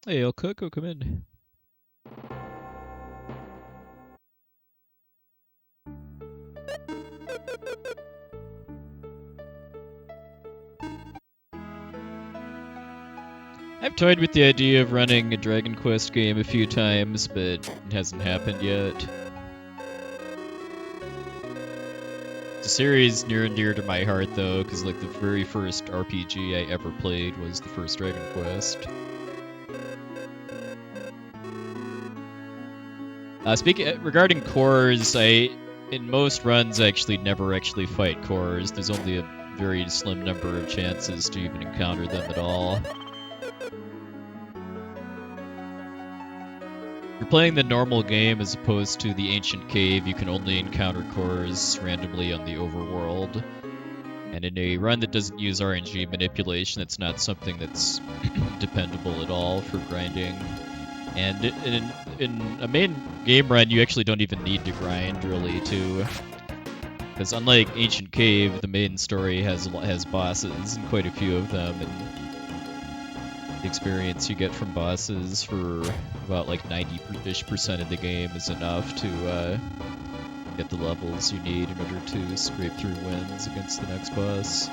Hey, El Coco, come in. I've toyed with the idea of running a Dragon Quest game a few times, but it hasn't happened yet. It's a series near and dear to my heart, though, because like the very first RPG I ever played was the first Dragon Quest. Speaking regarding cores, in most runs I actually never fight cores. There's only a very slim number of chances to even encounter them at all. If you're playing the normal game as opposed to the ancient cave, you can only encounter cores randomly on the overworld. And in a run that doesn't use RNG manipulation, it's not something that's dependable at all for grinding. And in a main game run, you actually don't even need to grind, really, too. Because unlike Ancient Cave, the main story has bosses, and quite a few of them, and the experience you get from bosses for about like 90-ish% of the game is enough to get the levels you need in order to scrape through wins against the next boss.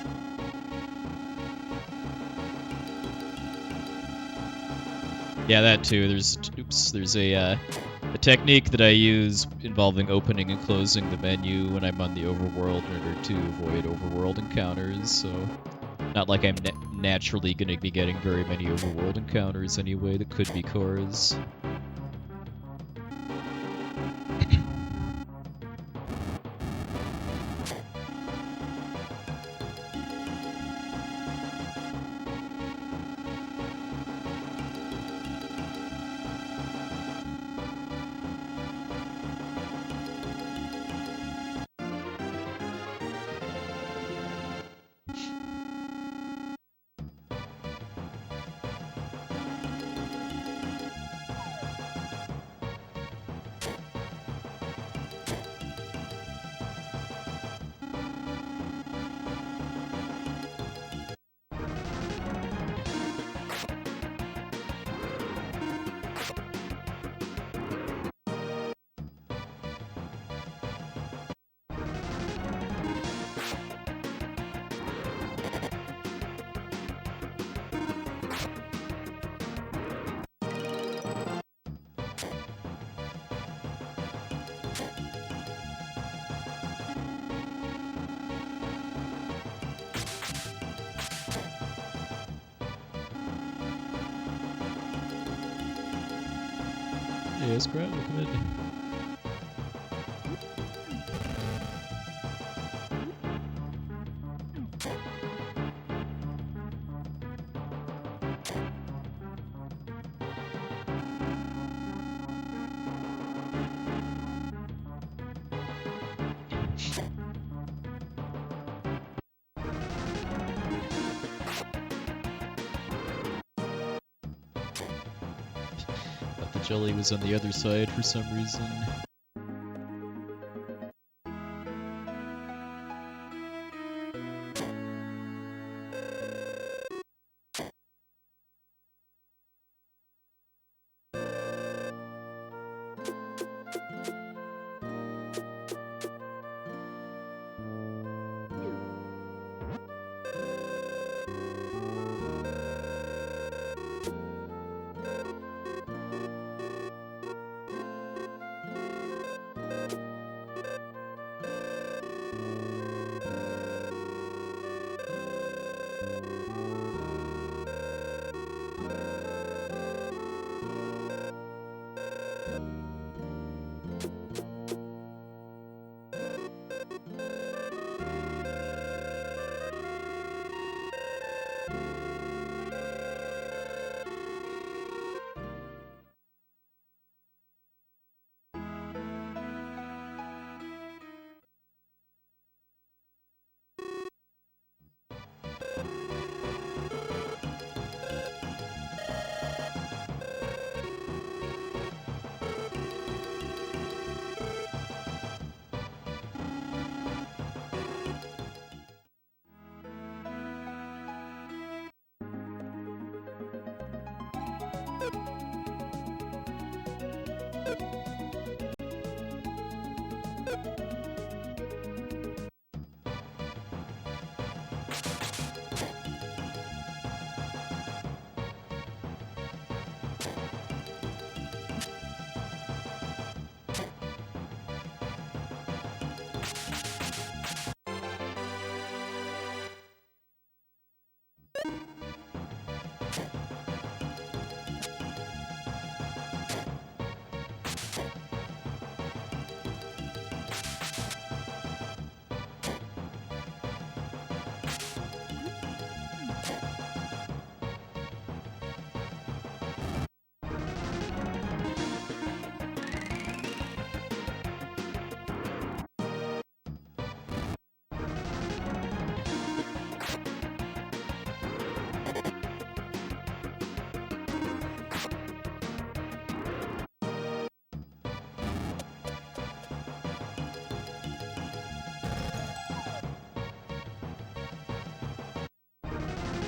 Yeah, that too. There's a technique that I use involving opening and closing the menu when I'm on the overworld in order to avoid overworld encounters, so not like I'm naturally going to be getting very many overworld encounters anyway that could be cores. Yes, Grant, welcome in. Thought the jelly was on the other side for some reason.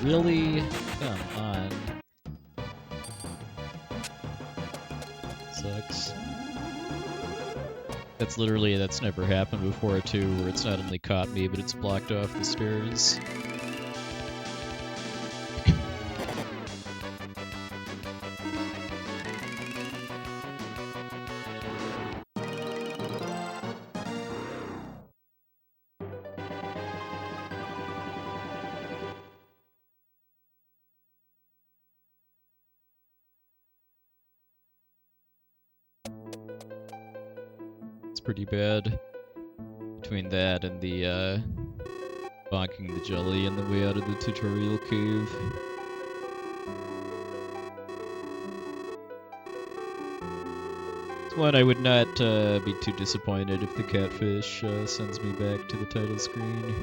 Really? Come on. Sucks. That's never happened before too, where it's not only caught me, but it's blocked off the stairs. Pretty bad. Between that and the bonking the jelly on the way out of the tutorial cave. It's one I would not be too disappointed if the catfish sends me back to the title screen.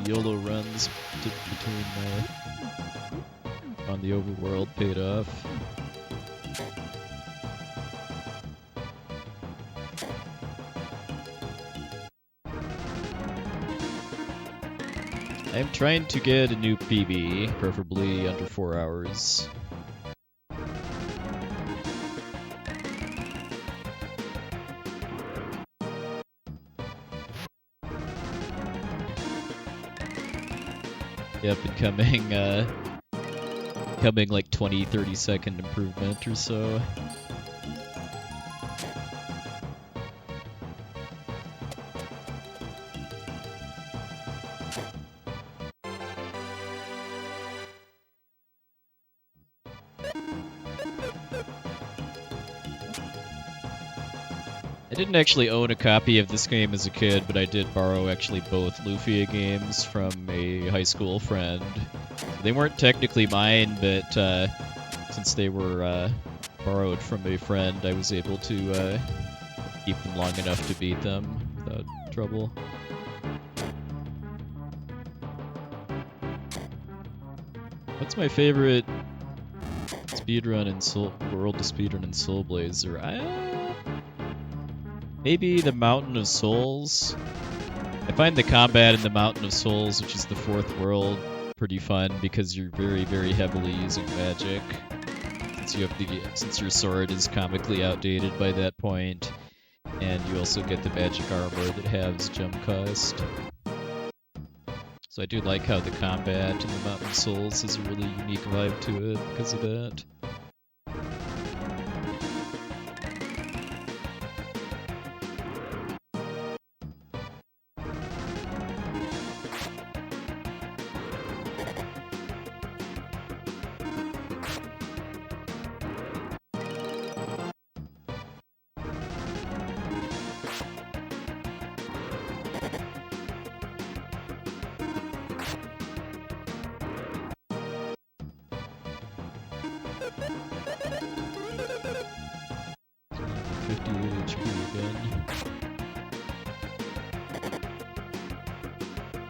YOLO runs between on the overworld paid off. I'm trying to get a new PB, preferably under 4 hours. Yep, coming like 20-30 second improvement or so. I didn't actually own a copy of this game as a kid, but I did borrow actually both Lufia games from a high school friend. They weren't technically mine, but since they were borrowed from a friend, I was able to keep them long enough to beat them without trouble. What's my favorite speedrun in world to speedrun in Soul Blazer? Maybe the Mountain of Souls. I find the combat in the Mountain of Souls, which is the 4th world, pretty fun because you're very, very heavily using magic. Since your sword is comically outdated by that point, and you also get the magic armor that halves jump cost. So I do like how the combat in the Mountain Souls has a really unique vibe to it because of that.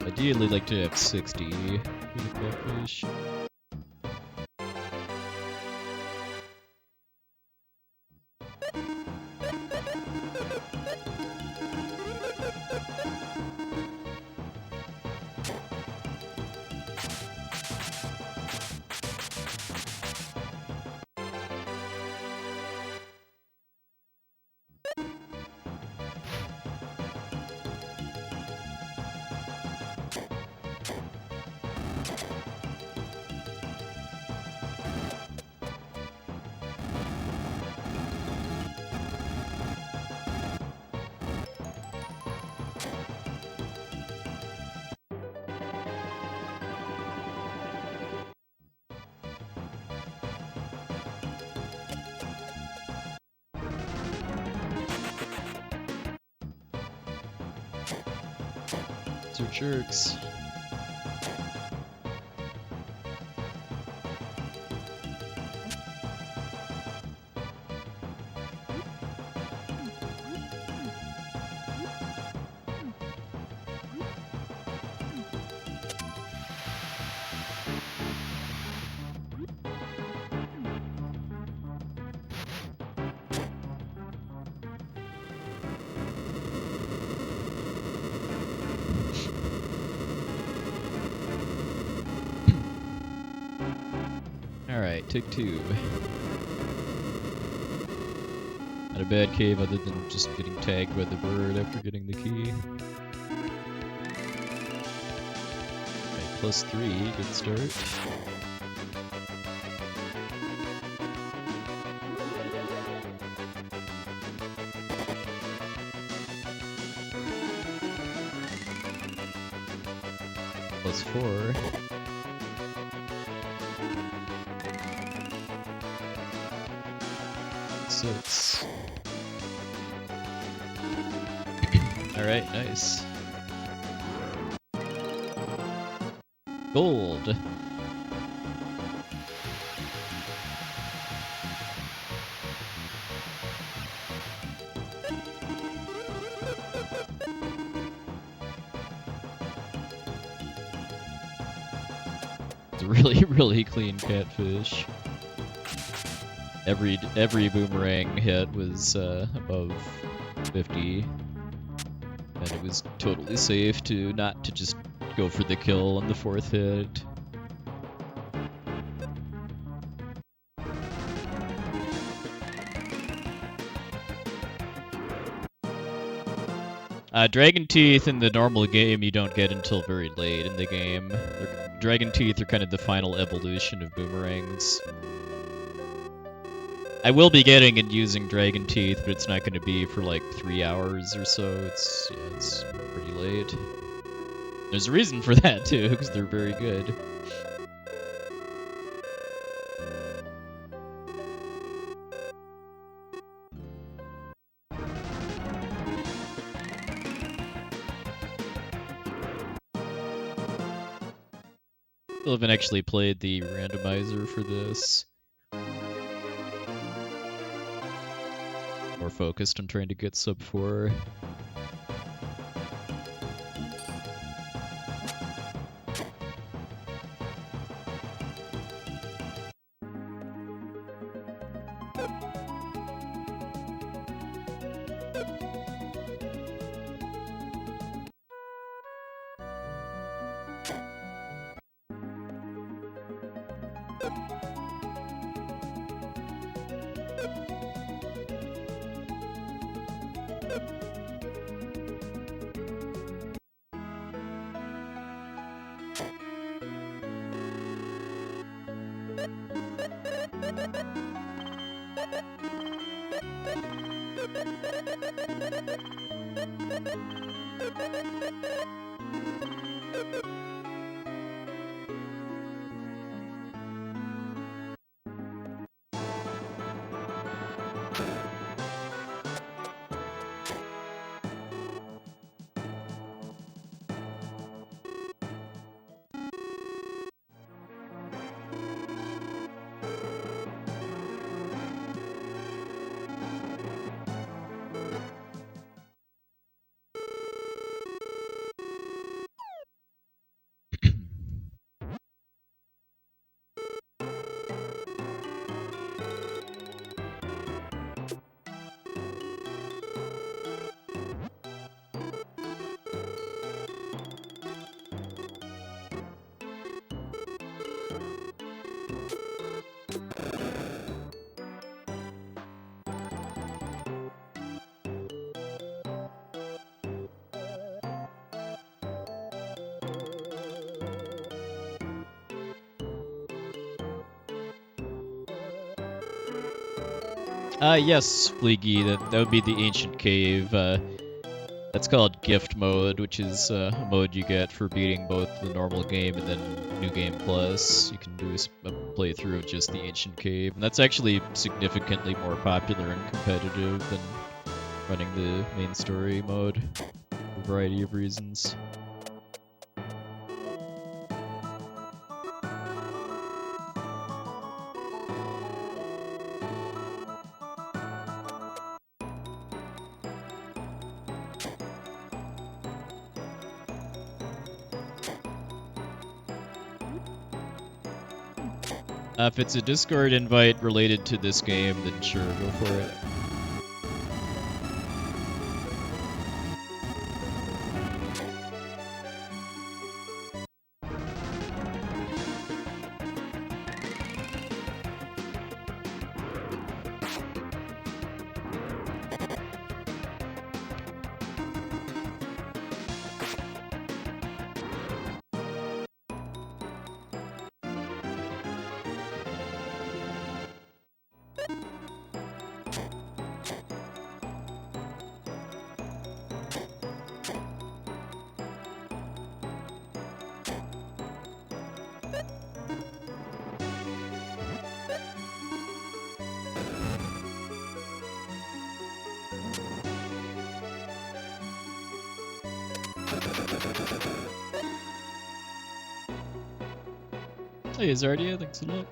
Ideally like to have 60 for the Catfish. Those are jerks. Alright, take two. Not a bad cave other than just getting tagged by the bird after getting the key. Alright, +3, good start. +4. 6. Alright, nice. Gold. It's a really clean catfish. Every boomerang hit was above 50, and it was totally safe to not to just go for the kill on the 4th hit. Dragon Teeth in the normal game you don't get until very late in the game. Dragon Teeth are kind of the final evolution of boomerangs. I will be getting and using Dragon Teeth, but it's not going to be for like 3 hours or so. It's pretty late. There's a reason for that too, because they're very good. Still haven't actually played the randomizer for this. More focused on trying to get sub 4. Yes, Fleegy, that would be the Ancient Cave. That's called Gift Mode, which is a mode you get for beating both the normal game and then New Game Plus. You can do a playthrough of just the Ancient Cave, and that's actually significantly more popular and competitive than running the main story mode for a variety of reasons. If it's a Discord invite related to this game, then sure, go for it. Hey, Zardia, thanks a lot.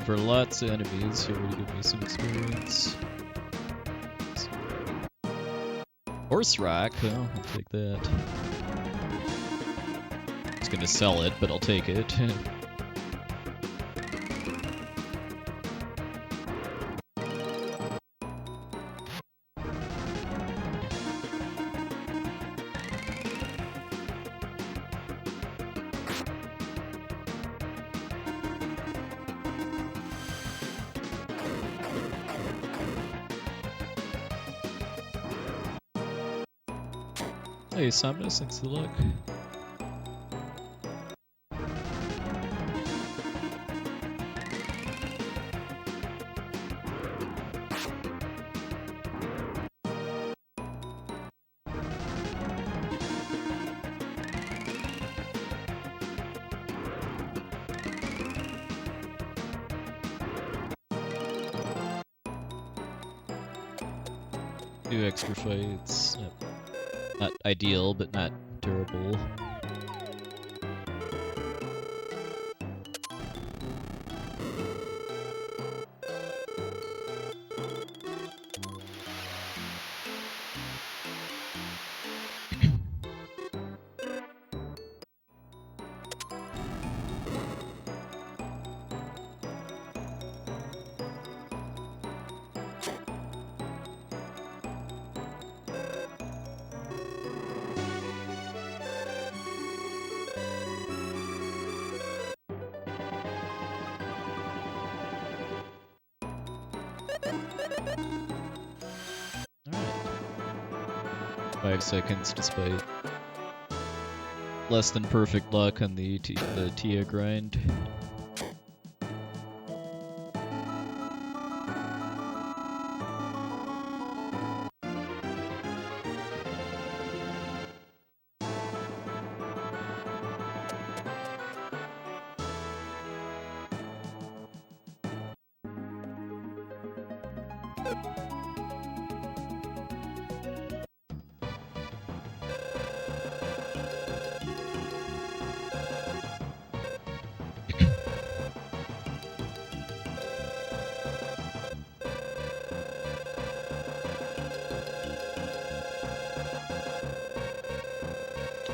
For lots of enemies here to give me some experience. Horse Rock, well, I'll take that. I was gonna sell it, but I'll take it. Hey, Somnus, thanks for the luck. Two extra fights. Not ideal, but not terrible. Alright. 5 seconds despite less than perfect luck on the Tia grind.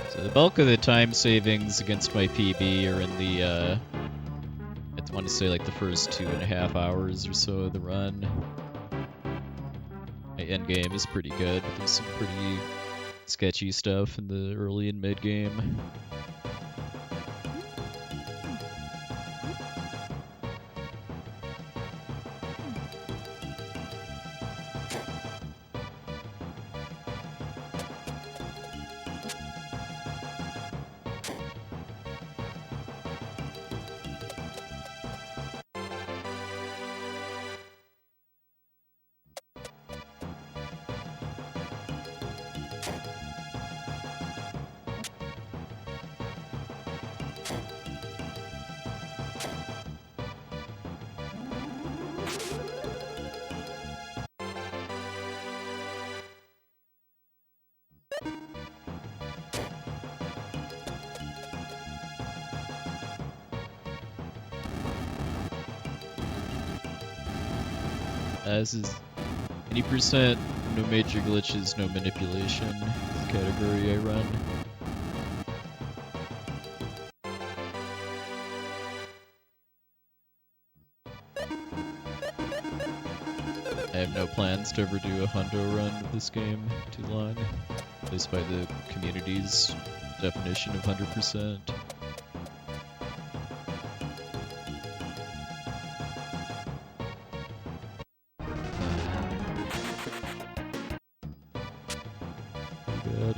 So the bulk of the time savings against my PB are in the, I want to say like the first 2.5 hours or so of the run. My end game is pretty good, but there's some pretty sketchy stuff in the early and mid game. This is 80% no major glitches, no manipulation is the category I run. I have no plans to ever do a hundo run with this game too long, at least by the community's definition of 100%. Good.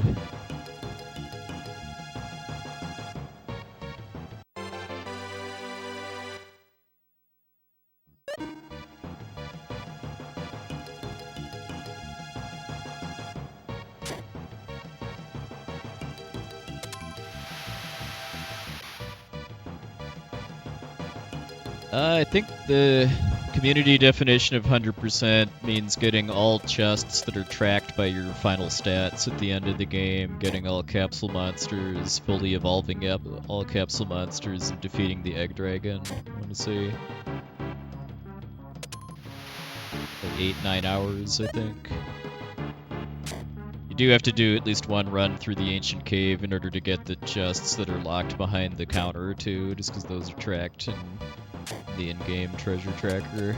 I think the community definition of 100% means getting all chests that are tracked by your final stats at the end of the game, getting all capsule monsters, fully evolving all capsule monsters, and defeating the egg dragon. I want to say like 8-9 hours, I think. You do have to do at least one run through the ancient cave in order to get the chests that are locked behind the counter too, just because those are tracked in the in-game treasure tracker.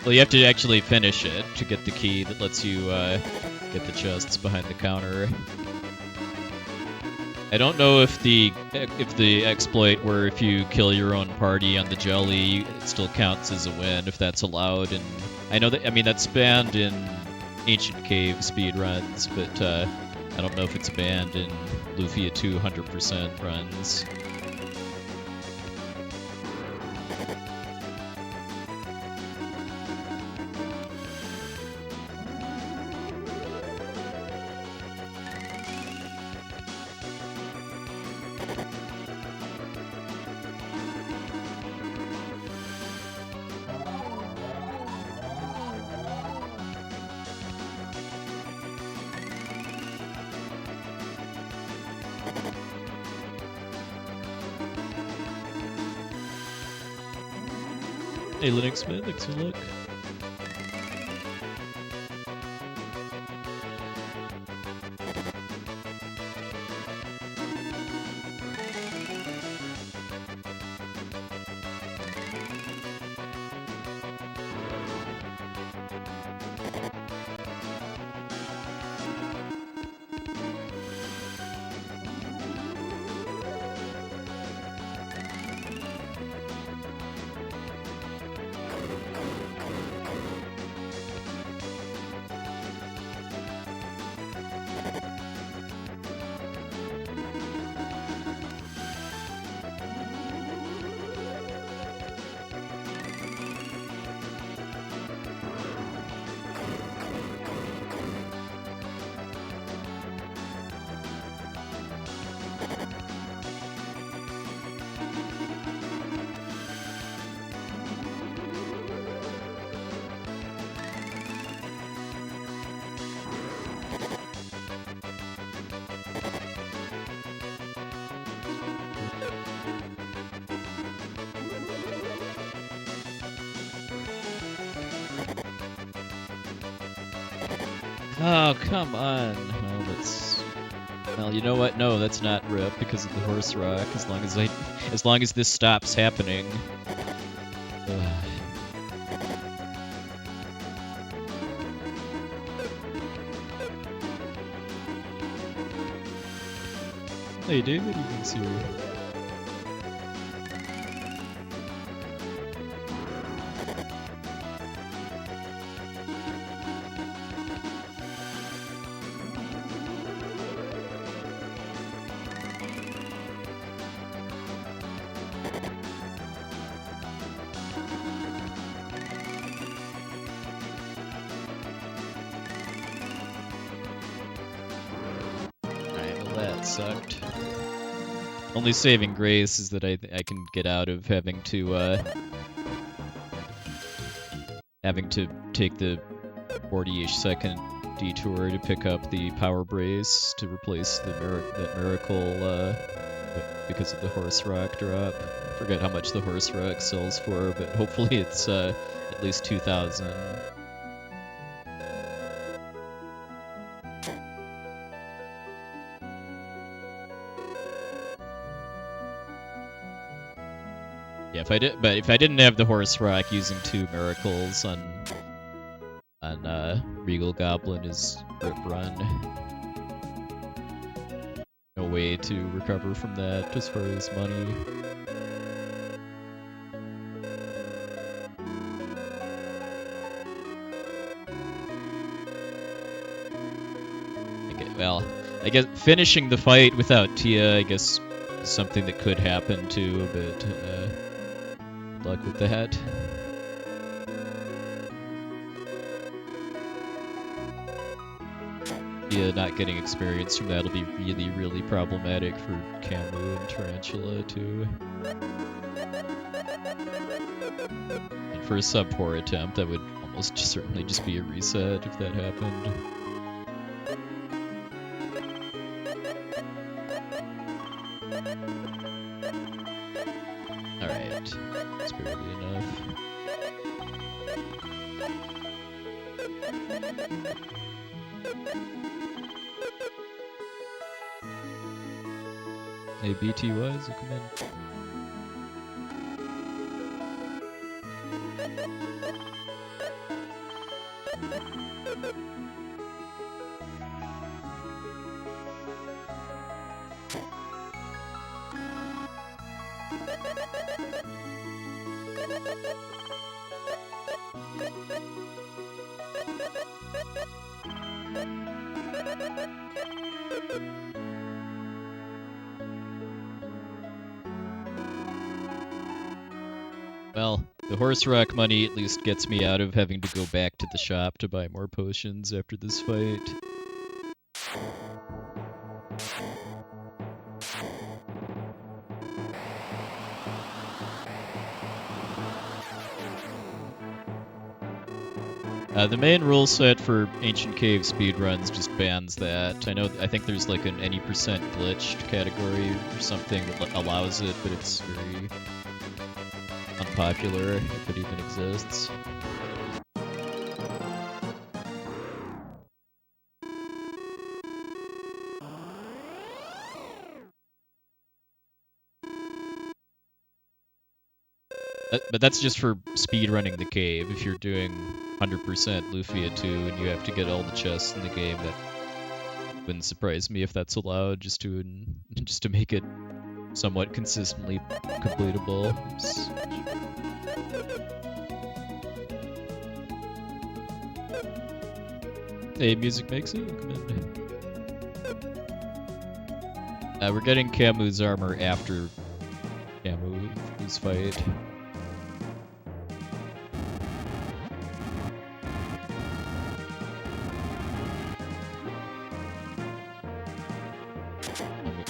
Well, you have to actually finish it to get the key that lets you get the chests behind the counter. I don't know if the exploit where if you kill your own party on the jelly, it still counts as a win, if that's allowed. And I know that, I mean, that's banned in Ancient Cave speedruns, but I don't know if it's banned in Lufia II 100% runs. Hey, Linux Man, thanks for look. Oh, come on. Well, that's... Well, you know what? No, that's not RIP because of the horse rock, as long as this stops happening. Ugh. Hey, David, evening's here. Sucked. Only saving grace is that I can get out of having to take the 40-ish second detour to pick up the power brace to replace the that miracle because of the horse rock drop. I forget how much the horse rock sells for, but hopefully it's at least 2,000. Yeah, if I didn't have the horse rock, using 2 miracles on Regal Goblin is rip run. No way to recover from that as far as money. Okay, well, I guess finishing the fight without Tia, I guess, is something that could happen too, but good luck with that. Yeah, not getting experience from that will be really, really problematic for Camu and Tarantula too. And for a sub-4 attempt, that would almost certainly just be a reset if that happened. Alright, that's barely enough. Hey, BTYs, welcome in. Well, the horse rock money at least gets me out of having to go back to the shop to buy more potions after this fight. The main rule set for Ancient Cave speedruns just bans that. I think there's like an any percent glitched category or something that allows it, but it's very unpopular if it even exists. But that's just for speedrunning the cave. If you're doing 100% Lufia II and you have to get all the chests in the game, that wouldn't surprise me if that's allowed, just to make it somewhat consistently completable. Oops. Hey, music makes it. Come in. We're getting Camu's armor after Camu's fight.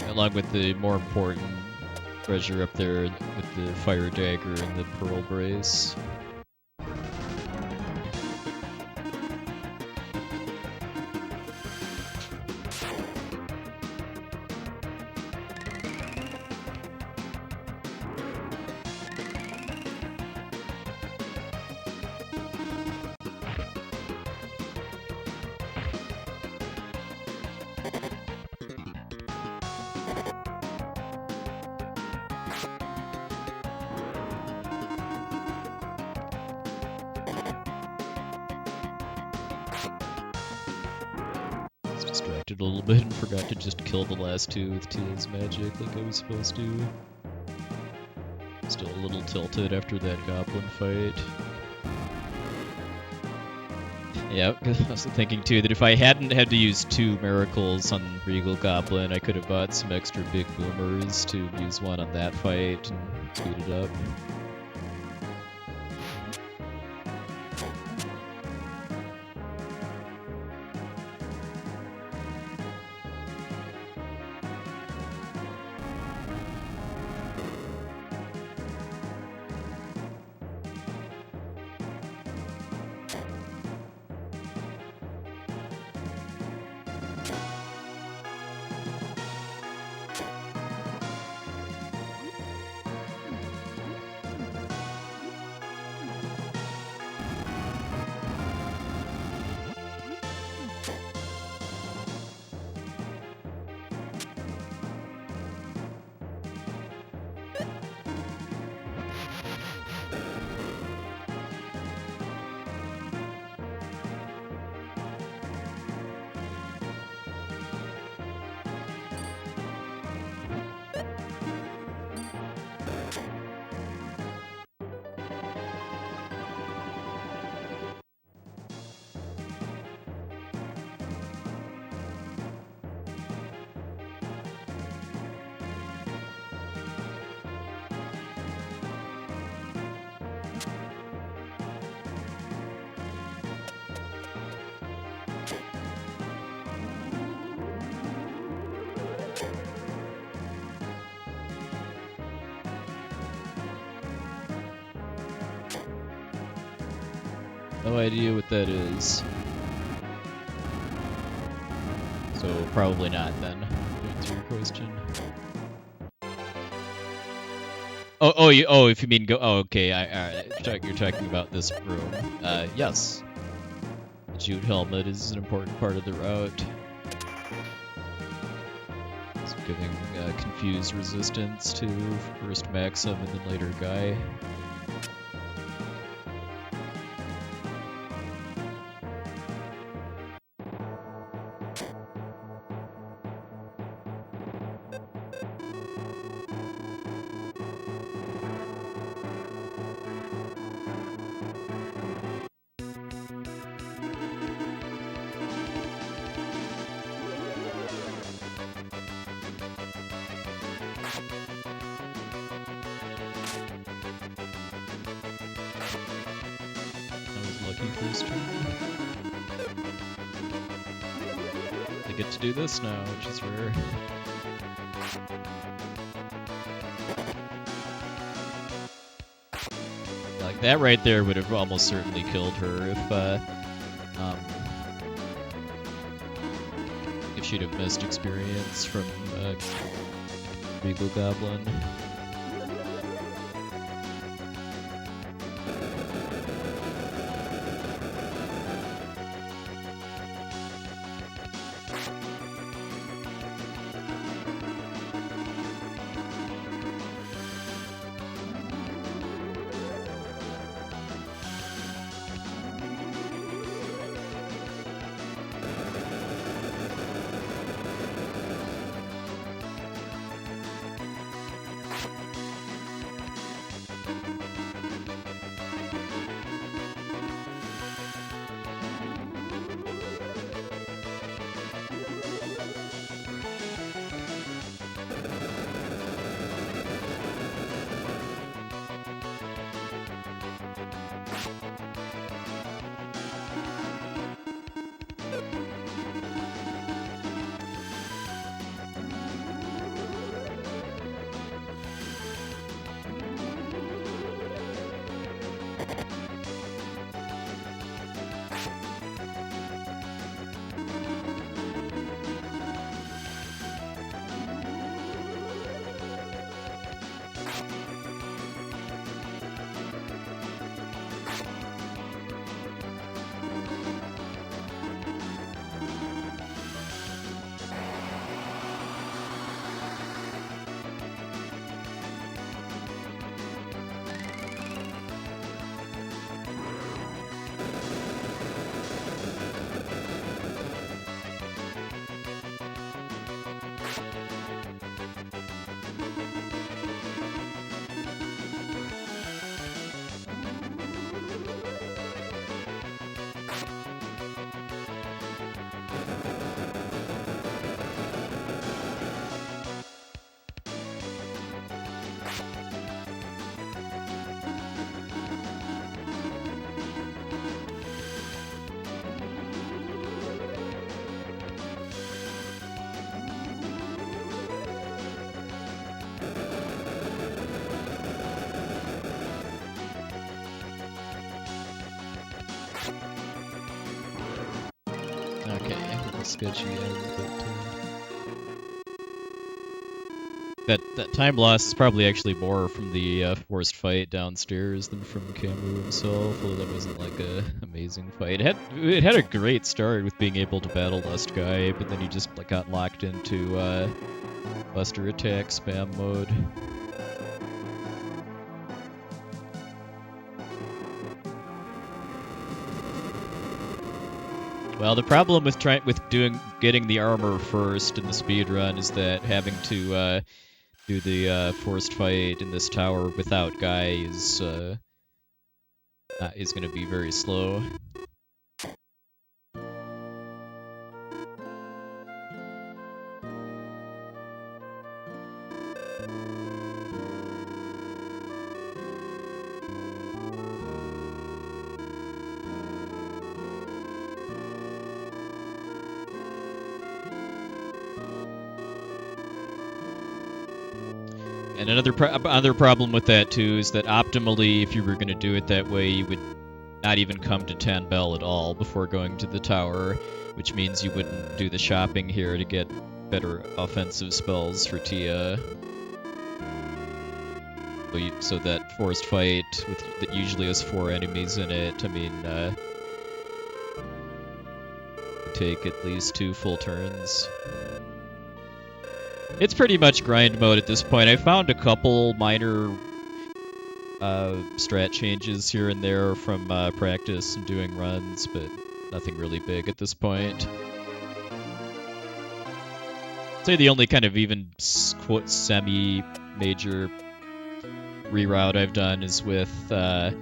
Along with the more important treasure up there with the fire dagger and the pearl brace. Distracted a little bit and forgot to just kill the last two with Tia's magic like I was supposed to. Still a little tilted after that goblin fight. Yeah, I was thinking too that if I hadn't had to use 2 miracles on Regal Goblin, I could have bought some extra big boomers to use one on that fight and speed it up. No idea what that is. So probably not then, to answer your question. If you mean go. Oh, okay. You're talking about this room. Yes. The jute helmet is an important part of the route. It's giving confused resistance to first Maxim and then later Guy. unlucky first turn. They get to do this now, which is rare. Like that right there would have almost certainly killed her if she'd have missed experience from Regal Goblin. Okay, a little sketchy end, but that time loss is probably actually more from the forced fight downstairs than from Camu himself, although that wasn't like a amazing fight. It had a great start with being able to battle Lust Guy, but then he just like got locked into Buster attack spam mode. Well, the problem with getting the armor first in the speedrun is that having to do the forced fight in this tower without Guy is going to be very slow. And other problem with that too is that optimally, if you were going to do it that way, you would not even come to 10 Bell at all before going to the tower, which means you wouldn't do the shopping here to get better offensive spells for Tia. So that forced fight that usually has 4 enemies in it, I mean, would take at least 2 full turns. It's pretty much grind mode at this point. I found a couple minor strat changes here and there from practice and doing runs, but nothing really big at this point. I'd say the only kind of even quote semi-major reroute I've done is with the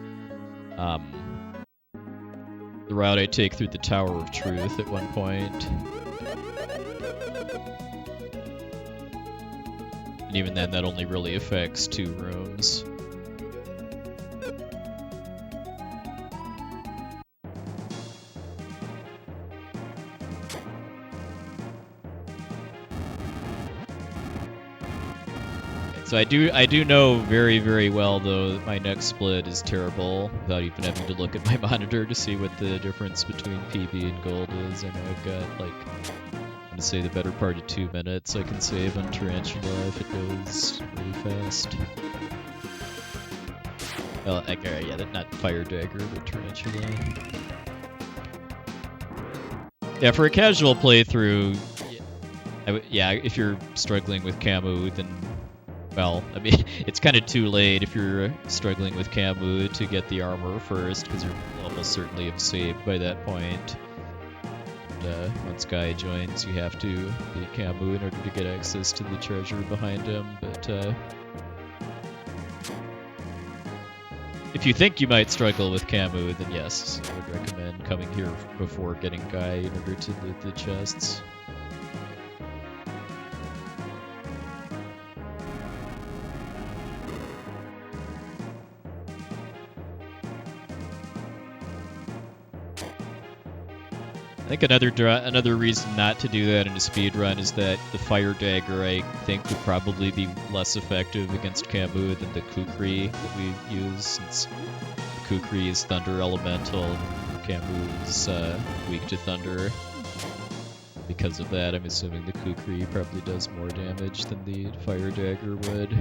route I take through the Tower of Truth at one point. And even then, that only really affects 2 rooms. So I do know very, very well, though, that my next split is terrible without even having to look at my monitor to see what the difference between PB and gold is. I know I've got, like, I'm going to say the better part of 2 minutes I can save on Tarantula if it goes really fast. Well, yeah, not Fire Dagger, but Tarantula. Yeah, for a casual playthrough, yeah, if you're struggling with Camu, then, well, I mean, it's kind of too late if you're struggling with Camu to get the armor first, because you're almost certainly have saved by that point. And once Guy joins, you have to beat Camu in order to get access to the treasure behind him, but if you think you might struggle with Camu, then yes, I would recommend coming here before getting Guy in order to loot the chests. I think another reason not to do that in a speedrun is that the Fire Dagger, I think, would probably be less effective against Camu than the Kukri that we use, since the Kukri is Thunder Elemental and Camu is weak to Thunder. Because of that, I'm assuming the Kukri probably does more damage than the Fire Dagger would.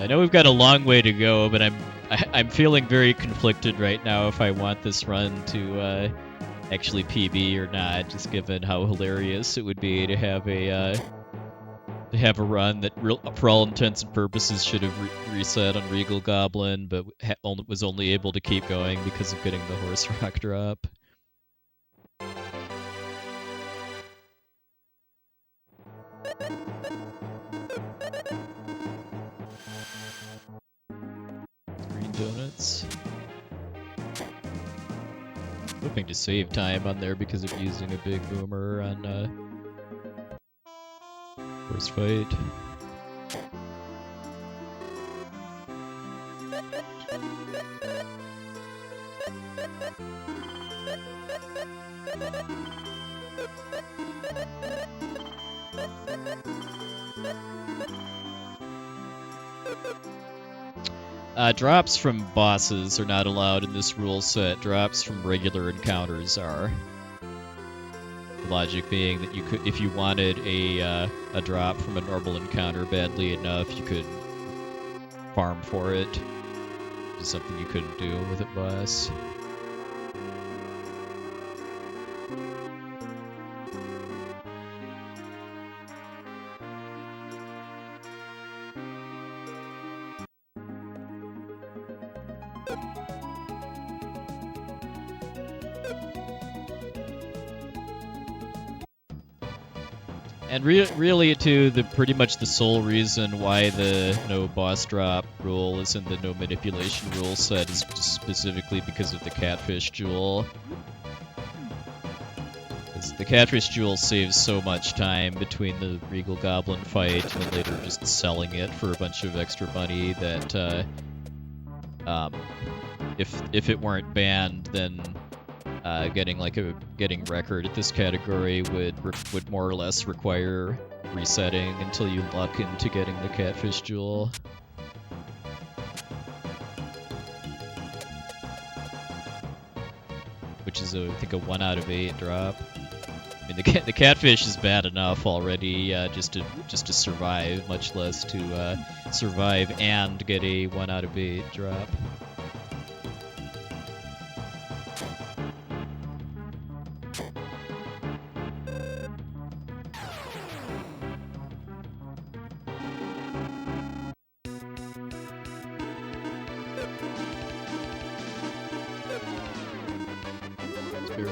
I know we've got a long way to go, but I'm feeling very conflicted right now if I want this run to actually PB or not, just given how hilarious it would be to have a run that, for all intents and purposes, should have reset on Regal Goblin, but was only able to keep going because of getting the Horse Rock drop. Donuts. Hoping to save time on there because of using a big boomer on first fight. Drops from bosses are not allowed in this rule set. Drops from regular encounters are. The logic being that you could, if you wanted a drop from a normal encounter badly enough, you could farm for it. Which is something you couldn't do with a boss. And really, too, pretty much the sole reason why the no boss drop rule is in the no manipulation rule set is just specifically because of the Catfish Jewel. Because the Catfish Jewel saves so much time between the Regal Goblin fight and later just selling it for a bunch of extra money that if it weren't banned, then getting record at this category would more or less require resetting until you luck into getting the Catfish Jewel. Which is, I think, a 1 out of 8 drop. I mean, the Catfish is bad enough already, just to survive, much less to survive and get a 1 out of 8 drop.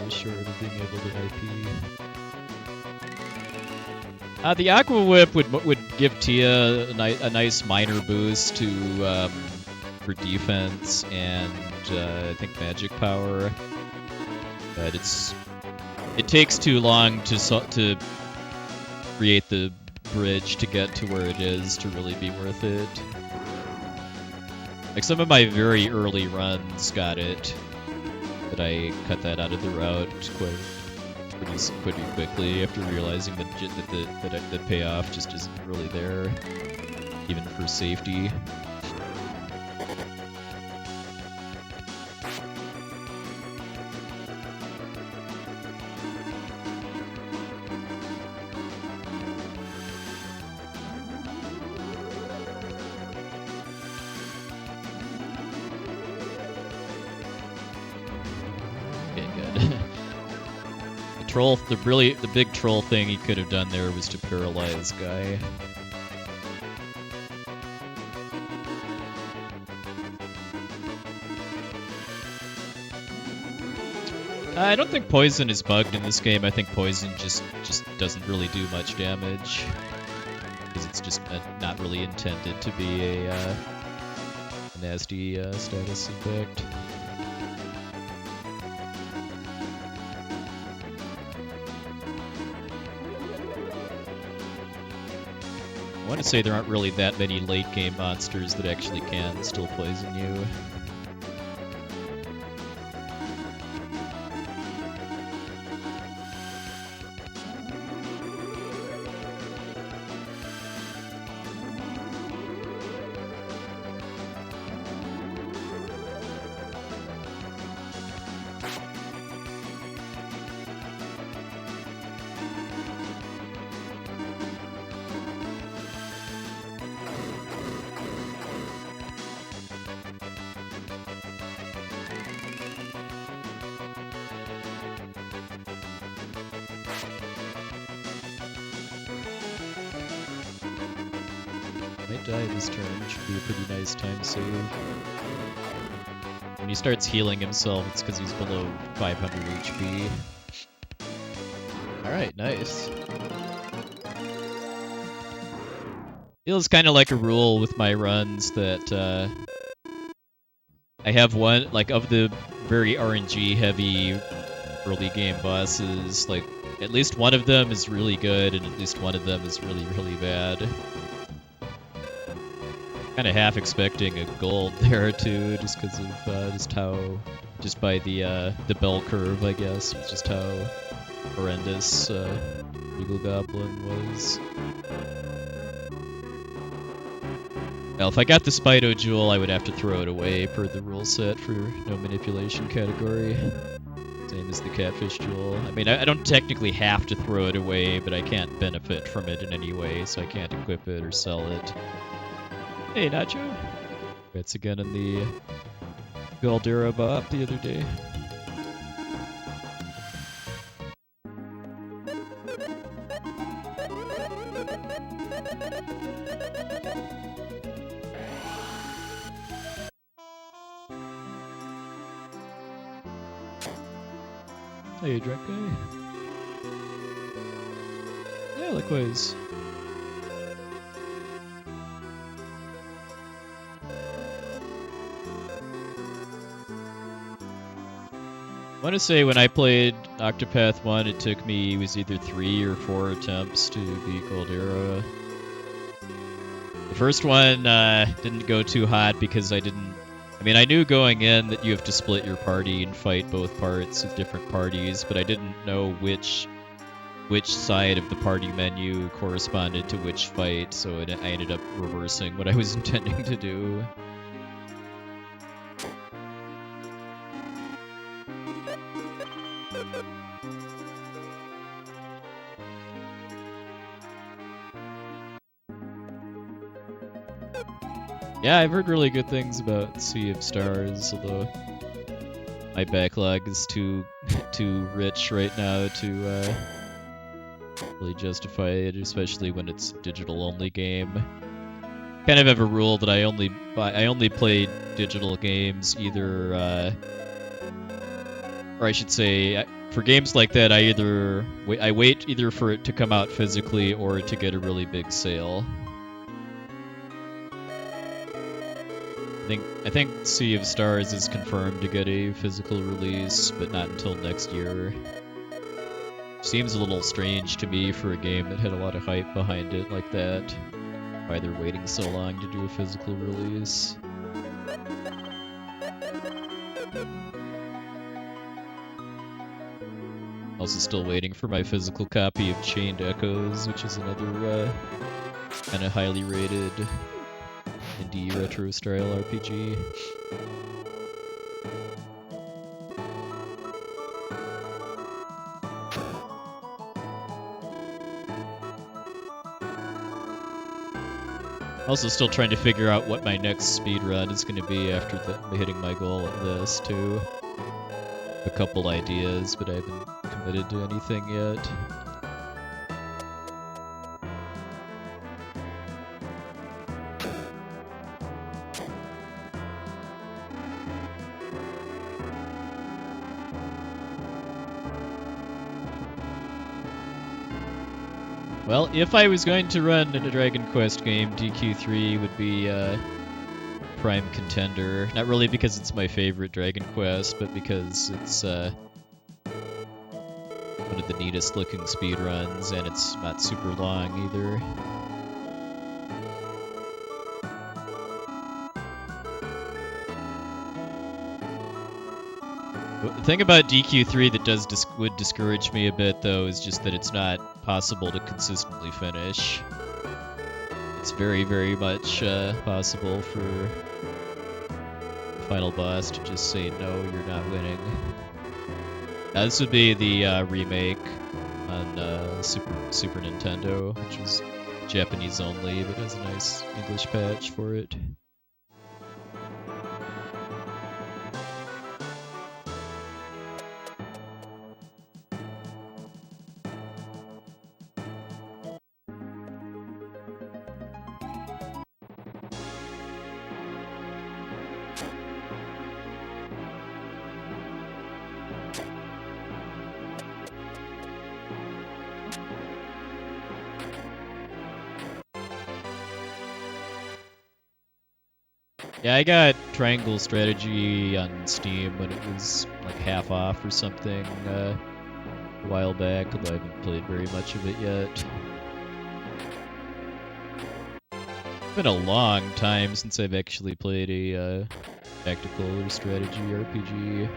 Short of being able to IP. The Aqua Whip would give Tia a nice minor boost to for defense and I think magic power, but it's it takes too long to create the bridge to get to where it is to really be worth it. Like some of my very early runs got it, but I cut that out of the route pretty quickly after realizing that the payoff just isn't really there, even for safety. The big troll thing he could have done there was to paralyze Guy. I don't think poison is bugged in this game. I think poison just doesn't really do much damage because it's just not really intended to be a nasty status effect. I want to say there aren't really that many late-game monsters that actually can still poison you. Might die this turn, should be a pretty nice time save. When he starts healing himself, it's because he's below 500 HP. Alright, nice. Feels kind of like a rule with my runs that I have one, like, of the very RNG heavy early game bosses, like, at least one of them is really good and at least one of them is really, really bad. Kind of half expecting a gold there too, just because of just by the bell curve, I guess, just how horrendous Regal Goblin was. Well, if I got the Speedo Jewel, I would have to throw it away per the rule set for no manipulation category. Same as the Catfish Jewel. I mean, I don't technically have to throw it away, but I can't benefit from it in any way, so I can't equip it or sell it. Hey, Nacho. That's again in the Galdera Bop the other day. Hey, drunk guy. Yeah, likewise. I want to say when I played Octopath 1, it took me, it was either 3 or 4 attempts to beat Galdera. The first one didn't go too hot because I knew going in that you have to split your party and fight both parts with different parties, but I didn't know which side of the party menu corresponded to which fight, so I ended up reversing what I was intending to do. Yeah, I've heard really good things about Sea of Stars, although my backlog is too rich right now to really justify it, especially when it's a digital-only game. Kind of have a rule that I only play digital games either, or I should say, for games like that, I wait either for it to come out physically or to get a really big sale. I think Sea of Stars is confirmed to get a physical release, but not until next year. Seems a little strange to me for a game that had a lot of hype behind it like that. Why they're waiting so long to do a physical release. Also still waiting for my physical copy of Chained Echoes, which is another kind of highly rated indie retro style RPG. Also still trying to figure out what my next speedrun is going to be after hitting my goal at this, too. A couple ideas, but I haven't committed to anything yet. Well, if I was going to run a Dragon Quest game, DQ3 would be prime contender. Not really because it's my favorite Dragon Quest, but because it's one of the neatest looking speedruns, and it's not super long either. The thing about DQ3 that would discourage me a bit, though, is just that it's not possible to consistently finish. It's very, very much possible for the final boss to just say, no, you're not winning. Now, this would be the remake on Super Nintendo, which is Japanese only, but has a nice English patch for it. Yeah, I got Triangle Strategy on Steam when it was like half off or something a while back, although I haven't played very much of it yet. It's been a long time since I've actually played a tactical or strategy RPG.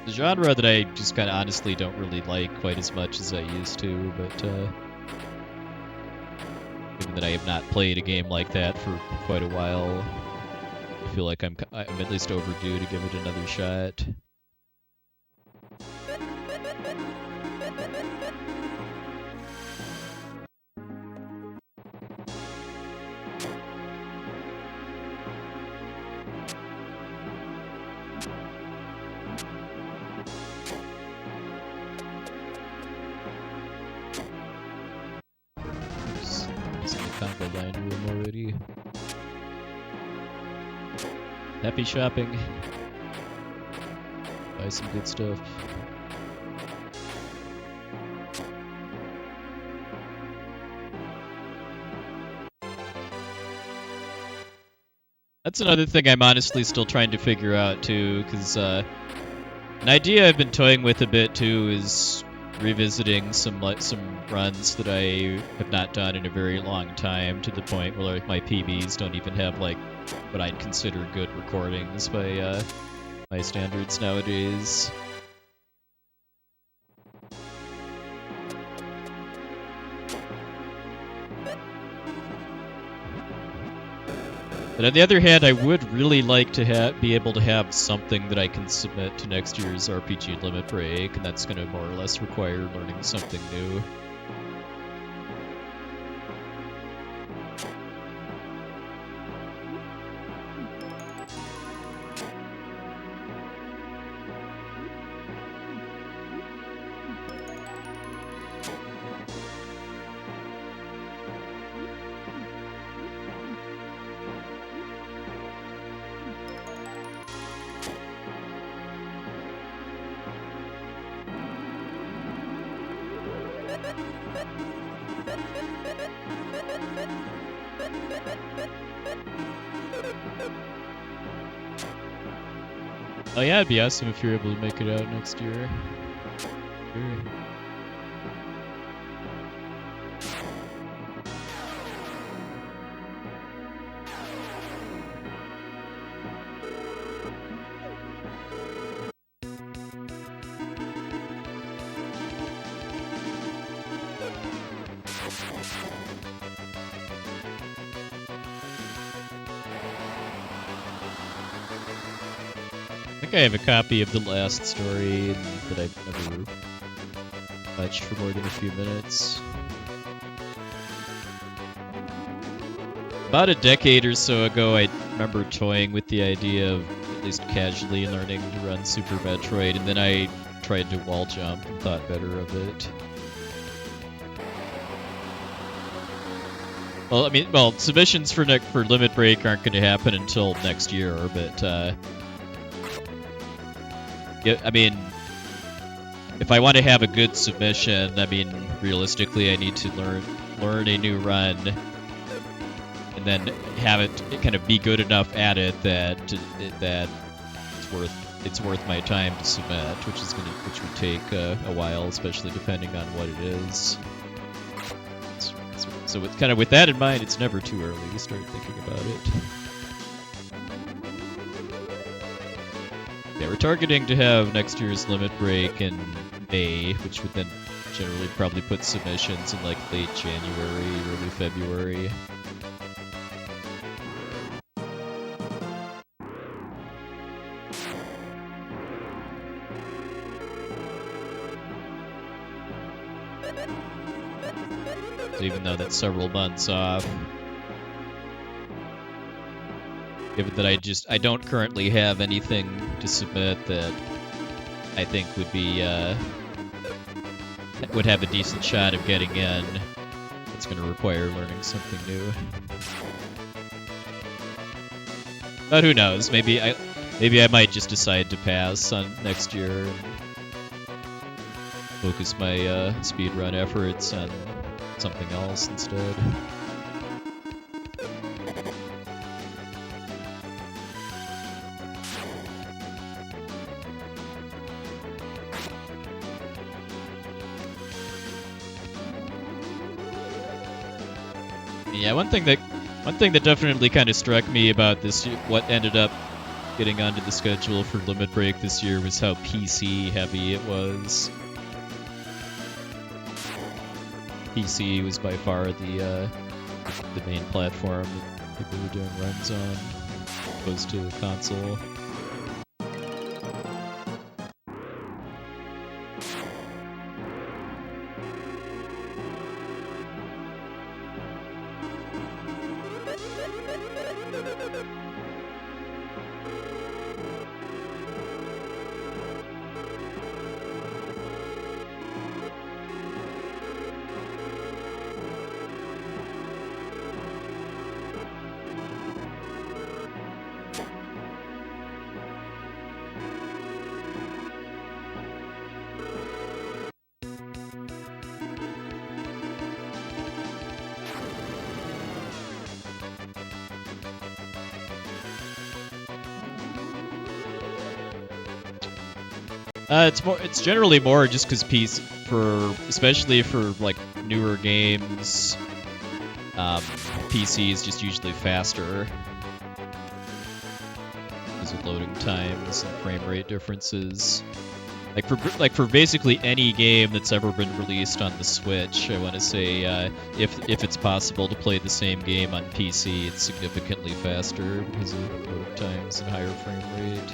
The genre that I just kind of honestly don't really like quite as much as I used to, but given that I have not played a game like that for quite a while, I feel like I'm at least overdue to give it another shot. Combo line room already. Happy shopping. Buy some good stuff. That's another thing I'm honestly still trying to figure out too, because an idea I've been toying with a bit too is revisiting some runs that I have not done in a very long time, to the point where like my PBs don't even have like what I'd consider good recordings by my standards nowadays. But on the other hand, I would really like to be able to have something that I can submit to next year's RPG Limit Break, and that's going to more or less require learning something new. Oh yeah, it'd be awesome if you're able to make it out next year. Sure. I think I have a copy of the last story that I've never touched for more than a few minutes. About a decade or so ago, I remember toying with the idea of at least casually learning to run Super Metroid, and then I tried to wall jump and thought better of it. Well, I mean, submissions for Limit Break aren't going to happen until next year, but yeah, I mean, if I want to have a good submission, I mean, realistically, I need to learn a new run, and then have it kind of be good enough at it that it's worth my time to submit, which would take a while, especially depending on what it is. So with kind of with that in mind, it's never too early to start thinking about it. Yeah, we're targeting to have next year's Limit Break in May, which would then generally probably put submissions in like late January, early February. Even though that's several months off. Given that I don't currently have anything to submit that I think would have a decent shot of getting in, it's going to require learning something new. But who knows? Maybe I might just decide to pass on next year and focus my speedrun efforts on something else instead. Yeah, one thing that definitely kind of struck me about this, what ended up getting onto the schedule for Limit Break this year, was how PC heavy it was. PC was by far the main platform that people were doing runs on, as opposed to console. It's generally more just because especially for like newer games, PC is just usually faster because of loading times and frame rate differences. Like for basically any game that's ever been released on the Switch, I want to say if it's possible to play the same game on PC, it's significantly faster because of loading times and higher frame rate.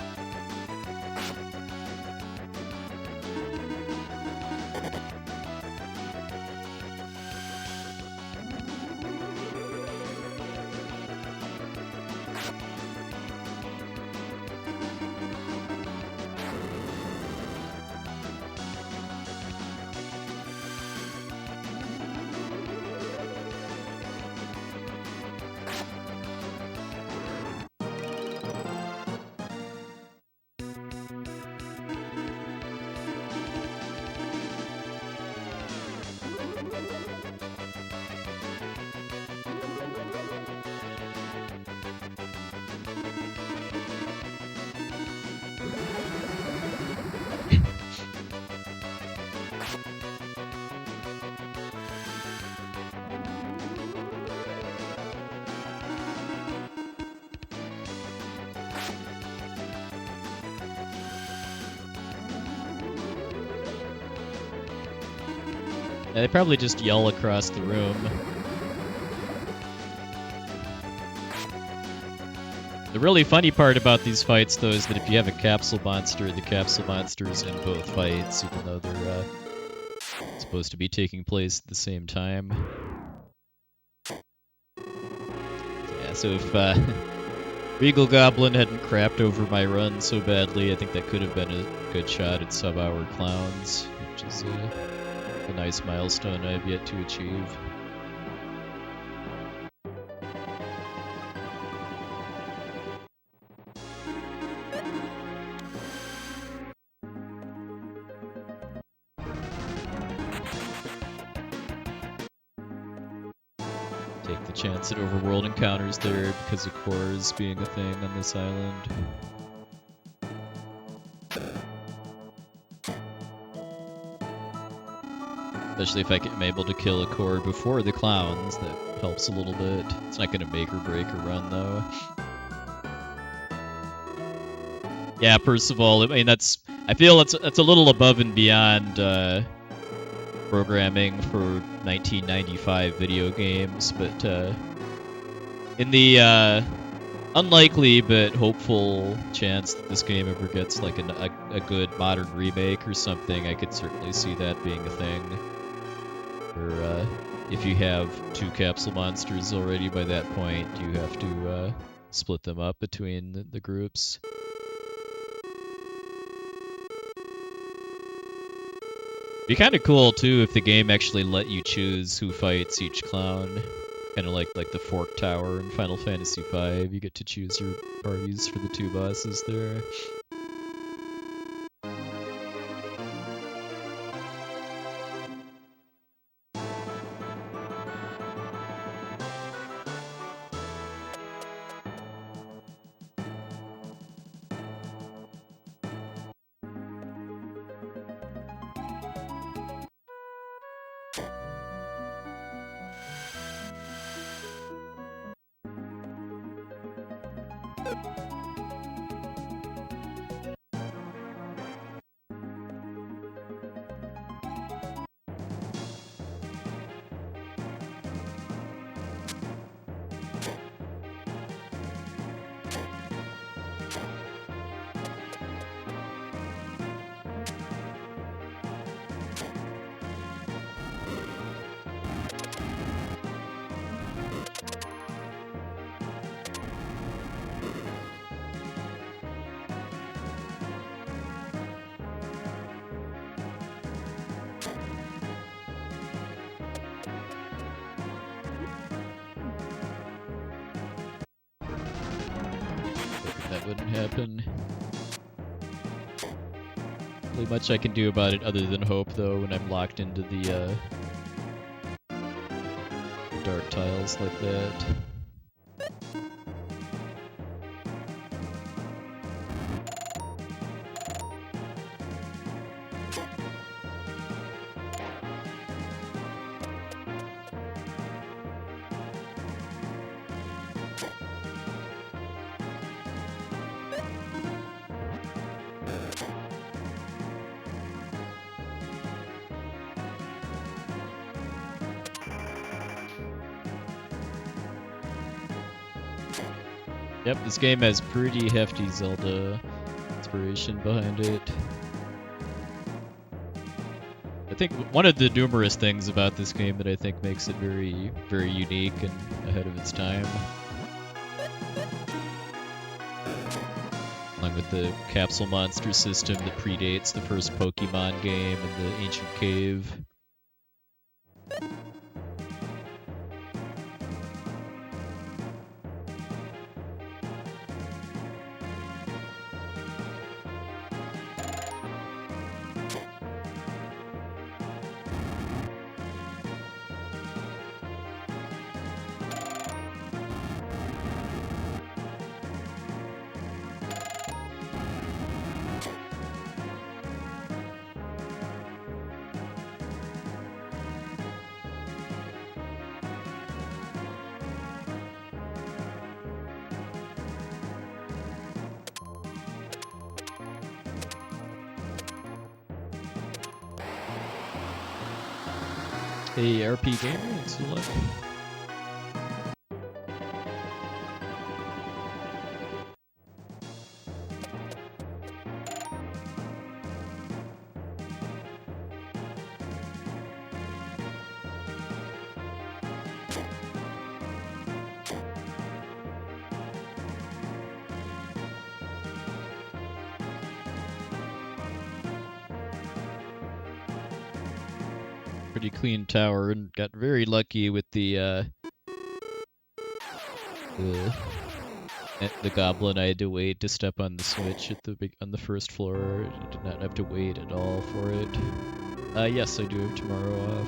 They probably just yell across the room. The really funny part about these fights, though, is that if you have a capsule monster, the capsule monster is in both fights, even though they're supposed to be taking place at the same time. Yeah, so if Regal Goblin hadn't crapped over my run so badly, I think that could have been a good shot at sub-hour clowns, which is a nice milestone I've yet to achieve. Take the chance at overworld encounters there because of cores being a thing on this island. Especially if I'm able to kill a core before the clowns, that helps a little bit. It's not going to make or break a run, though. Yeah, Percival, I mean, I feel that's a little above and beyond programming for 1995 video games, but in the unlikely but hopeful chance that this game ever gets like a good modern remake or something, I could certainly see that being a thing. Or if you have two capsule monsters already by that point, you have to split them up between the groups. Be kind of cool too if the game actually let you choose who fights each clown. Kind of like the Fork Tower in Final Fantasy V. You get to choose your parties for the two bosses there. That wouldn't happen. Really much I can do about it other than hope, though, when I'm locked into the dark tiles like that. Yep, this game has pretty hefty Zelda inspiration behind it. I think one of the numerous things about this game that I think makes it very, very unique and ahead of its time. Along with the capsule monster system that predates the first Pokemon game and the Ancient Cave. Hey, RP Gamer, thanks for the luck. Pretty clean tower, and got very lucky with the goblin. I had to wait to step on the switch at on the first floor. I did not have to wait at all for it. Yes, I do have tomorrow off.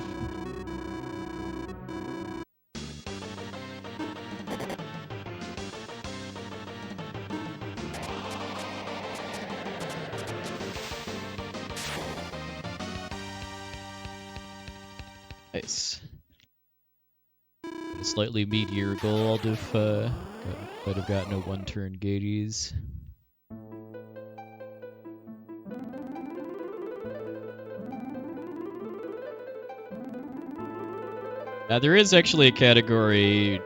Nice. A slightly meatier gold if might have gotten a one-turn Gades. There is actually a category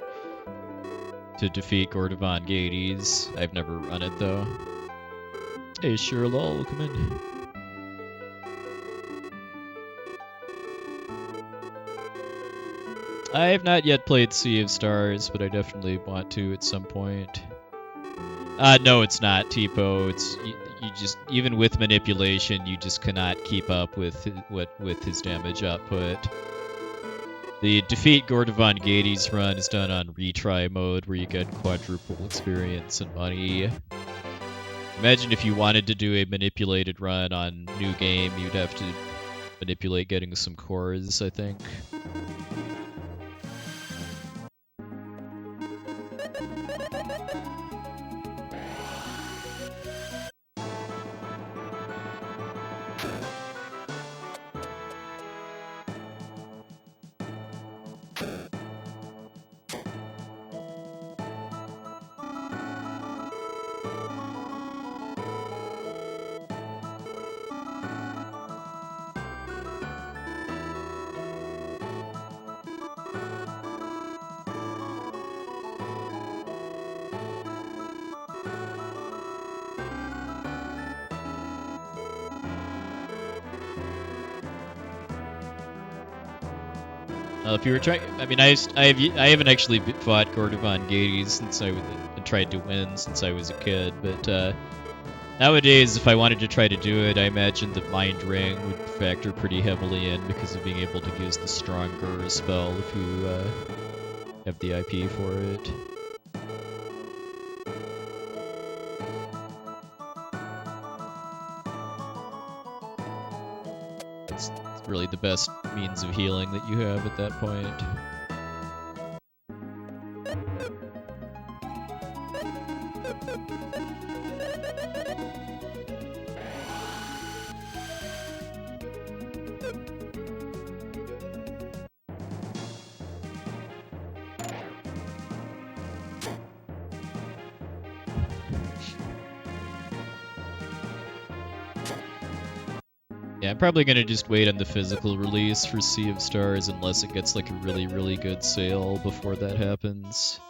to defeat Gordovan Gades. I've never run it though. Hey, sure, lol, welcome in. I have not yet played Sea of Stars, but I definitely want to at some point. No, it's not, Tipo. It's you just, even with manipulation, you just cannot keep up with his damage output. The defeat Gordovan Gades run is done on retry mode, where you get quadruple experience and money. Imagine if you wanted to do a manipulated run on new game, you'd have to manipulate getting some cores, I think. If you were trying, I mean, I haven't actually fought Gordovan Gades since I tried to win since I was a kid, but nowadays, if I wanted to try to do it, I imagine the Mind Ring would factor pretty heavily in because of being able to use the stronger spell if you have the IP for it. It's really the best means of healing that you have at that point. Yeah, I'm probably gonna just wait on the physical release for Sea of Stars unless it gets like a really, really good sale before that happens.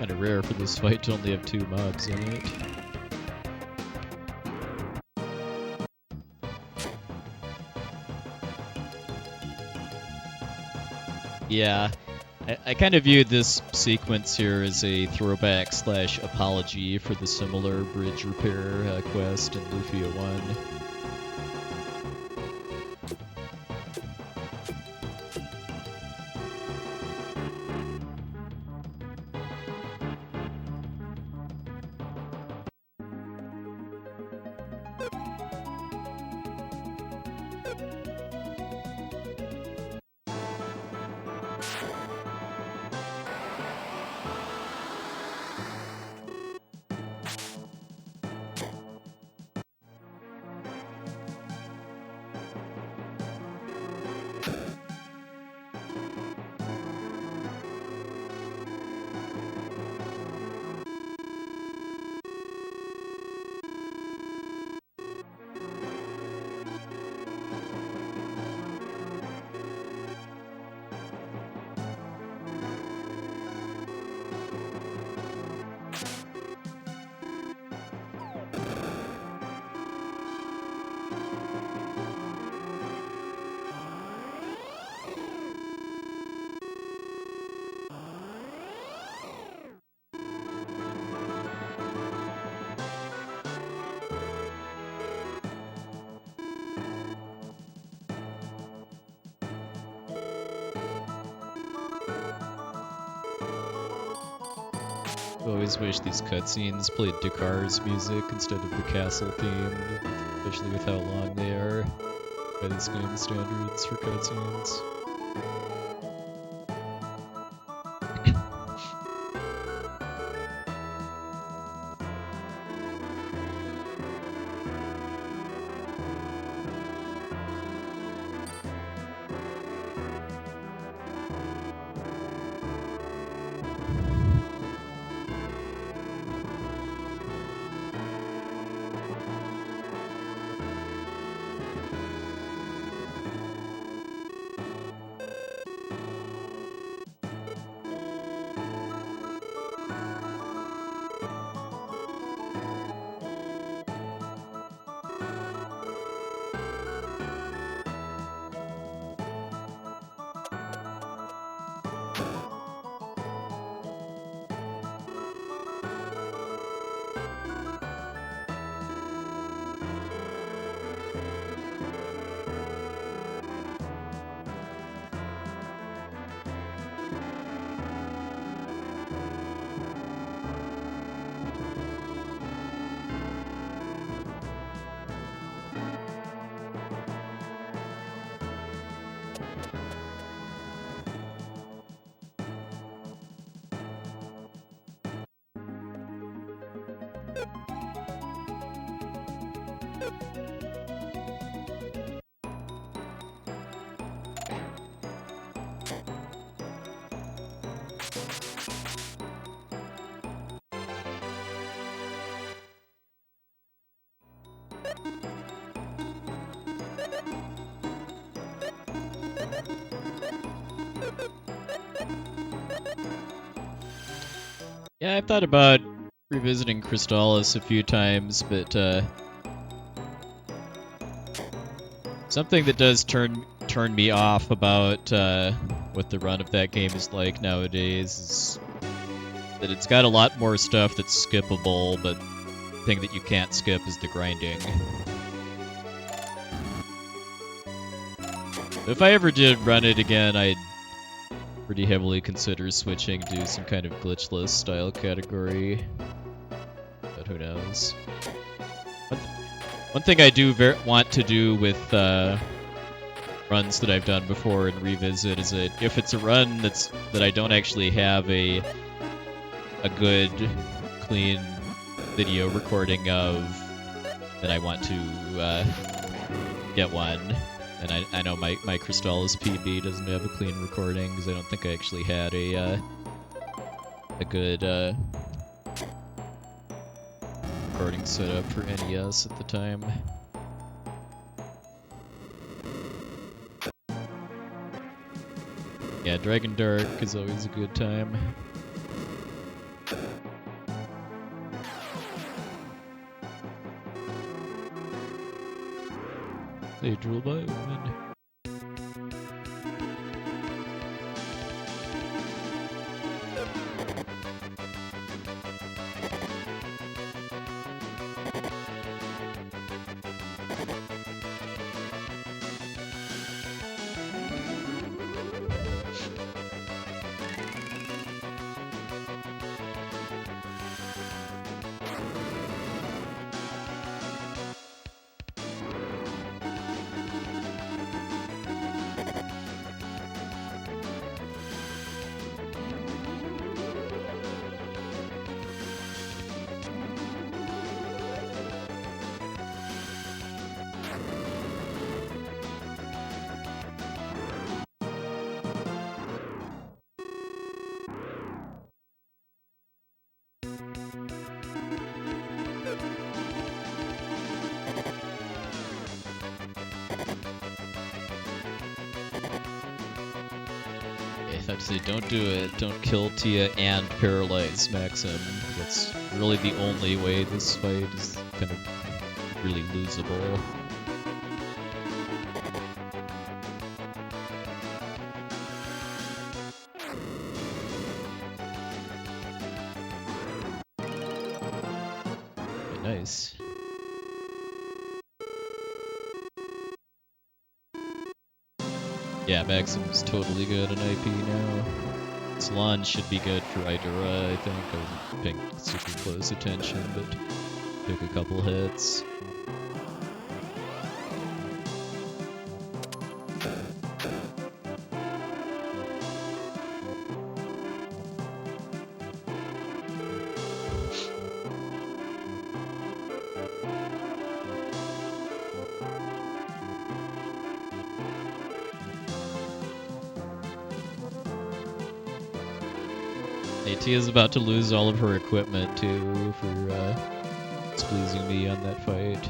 Kind of rare for this fight to only have 2 mobs in it. Yeah, I kind of viewed this sequence here as a throwback / apology for the similar bridge repair quest in Lufia 1. I always wish these cutscenes played Dakar's music instead of the castle theme, especially with how long they are by this game standards for cutscenes. Yeah, I've thought about revisiting Crystallis a few times, but something that does turn me off about what the run of that game is like nowadays is that it's got a lot more stuff that's skippable, but the thing that you can't skip is the grinding. If I ever did run it again, I'd pretty heavily consider switching to some kind of glitchless style category, but who knows. One thing I do want to do with runs that I've done before and revisit is that if it's a run that I don't actually have a good, clean video recording of, then I want to get one. And I know my Crystallis PB doesn't have a clean recording because I don't think I actually had a good recording set up for NES at the time. Yeah, Dragon Dark is always a good time. They drill by women. I'd say don't do it. Don't kill Tia and paralyze Maxim. That's really the only way this fight is kind of really losable. Nice. Yeah, Maxim's totally good in IP now. Salon should be good for Idora, I think. I wasn't paying super close attention, but took a couple hits. Tia's about to lose all of her equipment too for displeasing me on that fight.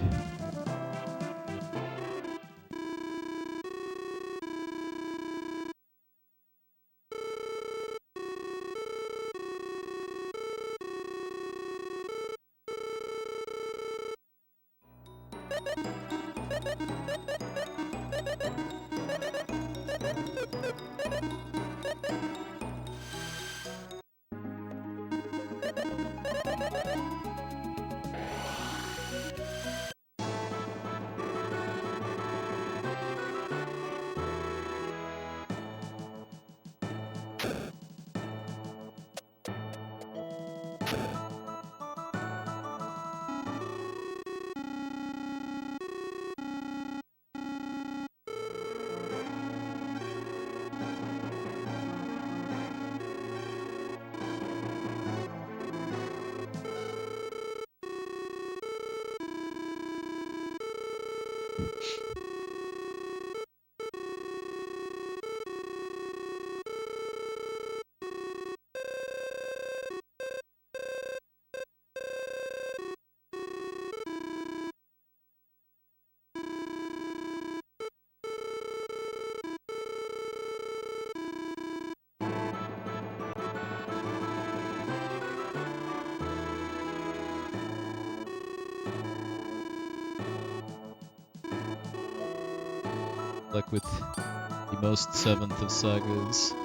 Like with the most 7th of sagas.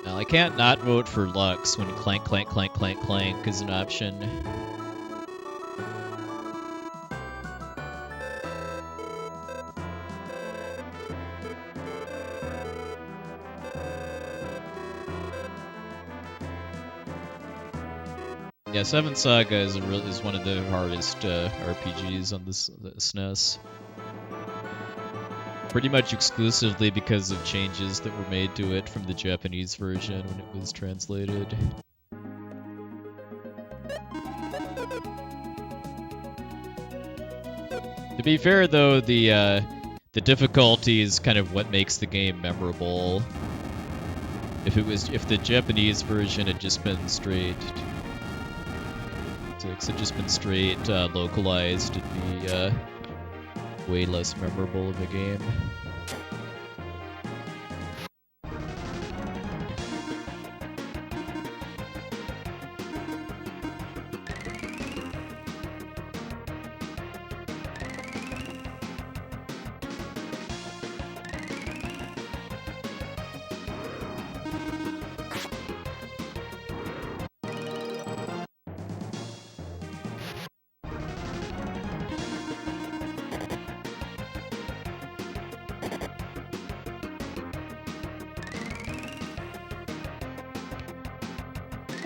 Now I can't not vote for Lux when clank clank clank clank clank is an option. Yeah, 7th Saga is one of the hardest RPGs on this SNES. Pretty much exclusively because of changes that were made to it from the Japanese version when it was translated. To be fair, though, the difficulty is kind of what makes the game memorable. If the Japanese version had just been straight localized, it'd be way less memorable of a game.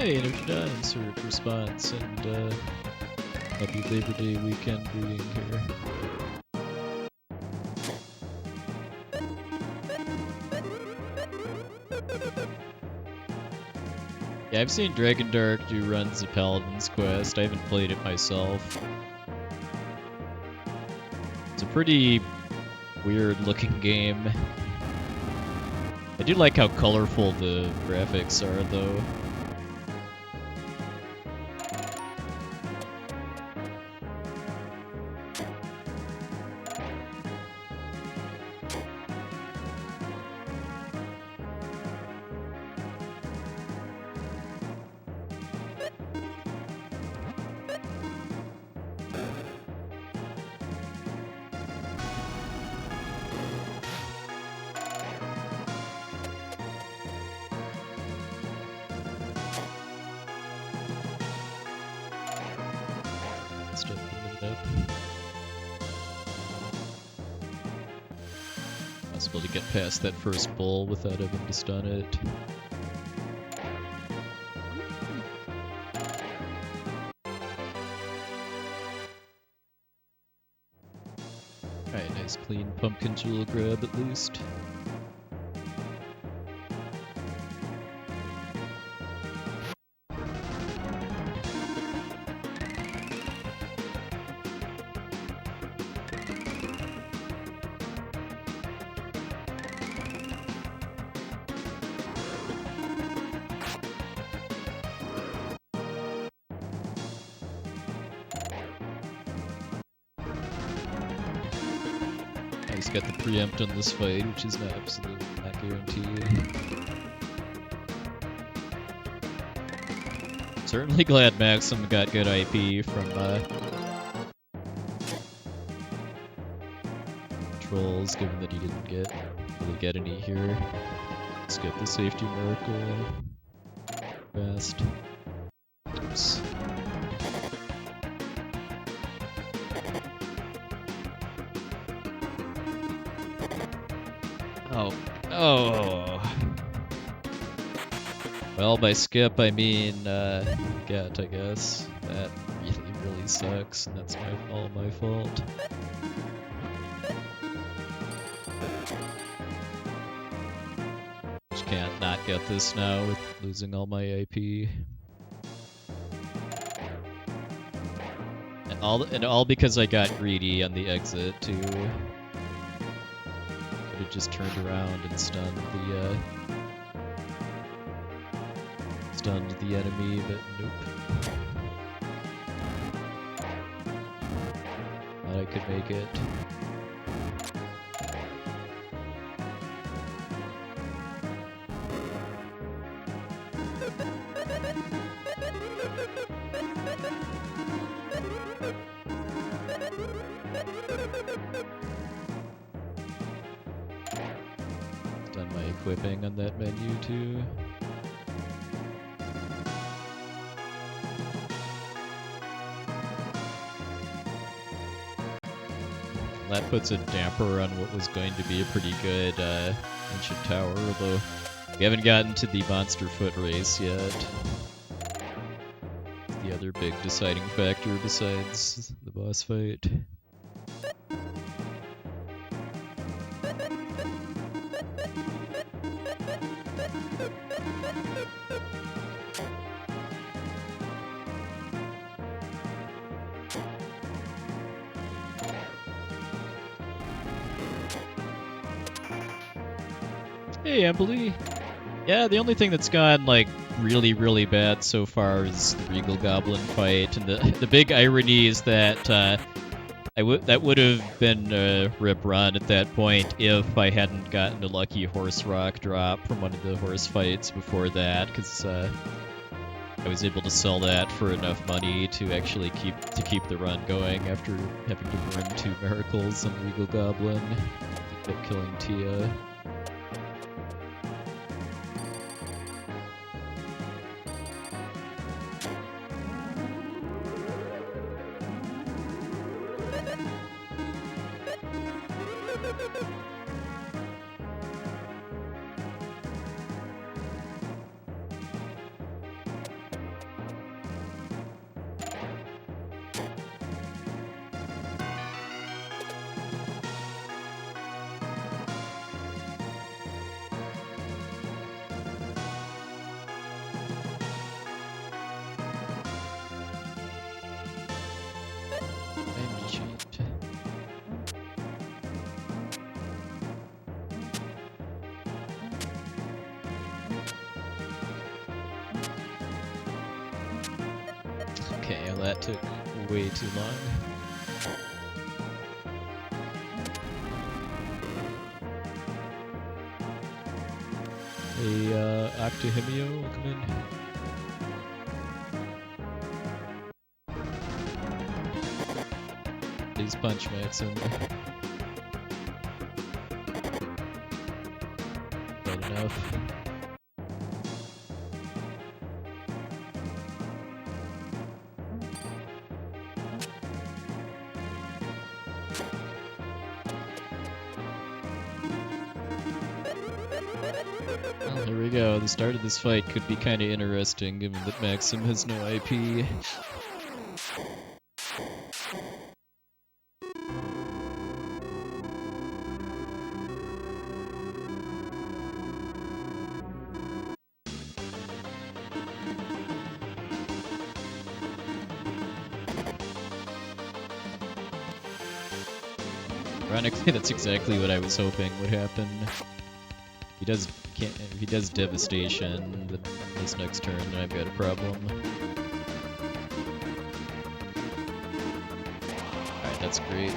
Hey, and if you're done, insert response, and happy Labor Day weekend greeting here. Yeah, I've seen Dragon Dark do runs of Paladin's Quest. I haven't played it myself. It's a pretty weird-looking game. I do like how colorful the graphics are, though. Possible to get past that first bowl without having to stun it. Alright, nice clean pumpkin jewel grab at least. He's got the preempt on this fight, which is not absolutely not guaranteed. Certainly glad Maxim got good IP from Trolls, given that he didn't really get any here. Let's get the safety miracle fast. Oops. Oh. Well, by skip, I mean, get, I guess. That really sucks, and that's all my fault. Just can't not get this now with losing all my IP. And all because I got greedy on the exit, too. It just turned around and stunned the enemy, but nope. Thought I could make it. Done my equipping on that menu too. That puts a damper on what was going to be a pretty good ancient tower, although we haven't gotten to the monster foot race yet. The other big deciding factor besides the boss fight. Hey, Emily. Yeah, the only thing that's gone, like, really bad so far is the Regal Goblin fight, and the big irony is that that would have been a rip run at that point if I hadn't gotten a lucky horse rock drop from one of the horse fights before that, because I was able to sell that for enough money to actually keep the run going after having to burn 2 miracles on Regal Goblin to get killing Tia. that took way too long. Hey, Octahimio, come in. Please punch Maxim. Not enough. Well, here we go. The start of this fight could be kind of interesting, given that Maxim has no IP. Ironically, that's exactly what I was hoping would happen. If he does Devastation this next turn, then I've got a problem. Alright, that's great.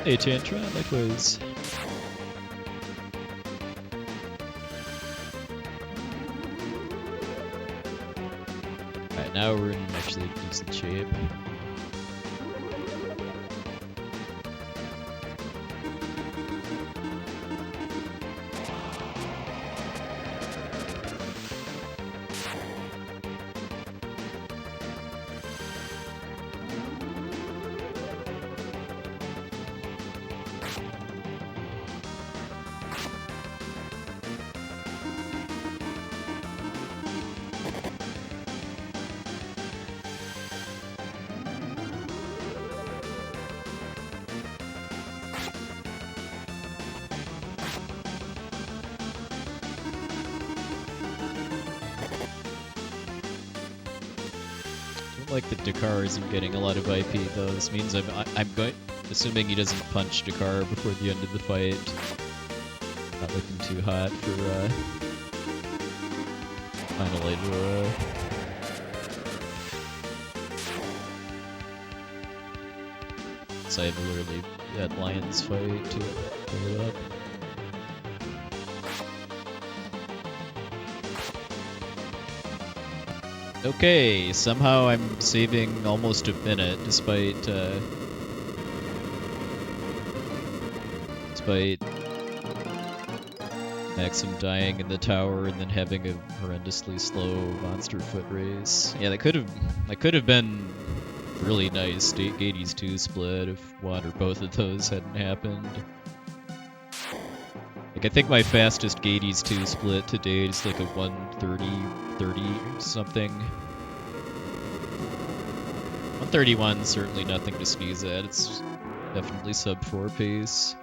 Hey Tantra, likewise. Alright, now we're in actually decent shape. Like the Dakar isn't getting a lot of IP though. This means I'm assuming he doesn't punch Dakar before the end of the fight. Not looking too hot for final Aurora. So I have a really bad Lions fight to pull it up. Okay, somehow I'm saving almost a minute despite Maxim dying in the tower and then having a horrendously slow monster foot race. Yeah, that could have been really nice Gades 2 split if one or both of those hadn't happened. Like I think my fastest Gades 2 split to date is like a 1:30 or something. 1:31 certainly nothing to sneeze at. It's definitely sub 4 pace.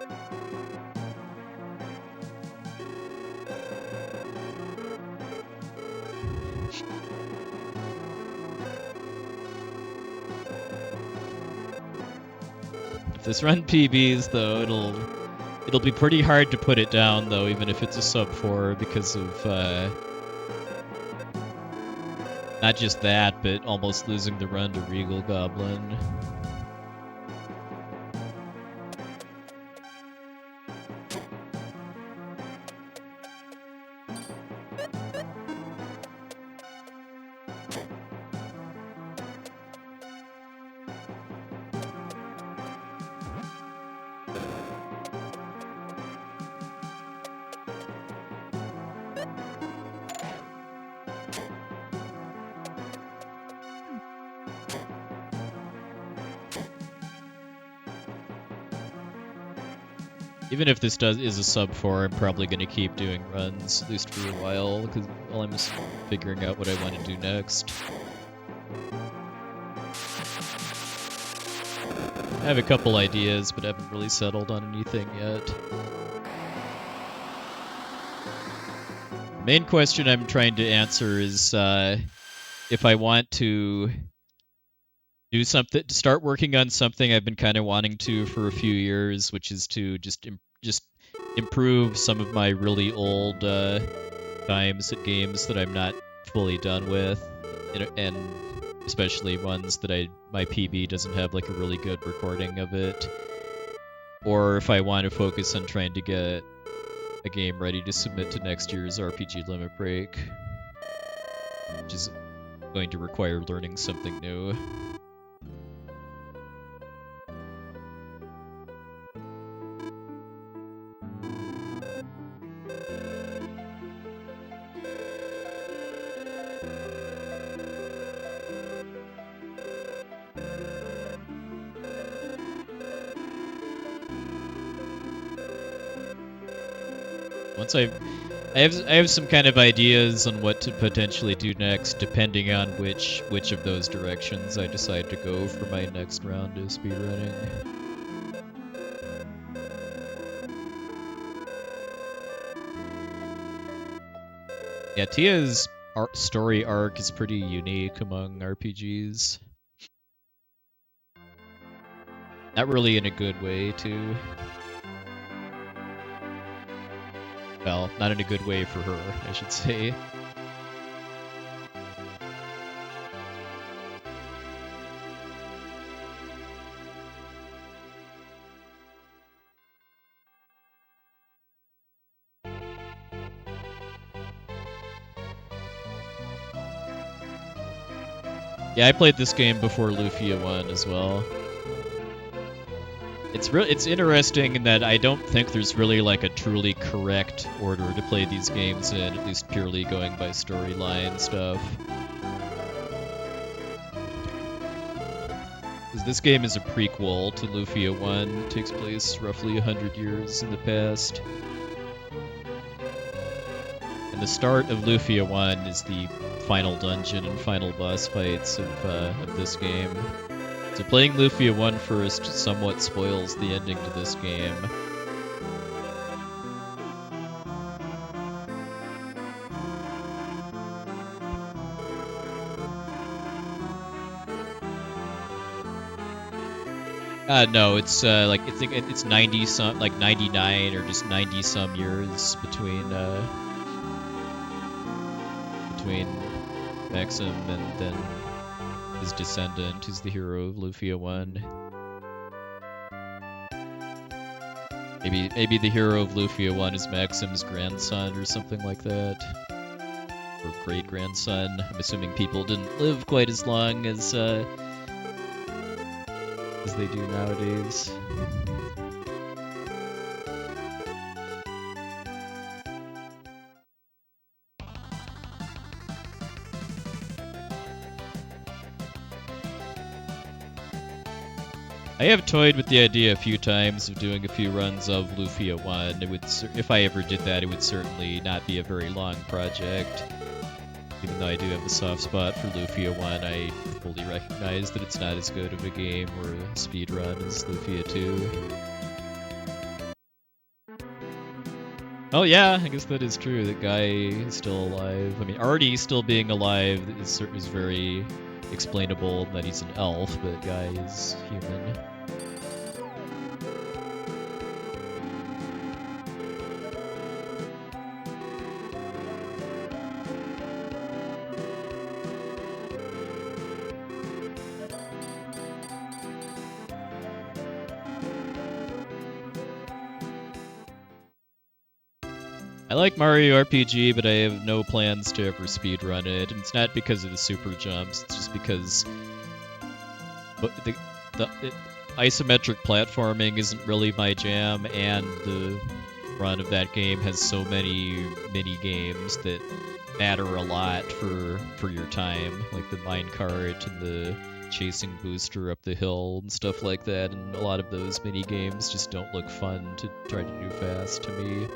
If this run PBs though, it'll be pretty hard to put it down though, even if it's a sub 4 because of not just that, but almost losing the run to Regal Goblin. Even if this is a sub 4, I'm probably going to keep doing runs, at least for a while, because while I'm just figuring out what I want to do next. I have a couple ideas, but haven't really settled on anything yet. The main question I'm trying to answer is if I want to do something, to start working on something I've been kind of wanting to for a few years, which is to just improve some of my really old times at games that I'm not fully done with, and especially ones that my PB doesn't have like a really good recording of it, or if I want to focus on trying to get a game ready to submit to next year's RPG limit break, which is going to require learning something new. Once I have some kind of ideas on what to potentially do next, depending on which of those directions I decide to go for my next round of speedrunning. Yeah, Tia's story arc is pretty unique among RPGs. Not really in a good way, too. Well, not in a good way for her, I should say. Yeah, I played this game before Lufia 1 as well. It's interesting in that I don't think there's really like a truly correct order to play these games in, at least purely going by storyline stuff. Because this game is a prequel to Lufia 1. It takes place roughly 100 years in the past. And the start of Lufia 1 is the final dungeon and final boss fights of this game. So playing Lufia 1 first somewhat spoils the ending to this game. No, it's like I think it's 90 some, like 99 or just 90 some years between Maxim and then his descendant, who's the hero of Lufia 1. Maybe the hero of Lufia 1 is Maxim's grandson or something like that. Or great-grandson. I'm assuming people didn't live quite as long as they do nowadays. I have toyed with the idea a few times of doing a few runs of Lufia 1. It would, if I ever did that, it would certainly not be a very long project. Even though I do have a soft spot for Lufia 1, I fully recognize that it's not as good of a game or a speedrun as Lufia 2. Oh yeah, I guess that is true. That guy is still alive. I mean, Artie still being alive is very explainable that he's an elf, but guy is human. I like Mario RPG, but I have no plans to ever speedrun it, and it's not because of the super jumps, it's just because the isometric platforming isn't really my jam, and the run of that game has so many mini-games that matter a lot for your time, like the minecart and the chasing booster up the hill and stuff like that, and a lot of those mini-games just don't look fun to try to do fast to me.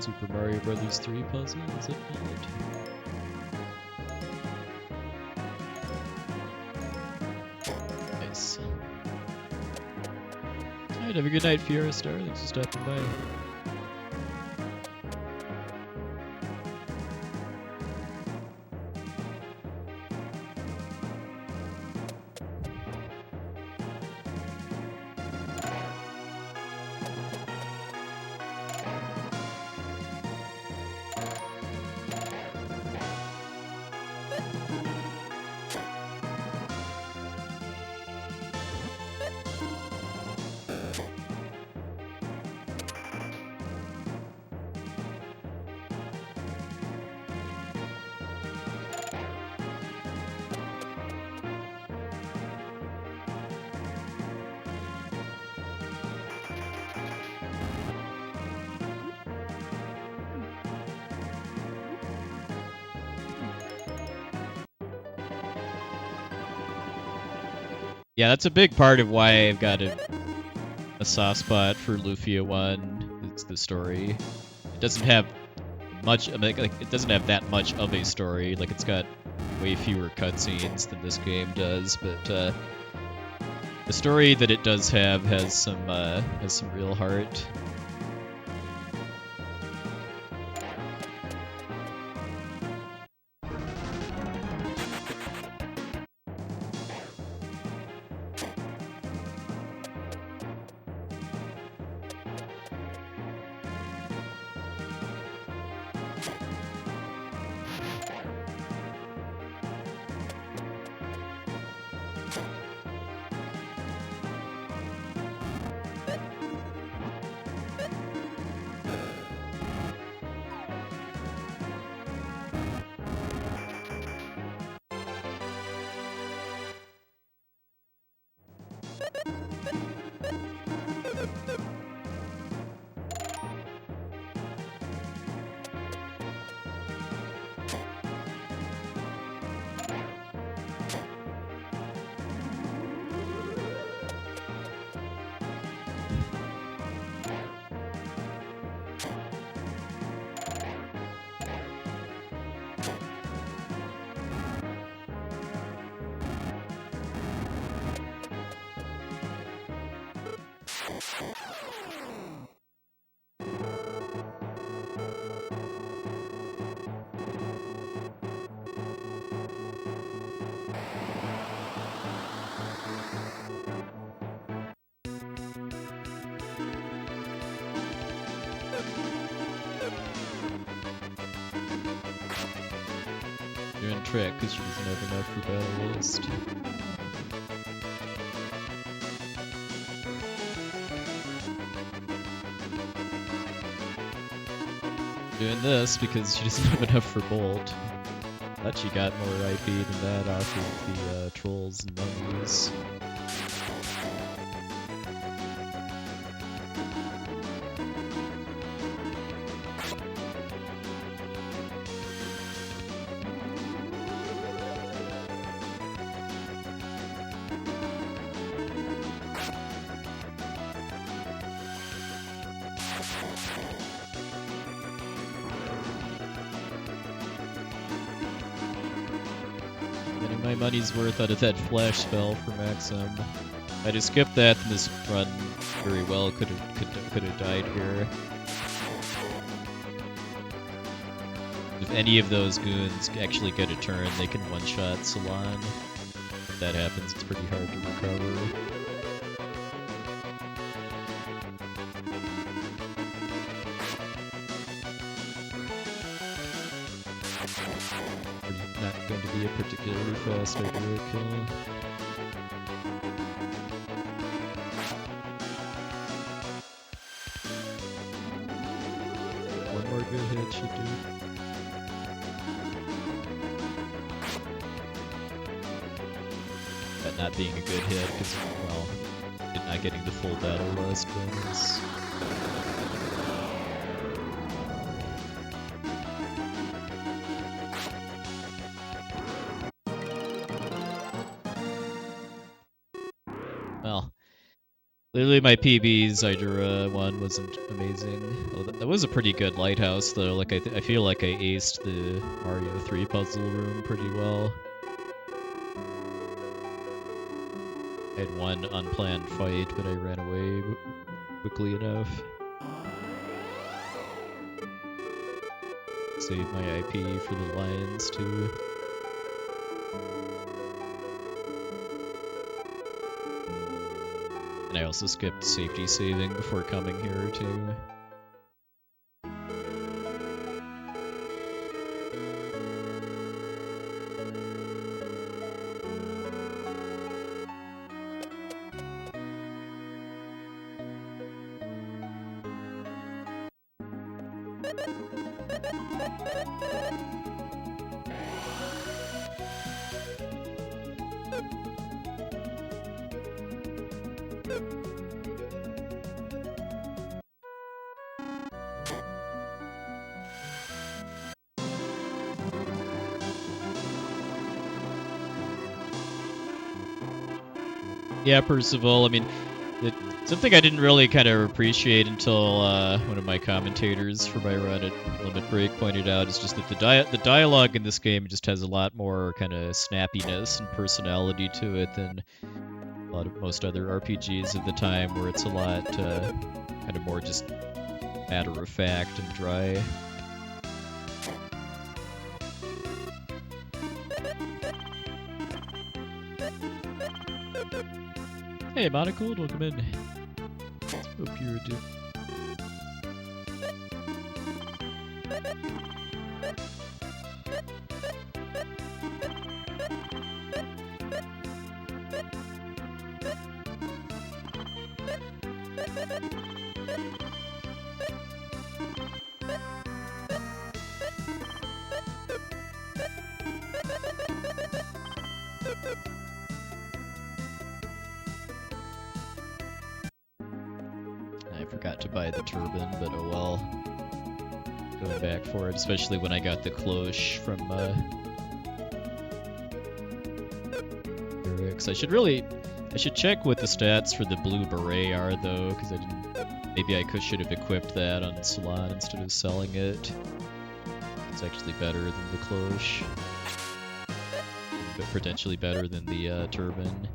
Super Mario Brothers 3 puzzle, is it not? Nice. Alright, have a good night, Fiora Star. Thanks for stopping by. Yeah, that's a big part of why I've got a soft spot for Lufia 1. It's the story. It doesn't have much. I mean, like, it doesn't have that much of a story. Like, it's got way fewer cutscenes than this game does. But the story that it does have has some real heart. Doing trick because she doesn't have enough for battle list. Doing this because she doesn't have enough for Bolt. But she got more IP than that off of the trolls and mummies. My money's worth out of that flash spell for Maxim. I just skipped that, and this run very well could have died here. If any of those goons actually get a turn, they can one-shot Salon. If that happens, it's pretty hard to recover. Not going to be a particularly fast idea kill. One more good hit should do. That not being a good hit, because, well, not getting the full battle list wins. Well, clearly my PB's Idura one wasn't amazing. Oh, that was a pretty good lighthouse, though. Like, I feel like I aced the Mario 3 puzzle room pretty well. I had one unplanned fight, but I ran away quickly enough. Saved my IP for the Lions, too. And I also skipped safety saving before coming here, too. Yeah, Percival, I mean, something I didn't really kind of appreciate until one of my commentators for my run at Limit Break pointed out is just that the dialogue in this game just has a lot more kind of snappiness and personality to it than a lot of most other RPGs of the time, where it's a lot kind of more just matter of fact and dry. Hey, Monocold, welcome in. Hope you're doing. I forgot to buy the turban, but oh well. Going back for it, especially when I got the cloche from Eric's. I should check what the stats for the blue beret are, though, because I didn't. Maybe I should have equipped that on Salon instead of selling it. It's actually better than the cloche, but potentially better than the turban.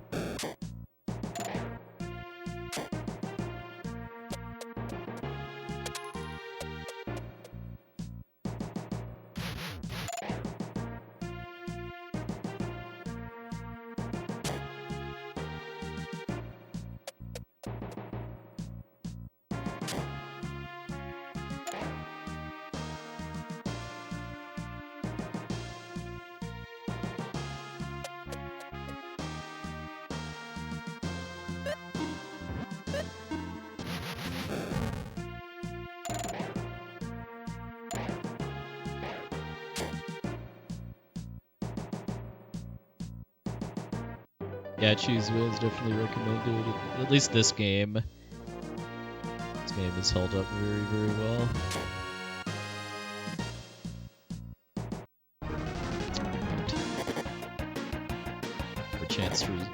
Yeah, Cheese Whiz definitely recommended. At least this game. This game has held up very, very well.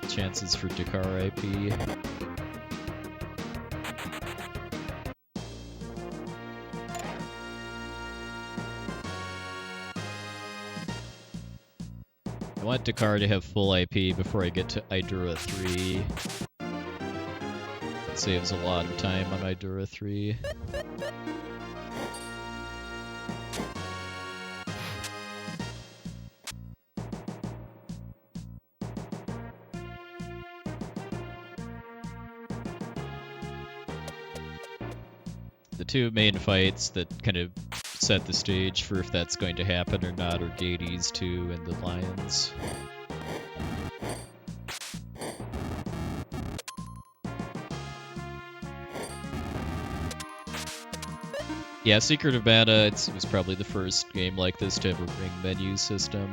Chances for Dakar IP. I want Dakar to have full IP before I get to Idura 3. It saves a lot of time on Idura 3. The two main fights that kind of set the stage for if that's going to happen or not are Gades 2 and the Lions. Yeah, Secret of Mana, it was probably the first game like this to have a ring menu system.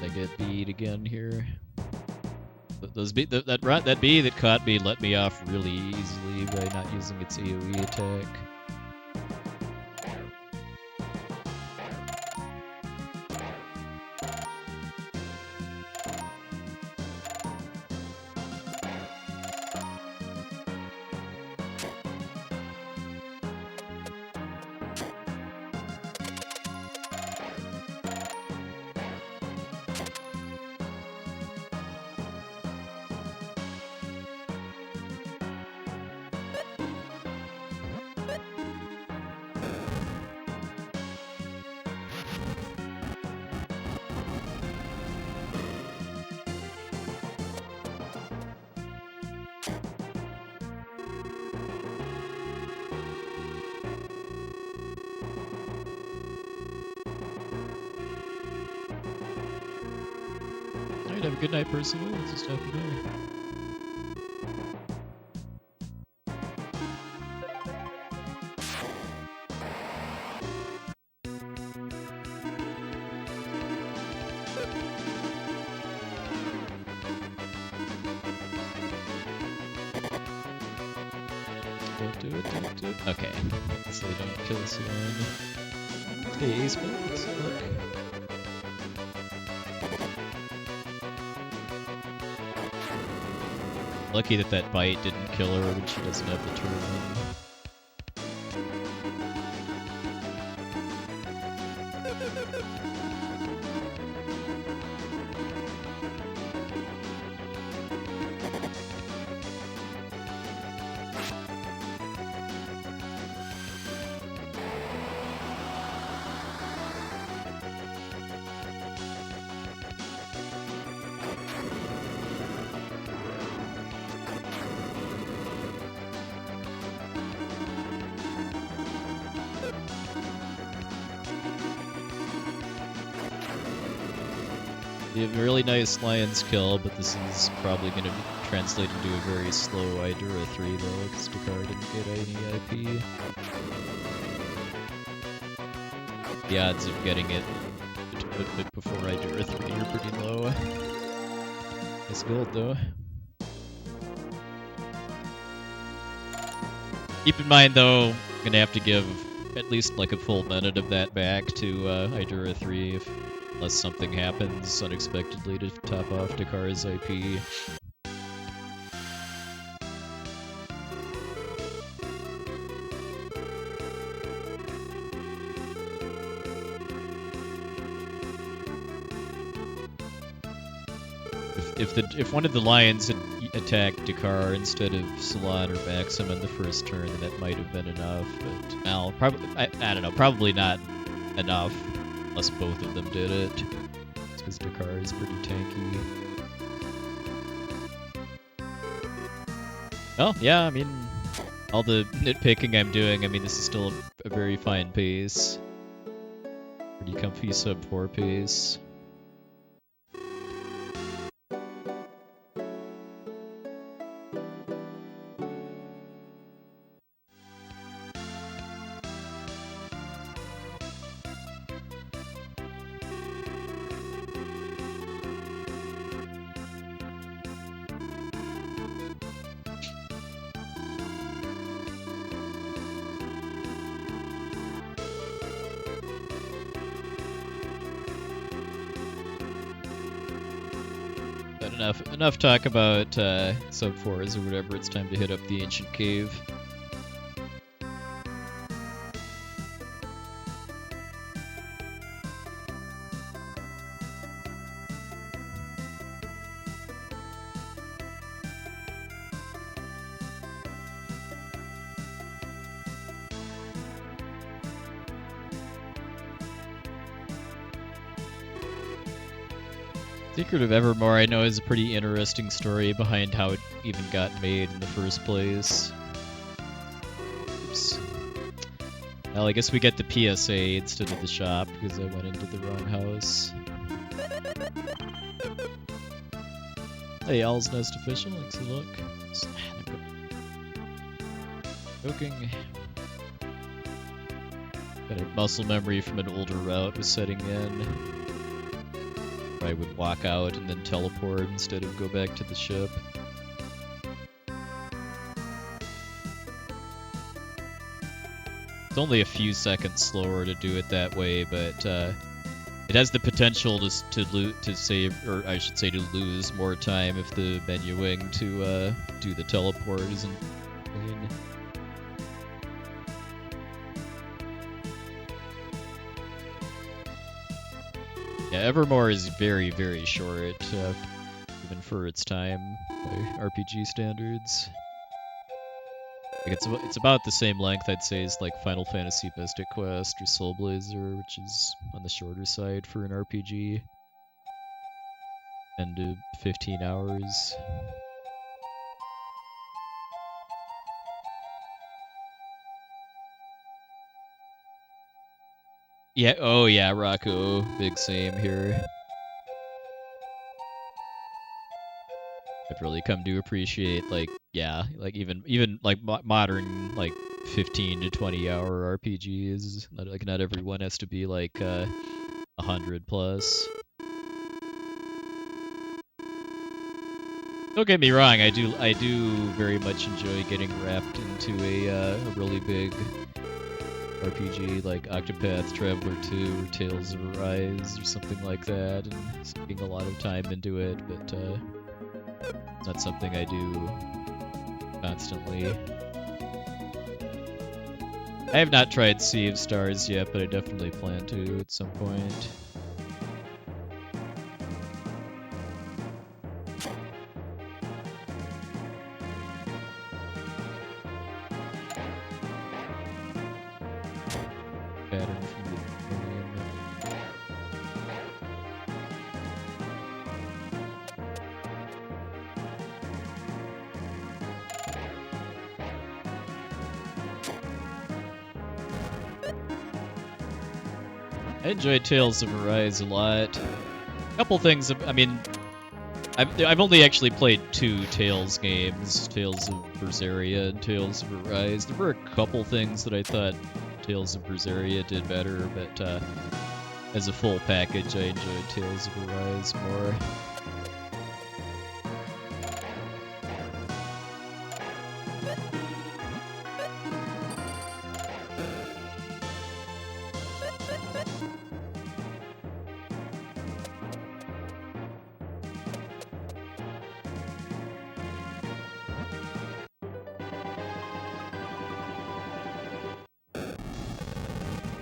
I get beat again here. That bee that caught me let me off really easily by not using its AoE attack. Alright, have a good night, Percival. Let's just stop you there. Don't do it, don't do it. Okay. So they don't kill us again. Hey, Ace, let's look. Lucky that that bite didn't kill her when she doesn't have the turn. You have a really nice Lion's kill, but this is probably going to translate into a very slow Idura 3 though, because Dakar didn't get any IP. The odds of getting it a bit before Idura 3 are pretty low. Nice gold though. Keep in mind though, I'm going to have to give at least like a full minute of that back to Idura 3 unless something happens unexpectedly to top off Dakar's IP. If one of the lions had attacked Dakar instead of Salon or Maxim on the first turn, then that might have been enough. But well, probably I don't know, probably not enough. Unless both of them did it. It's because Dakar is pretty tanky. Well, yeah, I mean, all the nitpicking I'm doing, I mean, this is still a very fine pace. Pretty comfy sub 4 pace. Enough talk about sub 4s or whatever. It's time to hit up the ancient cave. Secret of Evermore, I know, is a pretty interesting story behind how it even got made in the first place. Oops. Well, I guess we get the PSA instead of the shop because I went into the wrong house. Hey, Owl's Nest official, thanks a look. Joking. Kind of muscle memory from an older route was setting in. I would walk out and then teleport instead of go back to the ship. It's only a few seconds slower to do it that way, but it has the potential to save, or I should say to lose more time if the menuing to do the teleport isn't clean. Yeah, Evermore is very, very short, even for its time by RPG standards. Like it's about the same length, I'd say, as like Final Fantasy Mystic Quest or Soul Blazer, which is on the shorter side for an RPG. 10 to 15 hours. Yeah, oh yeah, Rocco, big same here. I've really come to appreciate, like, yeah, like even like modern, like 15 to 20 hour RPGs. Like not everyone has to be like 100 plus. Don't get me wrong, I do very much enjoy getting wrapped into a really big RPG like Octopath Traveler 2 or Tales of Arise or something like that, and sinking a lot of time into it, but it's not something I do constantly. I have not tried Sea of Stars yet, but I definitely plan to at some point. Pattern from the game. I enjoyed Tales of Arise a lot. A couple things, I mean, I've only actually played 2 Tales games, Tales of Berseria and Tales of Arise. There were a couple things that I thought Tales of Berseria did better, but as a full package, I enjoyed Tales of Arise more.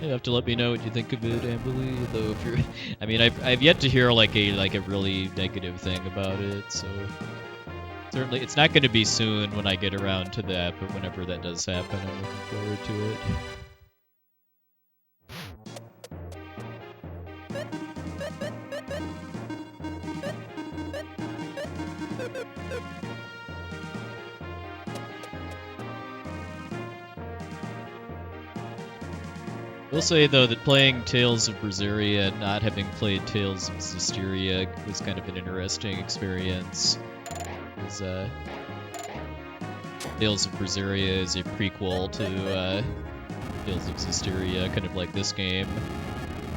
You have to let me know what you think of it, Amberly. Though if you're, I mean, I've yet to hear like a really negative thing about it. So certainly, it's not going to be soon when I get around to that. But whenever that does happen, I'm looking forward to it. I will say, though, that playing Tales of Berseria and not having played Tales of Zestiria was kind of an interesting experience. Tales of Berseria is a prequel to Tales of Zestiria, kind of like this game,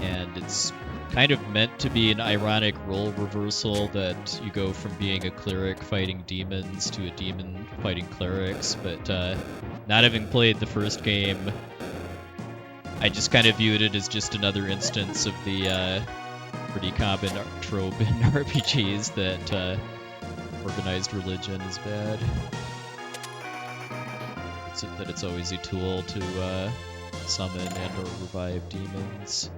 and it's kind of meant to be an ironic role reversal that you go from being a cleric fighting demons to a demon fighting clerics, but not having played the first game, I just kind of viewed it as just another instance of the pretty common trope in RPGs that organized religion is bad. That it's always a tool to summon and or revive demons.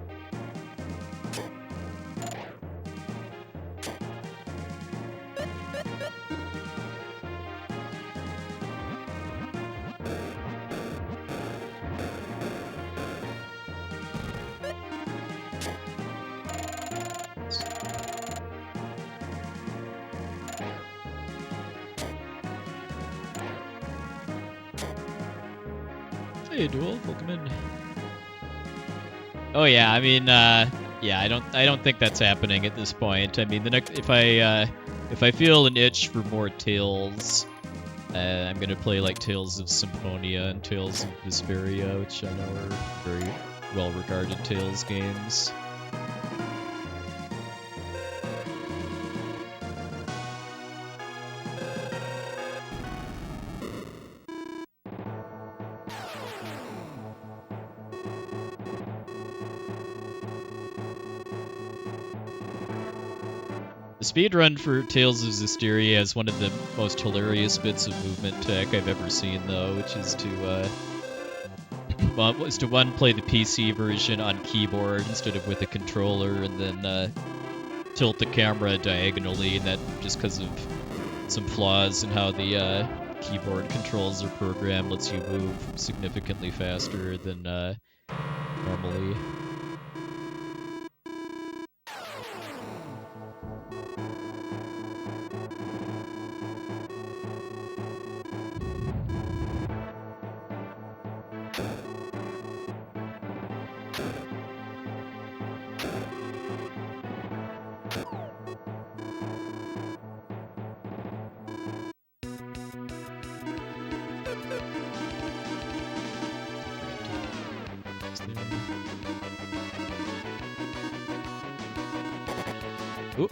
Hey, Duel, welcome in. Oh yeah, I mean, yeah, I don't think that's happening at this point. I mean, the next if I feel an itch for more Tales, I'm gonna play like Tales of Symphonia and Tales of Vesperia, which I know are very well-regarded Tales games. The speedrun for Tales of Zestiria has one of the most hilarious bits of movement tech I've ever seen, though, which is to play the PC version on keyboard instead of with a controller, and then tilt the camera diagonally, and that just because of some flaws in how the keyboard controls are programmed lets you move significantly faster than normally.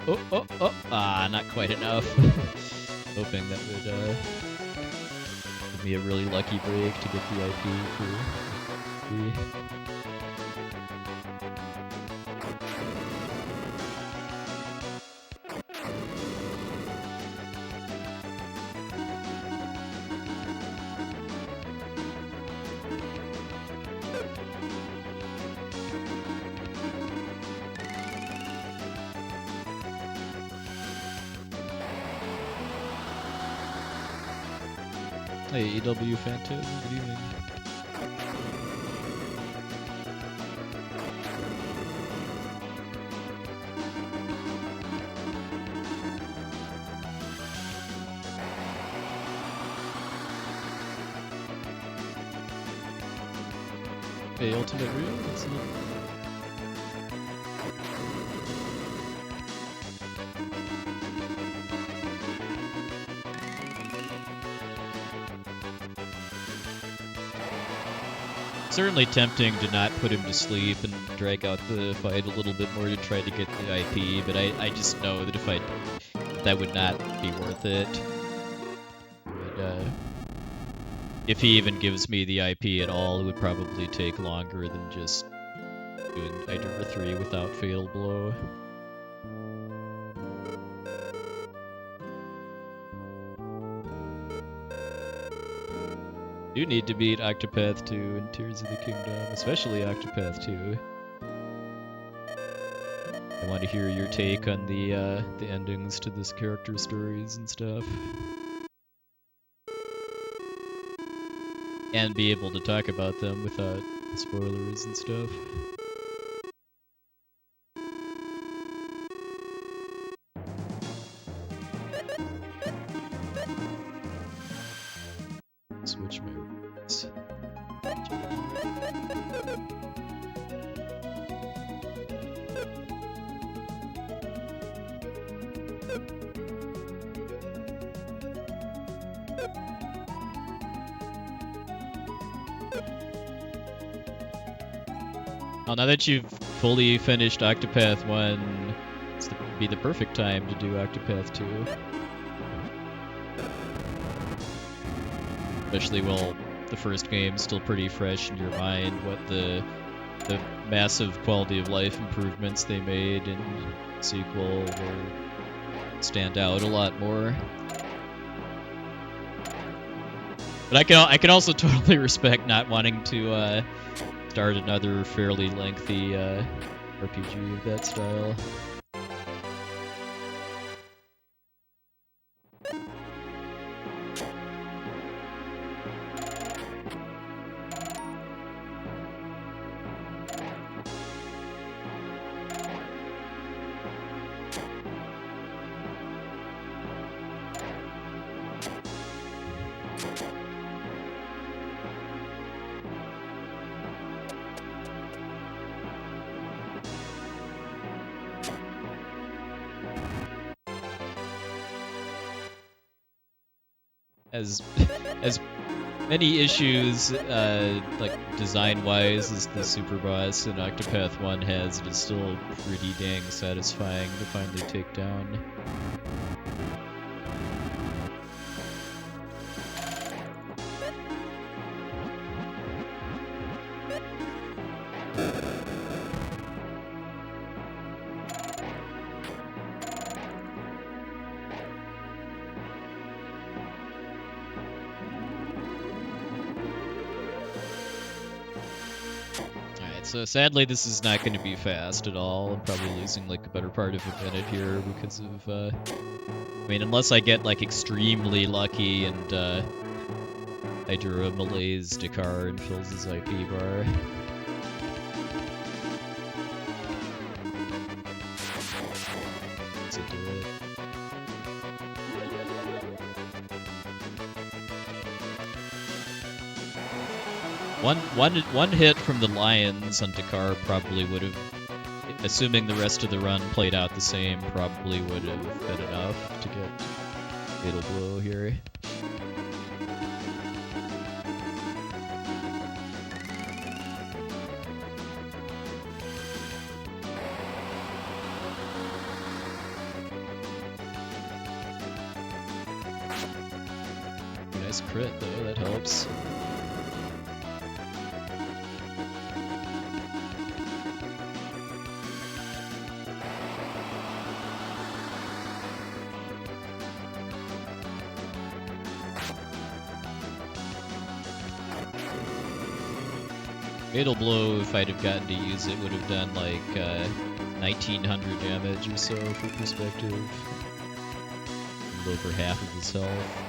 Oh, not quite enough. Hoping that would give me a really lucky break to get the IP for the... Hey, EW Phantom, good evening. Hey, Ultimate Real, what's up? Certainly tempting to not put him to sleep and drag out the fight a little bit more to try to get the IP, but I just know that if that would not be worth it. But, if he even gives me the IP at all, it would probably take longer than just doing Item 3 without Fatal Blow. You need to beat Octopath 2 and Tears of the Kingdom, especially Octopath 2. I want to hear your take on the endings to this character stories and stuff. And be able to talk about them without spoilers and stuff. Switch my words. Well, now that you've fully finished Octopath 1, it's be the perfect time to do Octopath 2. Especially while the first game's still pretty fresh in your mind, what the massive quality of life improvements they made in the sequel will stand out a lot more. But I can also totally respect not wanting to start another fairly lengthy RPG of that style. As many issues, like design-wise, as the super boss in Octopath 1 has. It is still pretty dang satisfying to finally take down. So sadly, this is not going to be fast at all. I'm probably losing like a better part of a minute here because of, I mean, unless I get like extremely lucky and Hydra malays Dakar and fills his IP bar. To do it. One hit from the Lions on Dakar probably would have, assuming the rest of the run played out the same, probably would have been enough to get Fatal Blow here. Nice crit though, that helps. Fatal Blow, if I'd have gotten to use it, would have done like 1900 damage or so for perspective. A little over half of his health.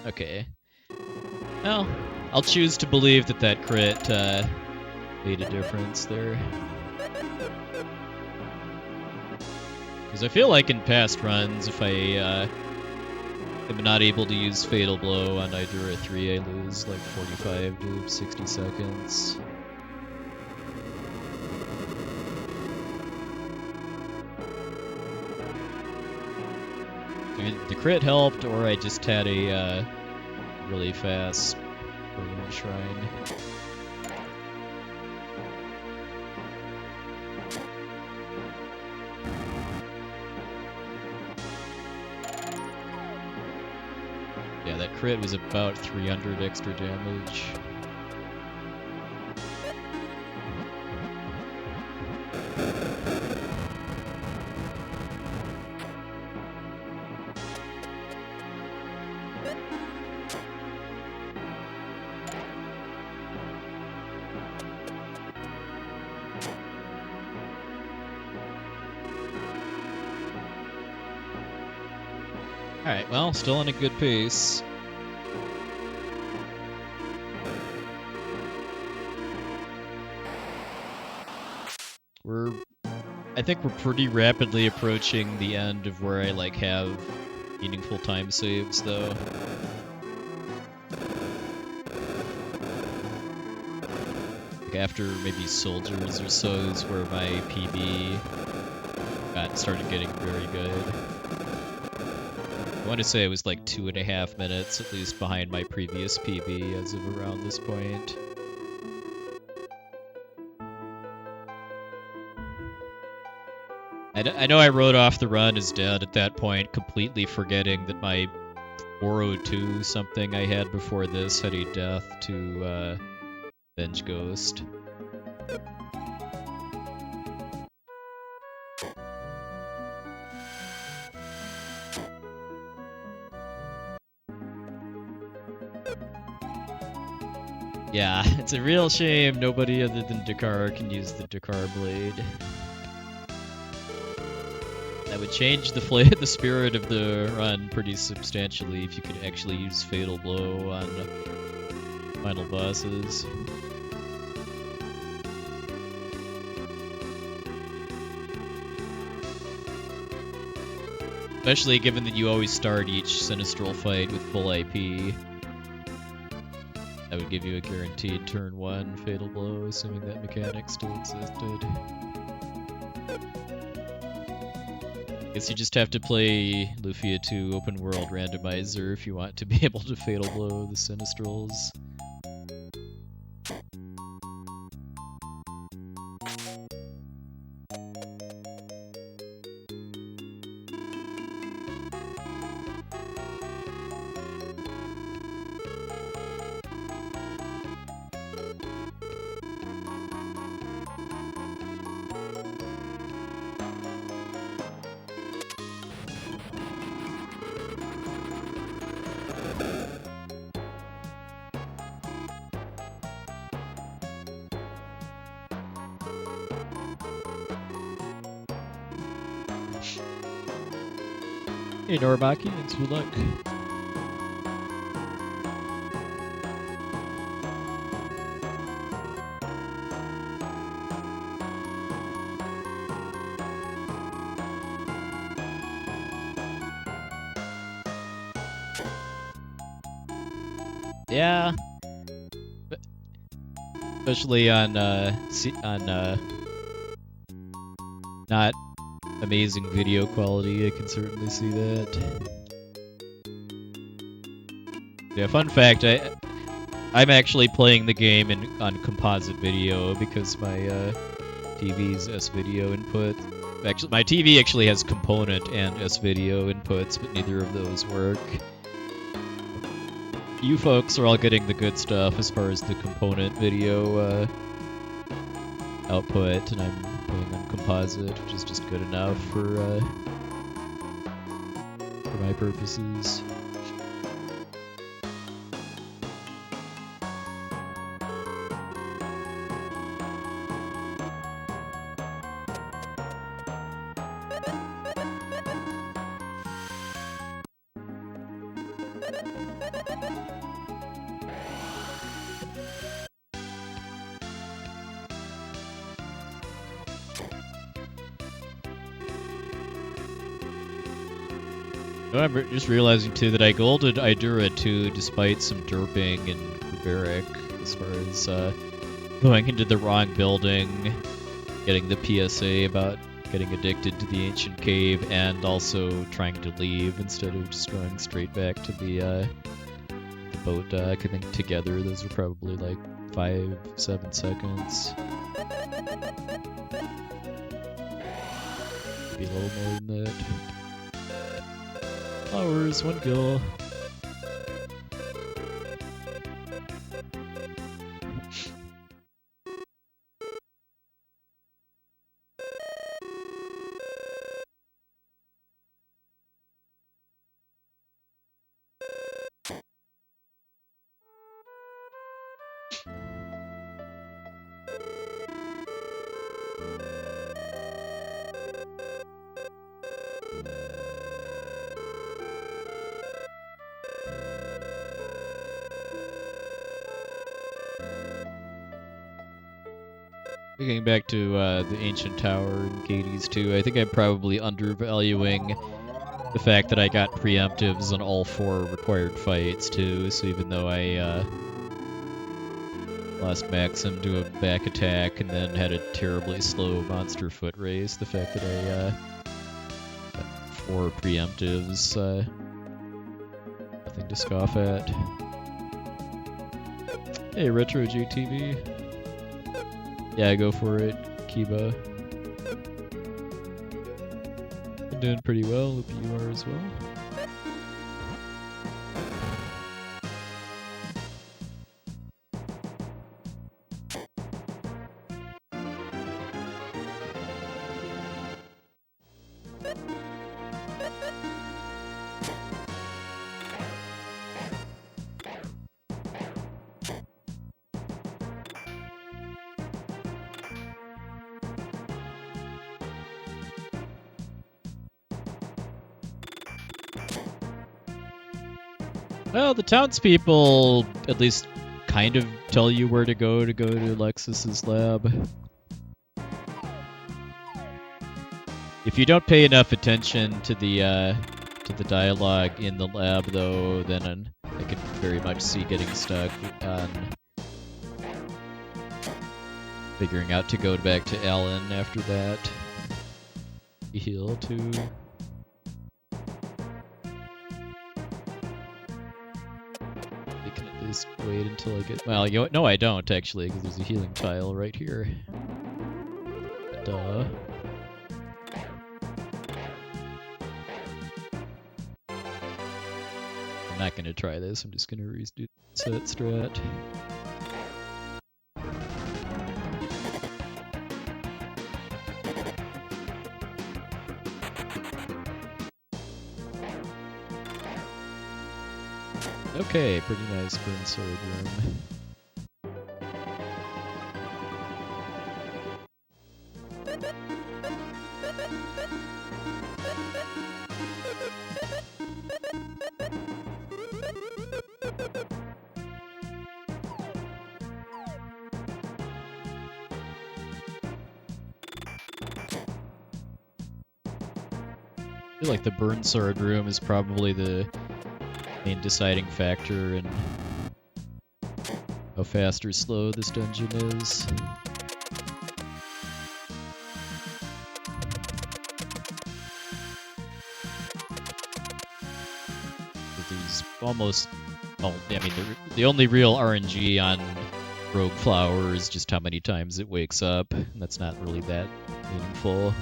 Okay. Well, I'll choose to believe that that crit made a difference there. Because I feel like in past runs, if I am not able to use Fatal Blow on Idura 3, I lose like 45 to 60 seconds. The crit helped, or I just had a really fast Berlin Shrine. Yeah, that crit was about 300 extra damage. Alright, well, still on a good pace. I think we're pretty rapidly approaching the end of where I, like, have meaningful time saves, though. Like, after maybe Soldiers or so is where my PB started getting very good. I want to say it was like 2.5 minutes, at least, behind my previous PB as of around this point. I know I wrote off the run as dead at that point, completely forgetting that my 402 something I had before this had a death to Venge Ghost. Yeah, it's a real shame nobody other than Dakar can use the Dakar blade. That would change the spirit of the run pretty substantially if you could actually use Fatal Blow on final bosses. Especially given that you always start each Sinistral fight with full IP. That would give you a guaranteed turn 1 Fatal Blow, assuming that mechanic still existed. Guess you just have to play Lufia II Open World Randomizer if you want to be able to Fatal Blow the Sinistrals. Hey Normaki, thanks for luck. Yeah, especially on not amazing video quality, I can certainly see that. Yeah, fun fact, I'm actually playing the game on composite video because my TV's S-video input. Actually, my TV actually has component and S-video inputs, but neither of those work. You folks are all getting the good stuff as far as the component video output, and I'm playing on composite, which is just good enough for my purposes. I'm just realizing too that I golded Idura 2 despite some derping in Kuberic as far as going into the wrong building, getting the PSA about getting addicted to the ancient cave, and also trying to leave instead of just going straight back to the boat dock. I think together those were probably like 5-7 seconds. Maybe a little more than that. Flowers, 1 kill. Getting back to the Ancient Tower and Katie's too, I think I'm probably undervaluing the fact that I got preemptives on all 4 required fights too, so even though I lost Maxim to a back attack and then had a terribly slow monster foot race, the fact that I got 4 preemptives, nothing to scoff at. Hey Retro JTV. Yeah, go for it, Kiba. I'm doing pretty well, hope you are as well. Well, the townspeople at least kind of tell you where to go to Alexis's lab. If you don't pay enough attention to the dialogue in the lab, though, then I could very much see getting stuck on figuring out to go back to Alan after that. Heal too. I can at least wait until I get. Well, no, I don't actually, because there's a healing tile right here. Duh. I'm not gonna try this. I'm just gonna redo set strat. Okay, pretty nice burn sword room. I feel like the burn sword room is probably the main deciding factor in how fast or slow this dungeon is. There's almost, well, I mean, the only real RNG on Rogue Flower is just how many times it wakes up, and that's not really that meaningful.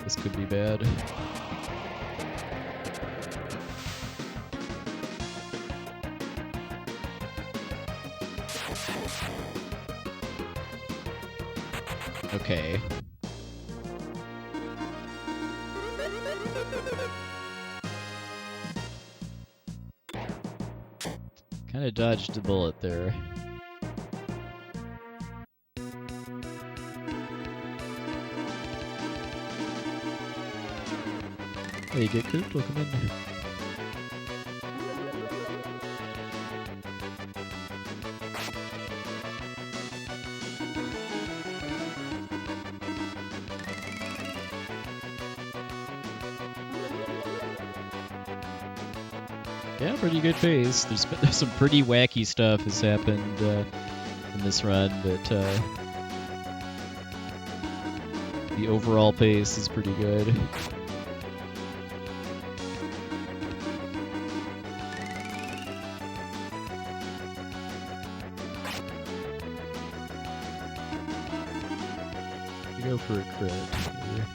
This could be bad. Okay. Kind of dodged a bullet there. Hey, get cooped, welcome in. Yeah, pretty good pace. There's some pretty wacky stuff has happened in this run, but the overall pace is pretty good. Go for a crit here.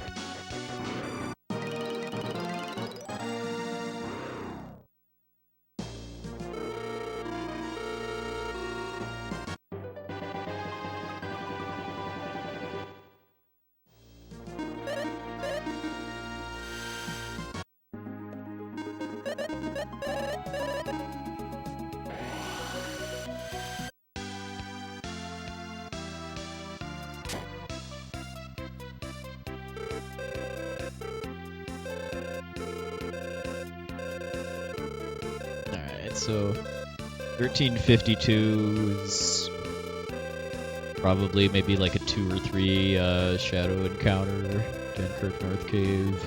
So 1352 is probably maybe like a 2 or 3 shadow encounter, Dunkirk North Cave.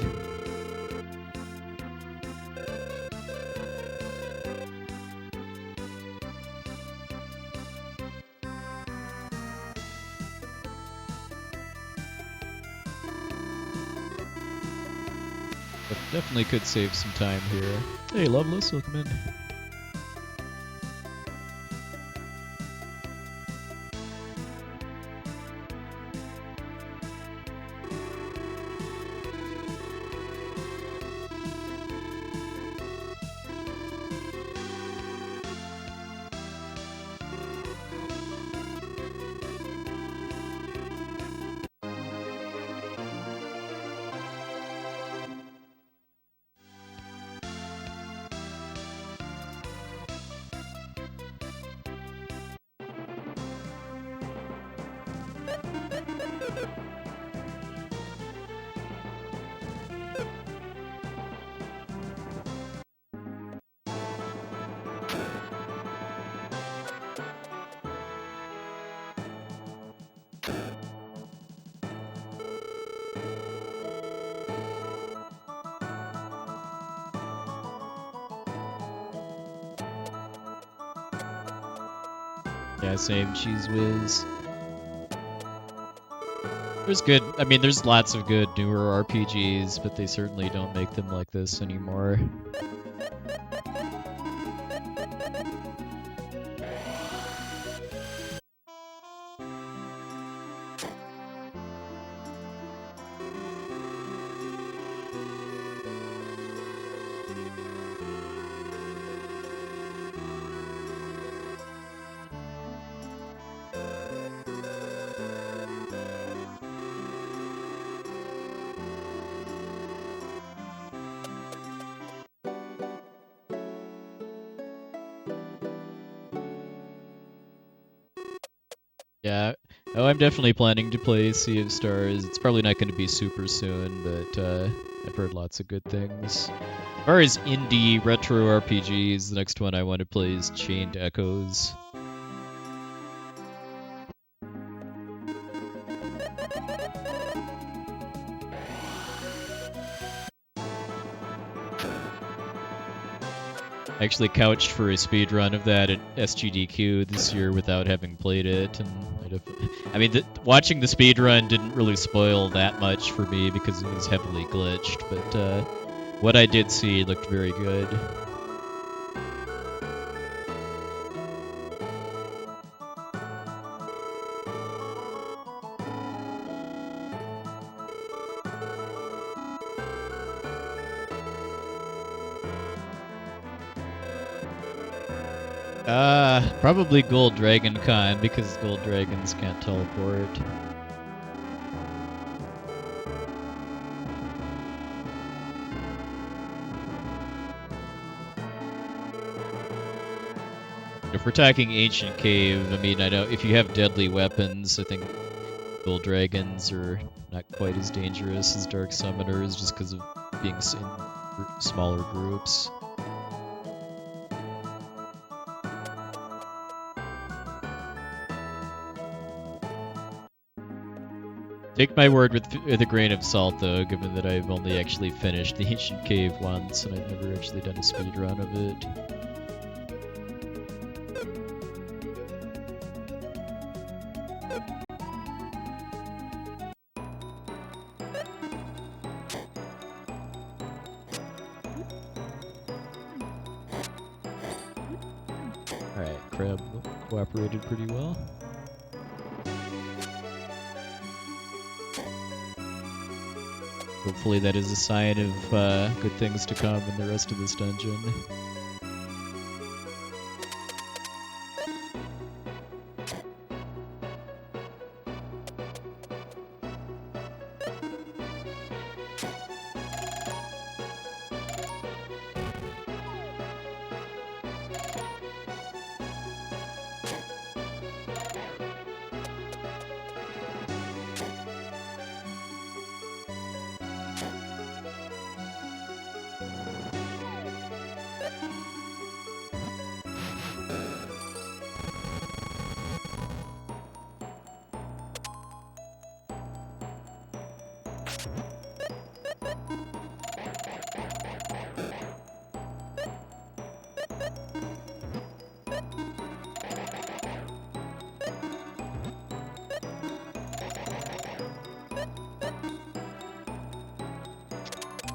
But definitely could save some time here. Hey Loveless, welcome in. Yeah, same. Cheese Whiz. There's good. I mean, there's lots of good newer RPGs, but they certainly don't make them like this anymore. Yeah. Oh, I'm definitely planning to play Sea of Stars. It's probably not going to be super soon, but I've heard lots of good things. As far as indie retro RPGs, the next one I want to play is Chained Echoes. I actually couched for a speedrun of that at SGDQ this year without having played it, and I mean, watching the speedrun didn't really spoil that much for me because it was heavily glitched, but what I did see looked very good. Probably Gold Dragon Con, because gold dragons can't teleport. If we're talking Ancient Cave, I mean, I know if you have deadly weapons, I think Gold Dragons are not quite as dangerous as Dark Summoners, just because of being in smaller groups. Take my word with a grain of salt, though, given that I've only actually finished the Ancient Cave once, and I've never actually done a speedrun of it. Alright, Crab cooperated pretty well. Hopefully that is a sign of good things to come in the rest of this dungeon.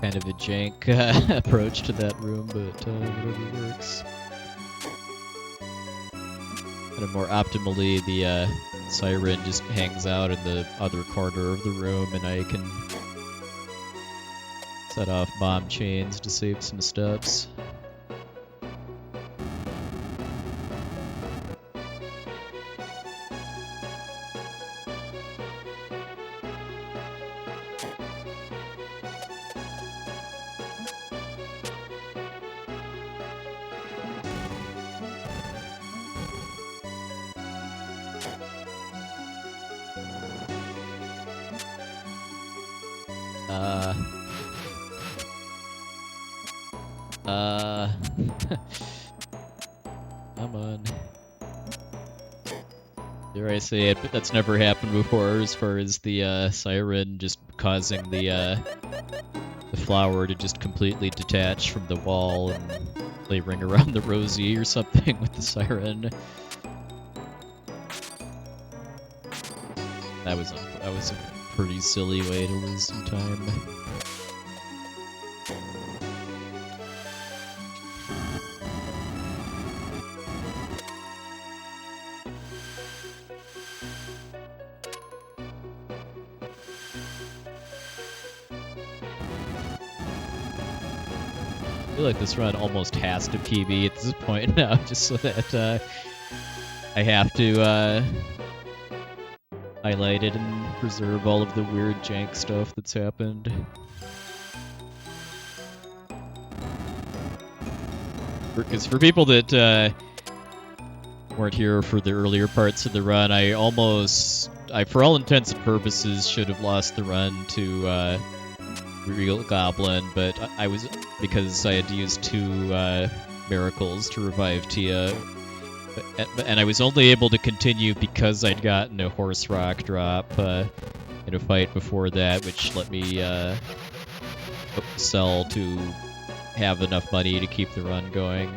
Kind of a jank approach to that room, but whatever works. Kind of more optimally, the siren just hangs out in the other corner of the room, and I can set off bomb chains to save some steps. Come on. Dare I say it, but that's never happened before as far as the siren just causing the flower to just completely detach from the wall and play Ring Around the Rosie or something with the siren. That was a pretty silly way to lose some time. I feel like this run almost has to PB at this point now, just so that I have to highlight it and preserve all of the weird jank stuff that's happened. Because for people that weren't here for the earlier parts of the run, I for all intents and purposes, should have lost the run to Regal Goblin, but I was, because I had to use 2 miracles to revive Tia, and I was only able to continue because I'd gotten a horse rock drop in a fight before that, which let me sell to have enough money to keep the run going.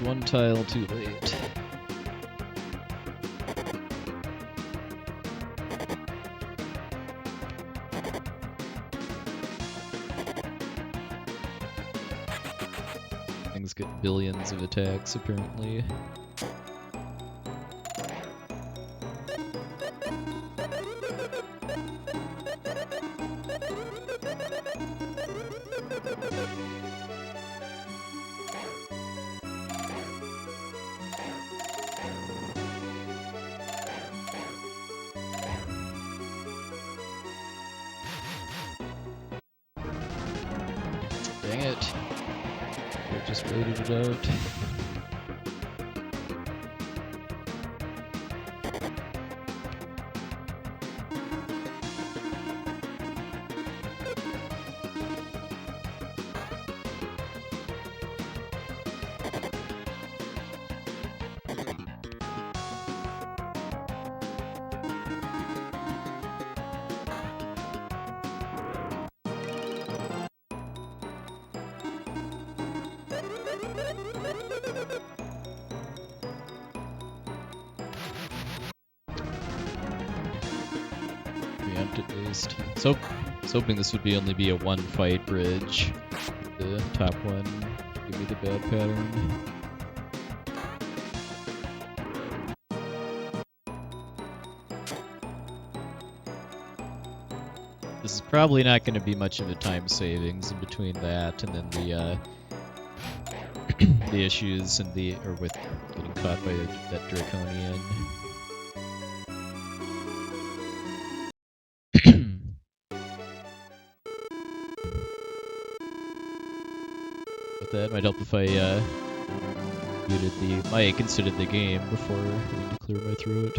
One tile too late. Things get billions of attacks, apparently. Dang it. I just waited it out. Preempt at least. So was hoping this would only be a one fight bridge. The top one give me the bad pattern. This is probably not going to be much of a time savings in between that and then the the issues and with getting caught by that Draconian. But that might help if I muted the mic instead of the game before having to clear my throat.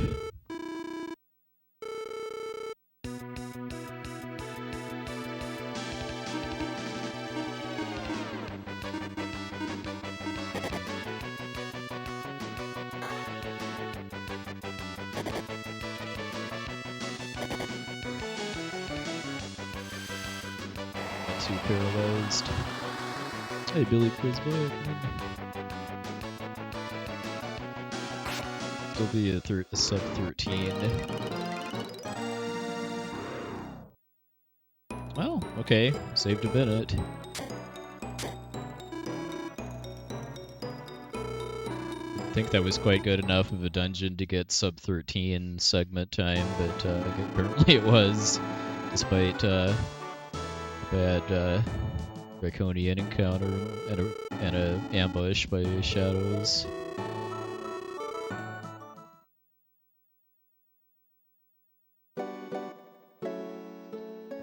Too paralyzed. Hey, Billy Prisma. Still be a sub 13. Well, okay, saved a minute. I think that was quite good enough of a dungeon to get sub 13 segment time, but apparently it was, despite bad Draconian encounter and a ambush by shadows.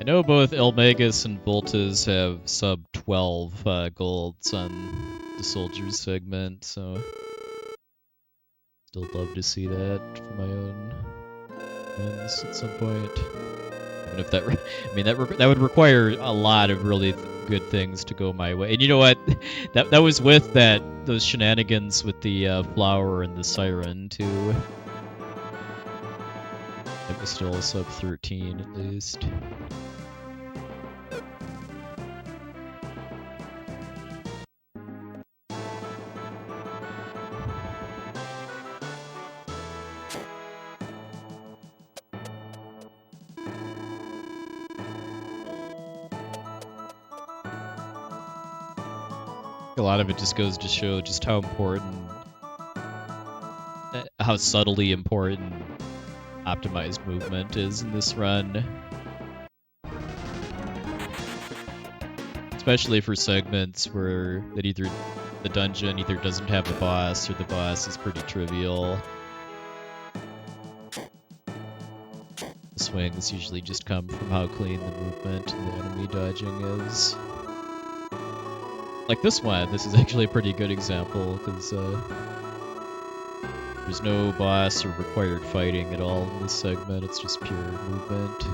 I know both Elmagus and Voltas have sub 12 golds on the soldiers segment, so still love to see that for my own friends at some point. Even if that, that would require a lot of really good things to go my way. And you know what? That was with those shenanigans with the flower and the siren too. It was still a sub 13 at least. A lot of it just goes to show just how important, how subtly important optimized movement is in this run. Especially for segments where either the dungeon either doesn't have a boss or the boss is pretty trivial. The swings usually just come from how clean the movement and the enemy dodging is. Like this one, this is actually a pretty good example, because there's no boss or required fighting at all in this segment, it's just pure movement.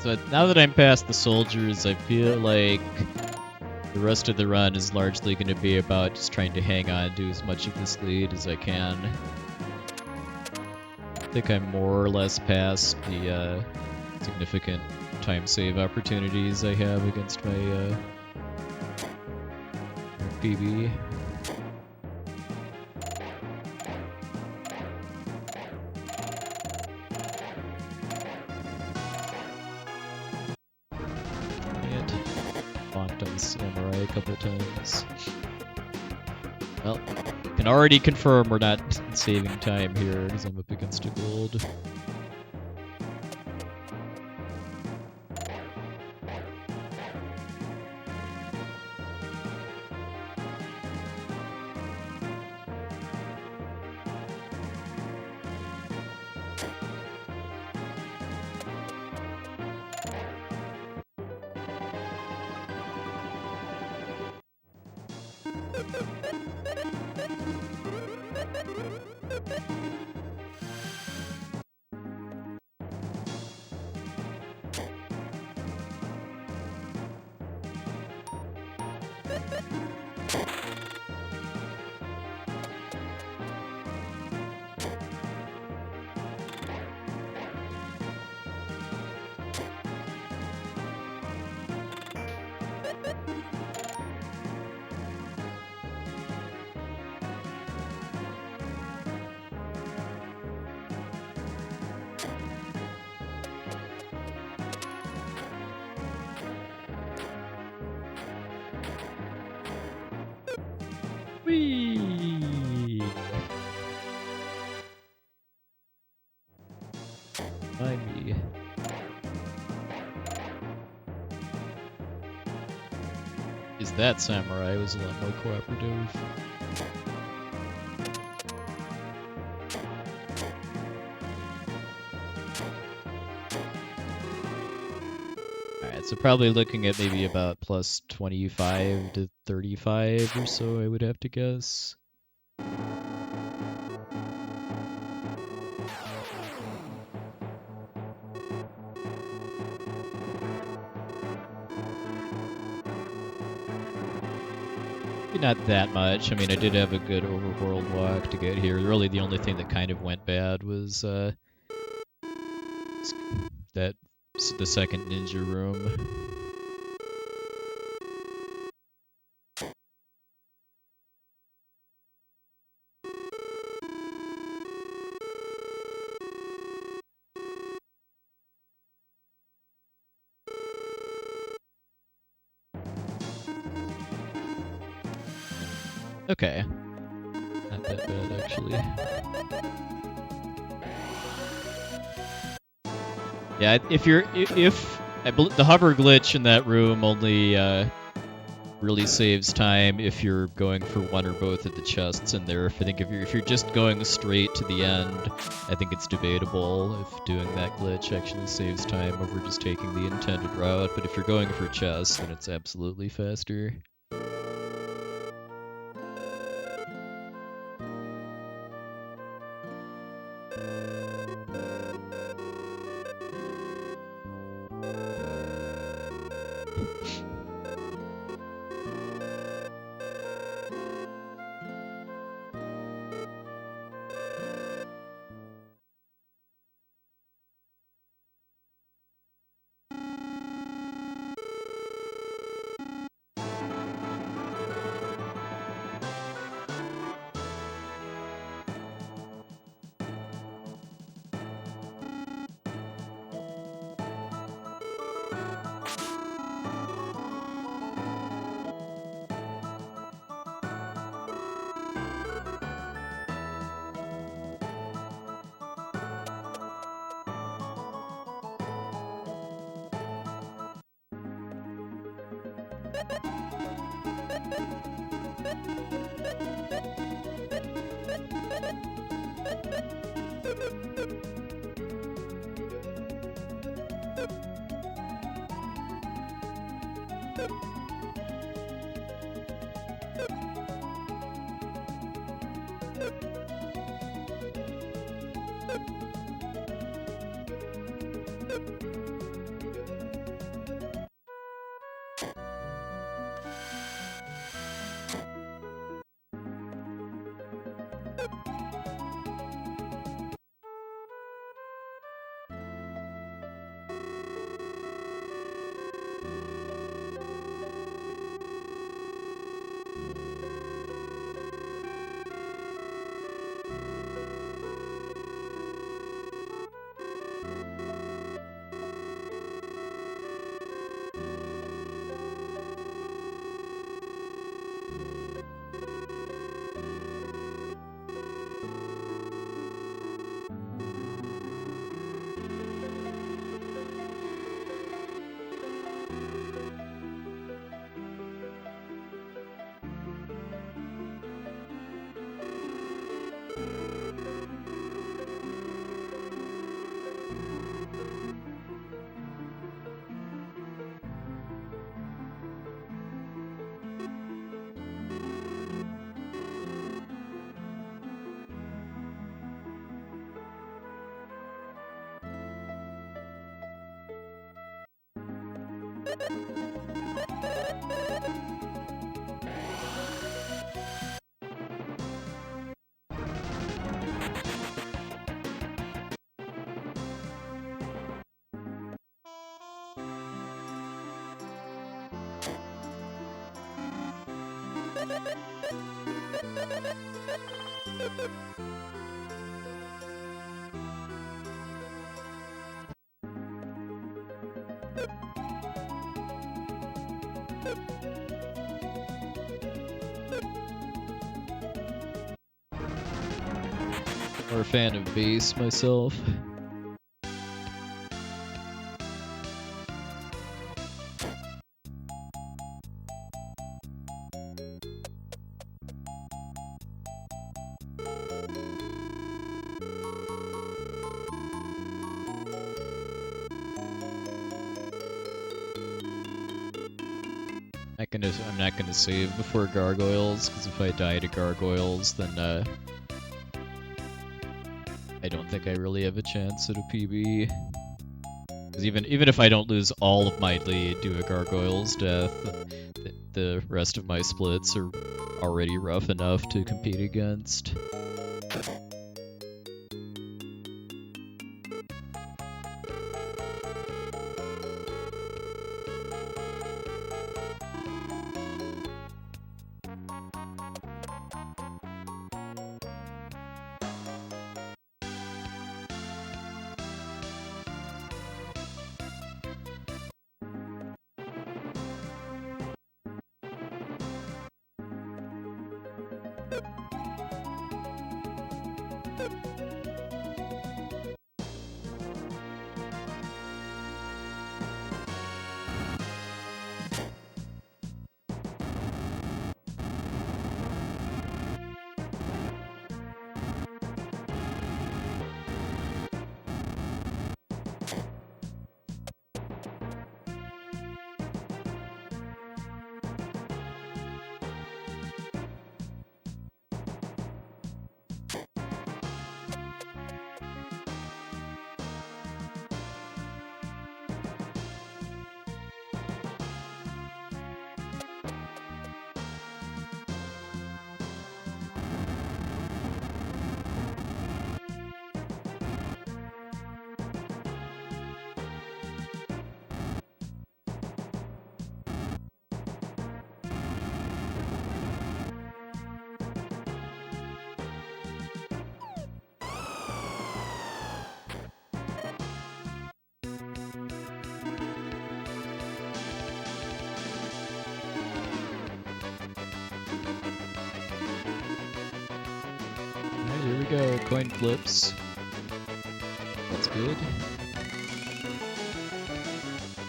So now that I'm past the soldiers, I feel like the rest of the run is largely going to be about just trying to hang on to as much of this lead as I can. I think I'm more or less past the significant time save opportunities I have against my PB. Samurai a couple times. Well, can already confirm we're not saving time here because I'm up against a gold. Whee! Mind me. Is that samurai was a lot more cooperative. Alright, so probably looking at maybe about plus 25 to 35 or so, I would have to guess. Not that much. I mean, I did have a good overworld walk to get here. Really, the only thing that kind of went bad was the second ninja room. Okay. Not that bad, actually. Yeah, the hover glitch in that room only really saves time if you're going for one or both of the chests in there. If you're just going straight to the end, I think it's debatable if doing that glitch actually saves time over just taking the intended route. But if you're going for chests, then it's absolutely faster. More a fan of bass myself. I'm not gonna save before gargoyles, because if I die to gargoyles, then I don't think I really have a chance at a PB. Because even if I don't lose all of my lead to a gargoyle's death, the rest of my splits are already rough enough to compete against. Here we go, coin flips. That's good.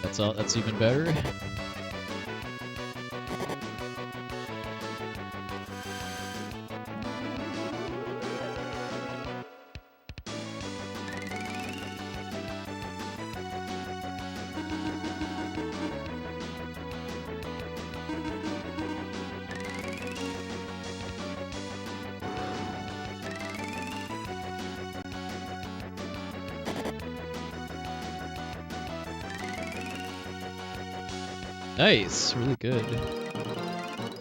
That's even better. Nice, really good.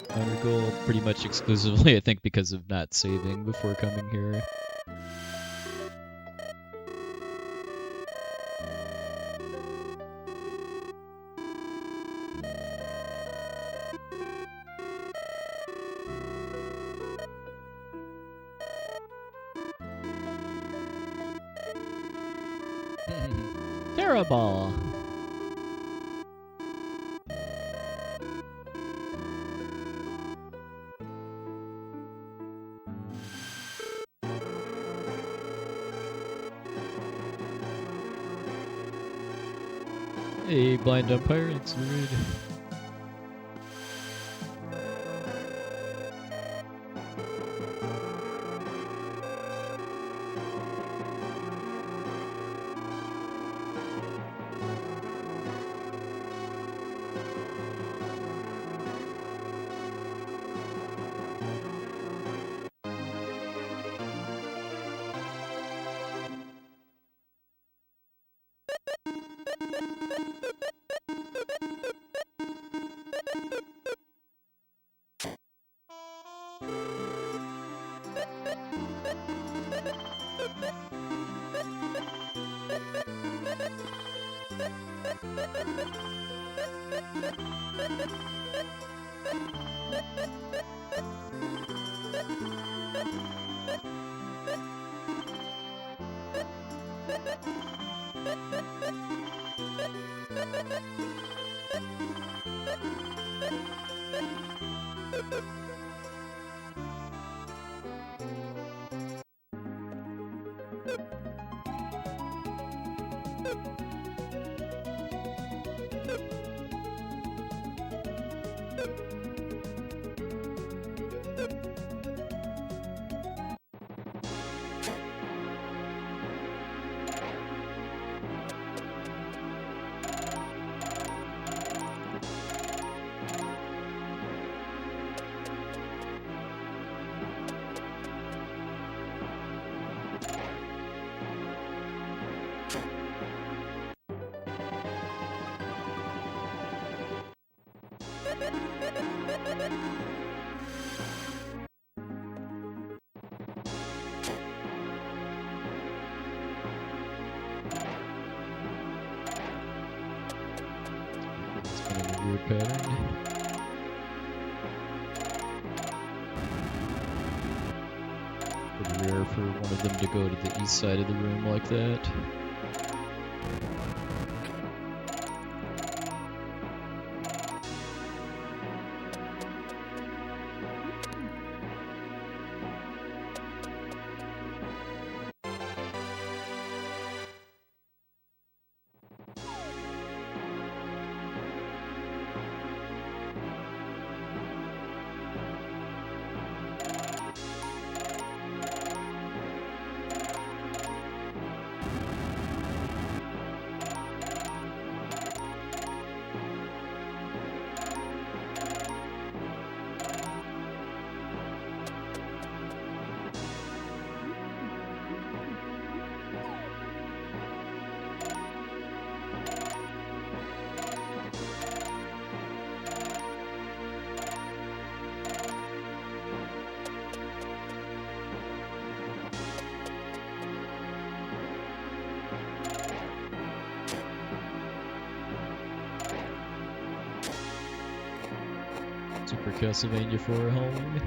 Counter goal pretty much exclusively, I think, because of not saving before coming here. Terrible! Hey, blind umpire, it's weird. Weird pattern. Pretty rare for one of them to go to the east side of the room like that. Super Castlevania 4 home.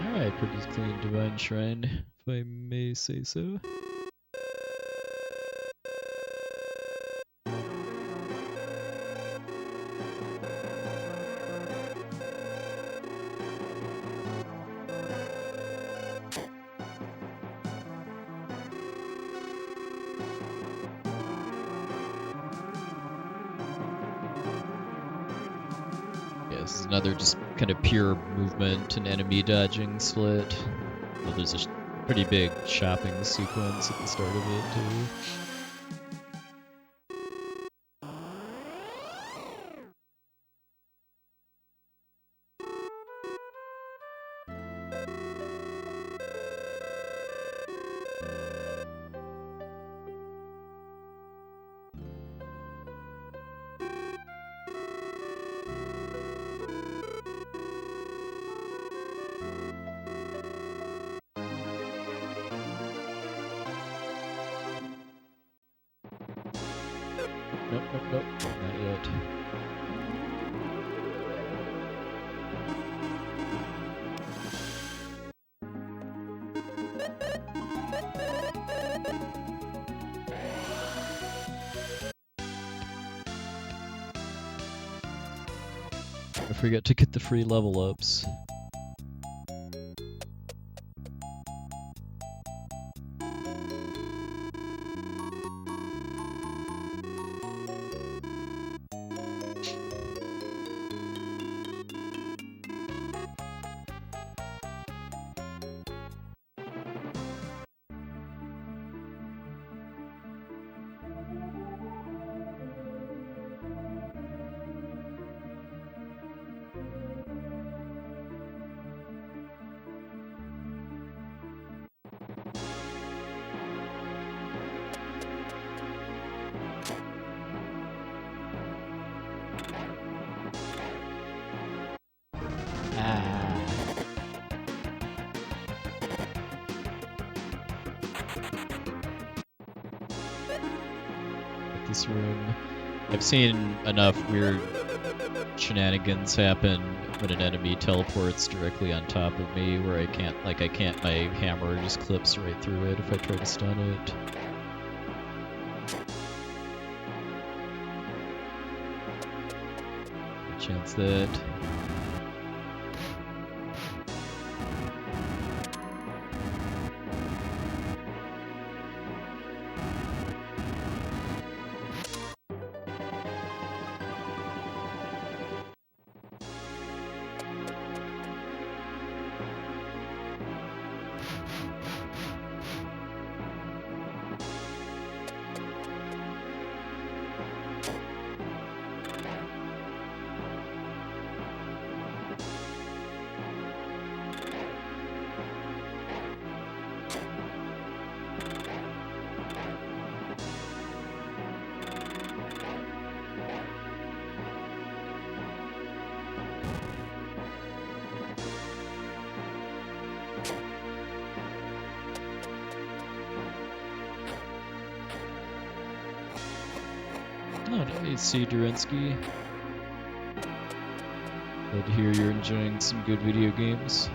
Alright, pretty clean Divine Shrine, if I may say so. This is another just kind of pure movement and enemy dodging split. Well, there's a pretty big shopping sequence at the start of it too. Nope, nope, nope, not yet. I forget to get the free level ups. this room. I've seen enough weird shenanigans happen when an enemy teleports directly on top of me where I can't, my hammer just clips right through it if I try to stun it. Good chance that... Oh, nice, see Durensky. Glad to hear you're enjoying some good video games.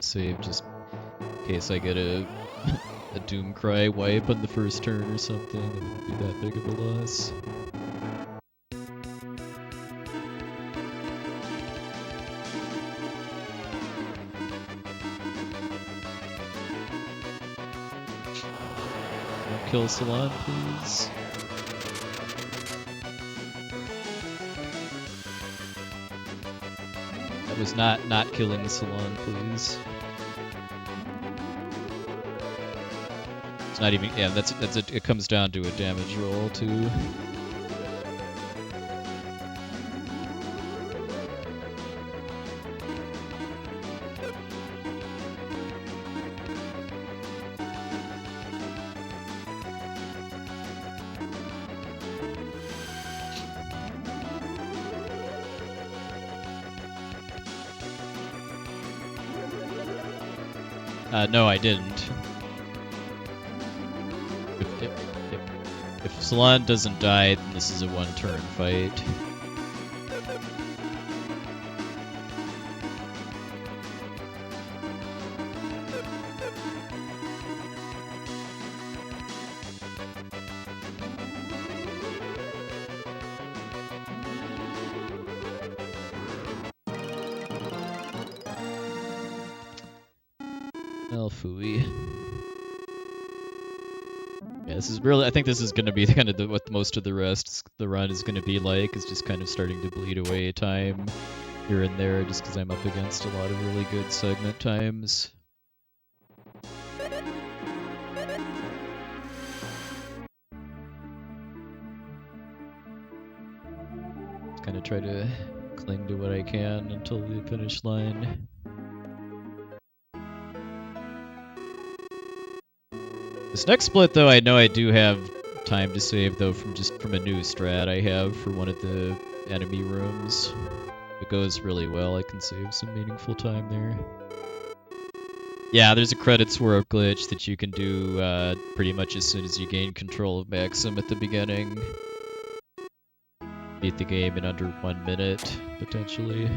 Save just in case I get a Doomcry wipe on the first turn or something. It wouldn't be that big of a loss. Don't kill Salon, please. That was not killing Salon, please. It's not even, yeah, it comes down to a damage roll too. No, I didn't. If Salon doesn't die, then this is a one-turn fight. Phooey. Yeah, this is really, I think this is going to be kind of what most of the run is going to be like, is just kind of starting to bleed away time here and there, just because I'm up against a lot of really good segment times. Just kind of try to cling to what I can until the finish line. This next split, though, I know I do have time to save, though, from a new strat I have for one of the enemy rooms. If it goes really well, I can save some meaningful time there. Yeah, there's a credits warp glitch that you can do pretty much as soon as you gain control of Maxim at the beginning. Beat the game in under 1 minute, potentially.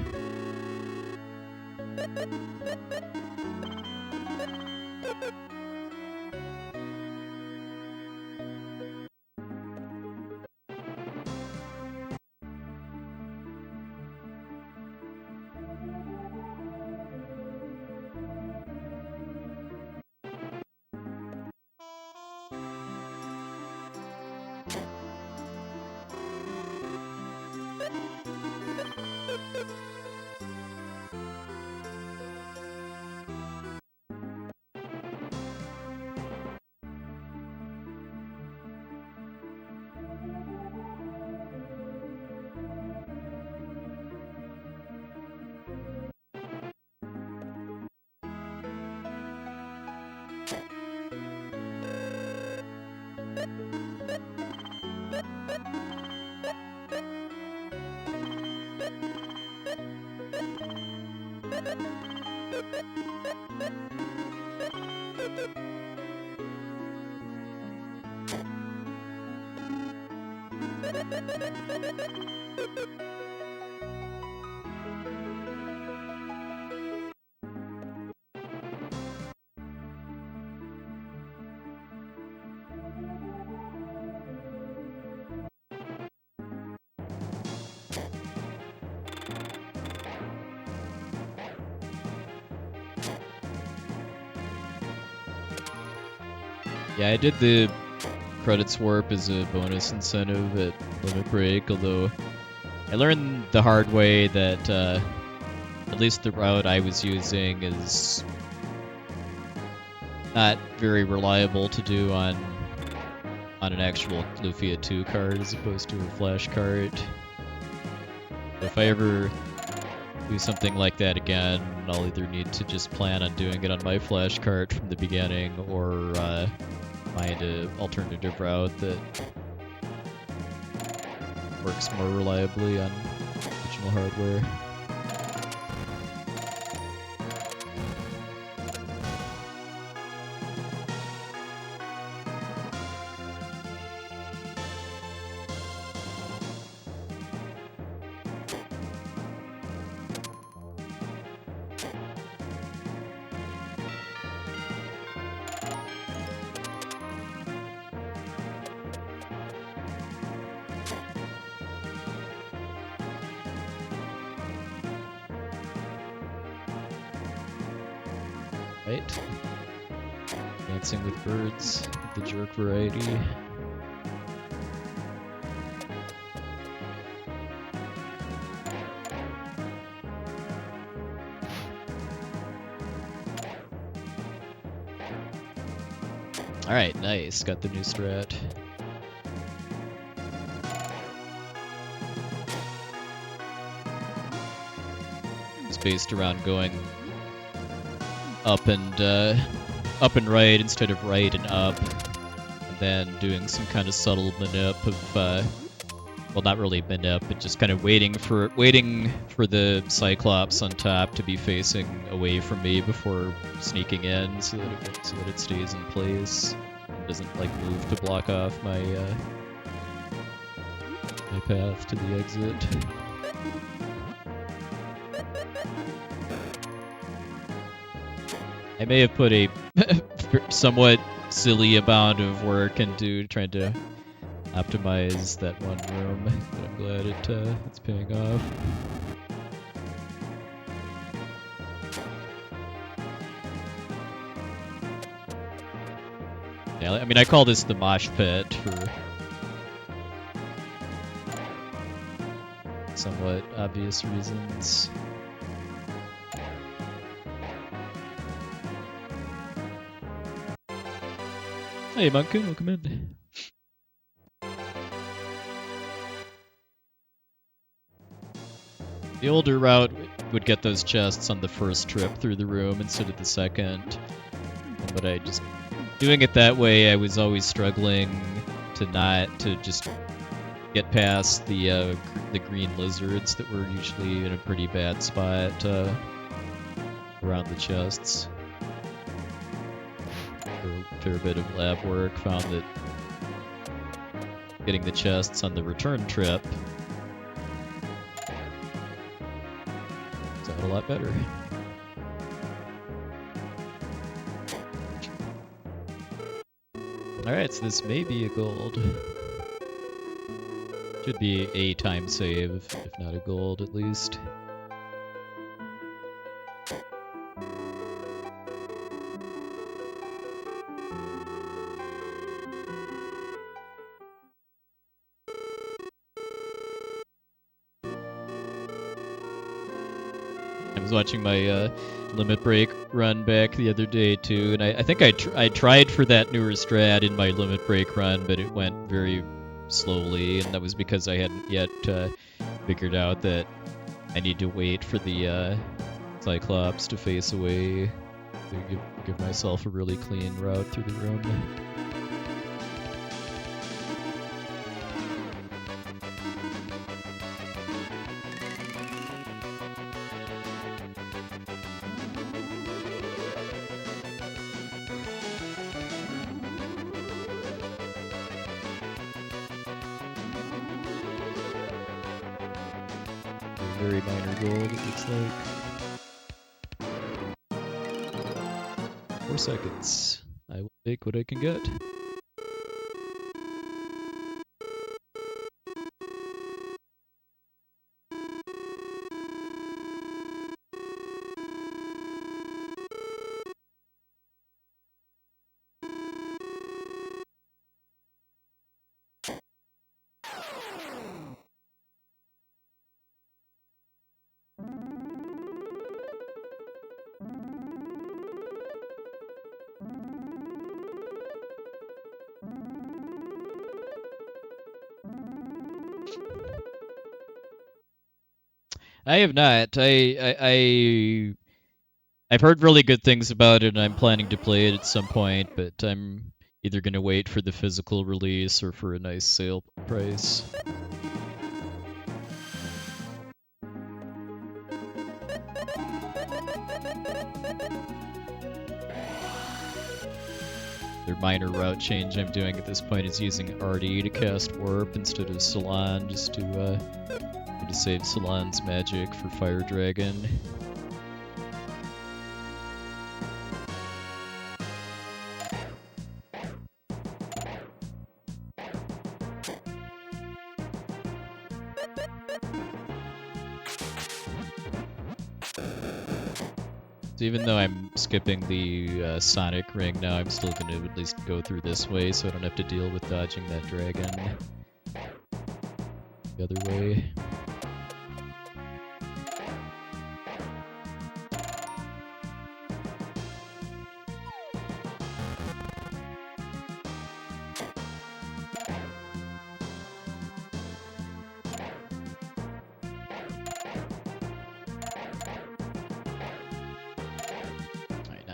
Yeah, I did the credits warp as a bonus incentive at Limit Break, although I learned the hard way that at least the route I was using is not very reliable to do on an actual Lufia II card as opposed to a flash card. If I ever do something like that again, I'll either need to just plan on doing it on my flash card from the beginning, or find an alternative route that works more reliably on original hardware. Right. Dancing with Birds, the jerk variety. Alright, nice. Got the new strat. It's based around going up and right instead of right and up, and then doing some kind of subtle manip of, well, not really manip, but just kind of waiting for the Cyclops on top to be facing away from me before sneaking in, so that it stays in place and doesn't like move to block off my my path to the exit. I may have put a somewhat silly amount of work into trying to optimize that one room, but I'm glad it's paying off. Yeah, I mean, I call this the mosh pit for somewhat obvious reasons. Hey, Monkey, welcome in. The older route would get those chests on the first trip through the room instead of the second, but I just doing it that way, I was always struggling to just get past the green lizards that were usually in a pretty bad spot around the chests. After a bit of lab work, found that getting the chests on the return trip is a lot better. Alright, so this may be a gold. Should be a time save, if not a gold at least. I was watching my limit break run back the other day too, and I think I tried for that newer strat in my limit break run, but it went very slowly, and that was because I hadn't yet figured out that I need to wait for the Cyclops to face away to give myself a really clean route through the room. Very minor gold, it looks like. 4 seconds. I will take what I can get. I have not. I've heard really good things about it, and I'm planning to play it at some point, but I'm either going to wait for the physical release or for a nice sale price. Their minor route change I'm doing at this point is using RD to cast Warp instead of Salon, just to save Salon's magic for Fire Dragon. So even though I'm skipping the Sonic Ring now, I'm still going to at least go through this way so I don't have to deal with dodging that dragon the other way.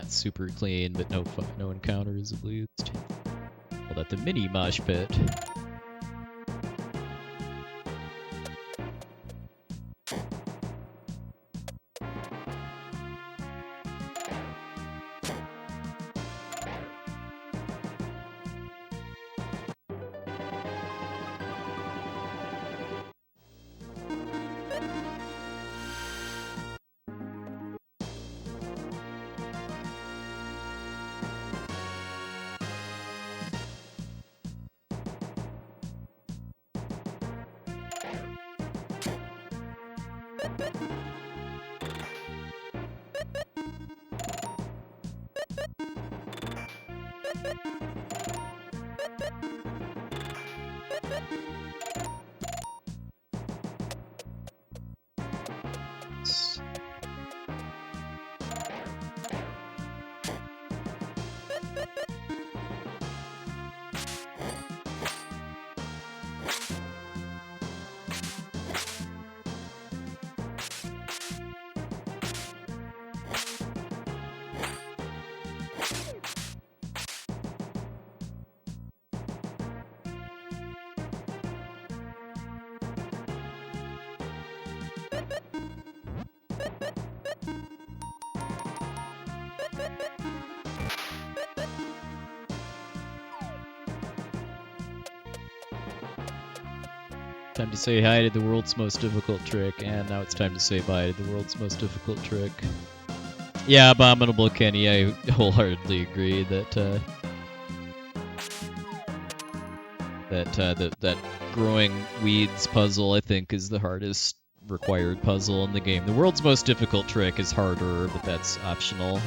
Super clean, but no encounters at least. Call that the mini mosh pit. Time to say hi to the world's most difficult trick, and now it's time to say bye to the world's most difficult trick. Yeah, Abominable Kenny, I wholeheartedly agree that that growing weeds puzzle, I think, is the hardest required puzzle in the game. The world's most difficult trick is harder, but that's optional.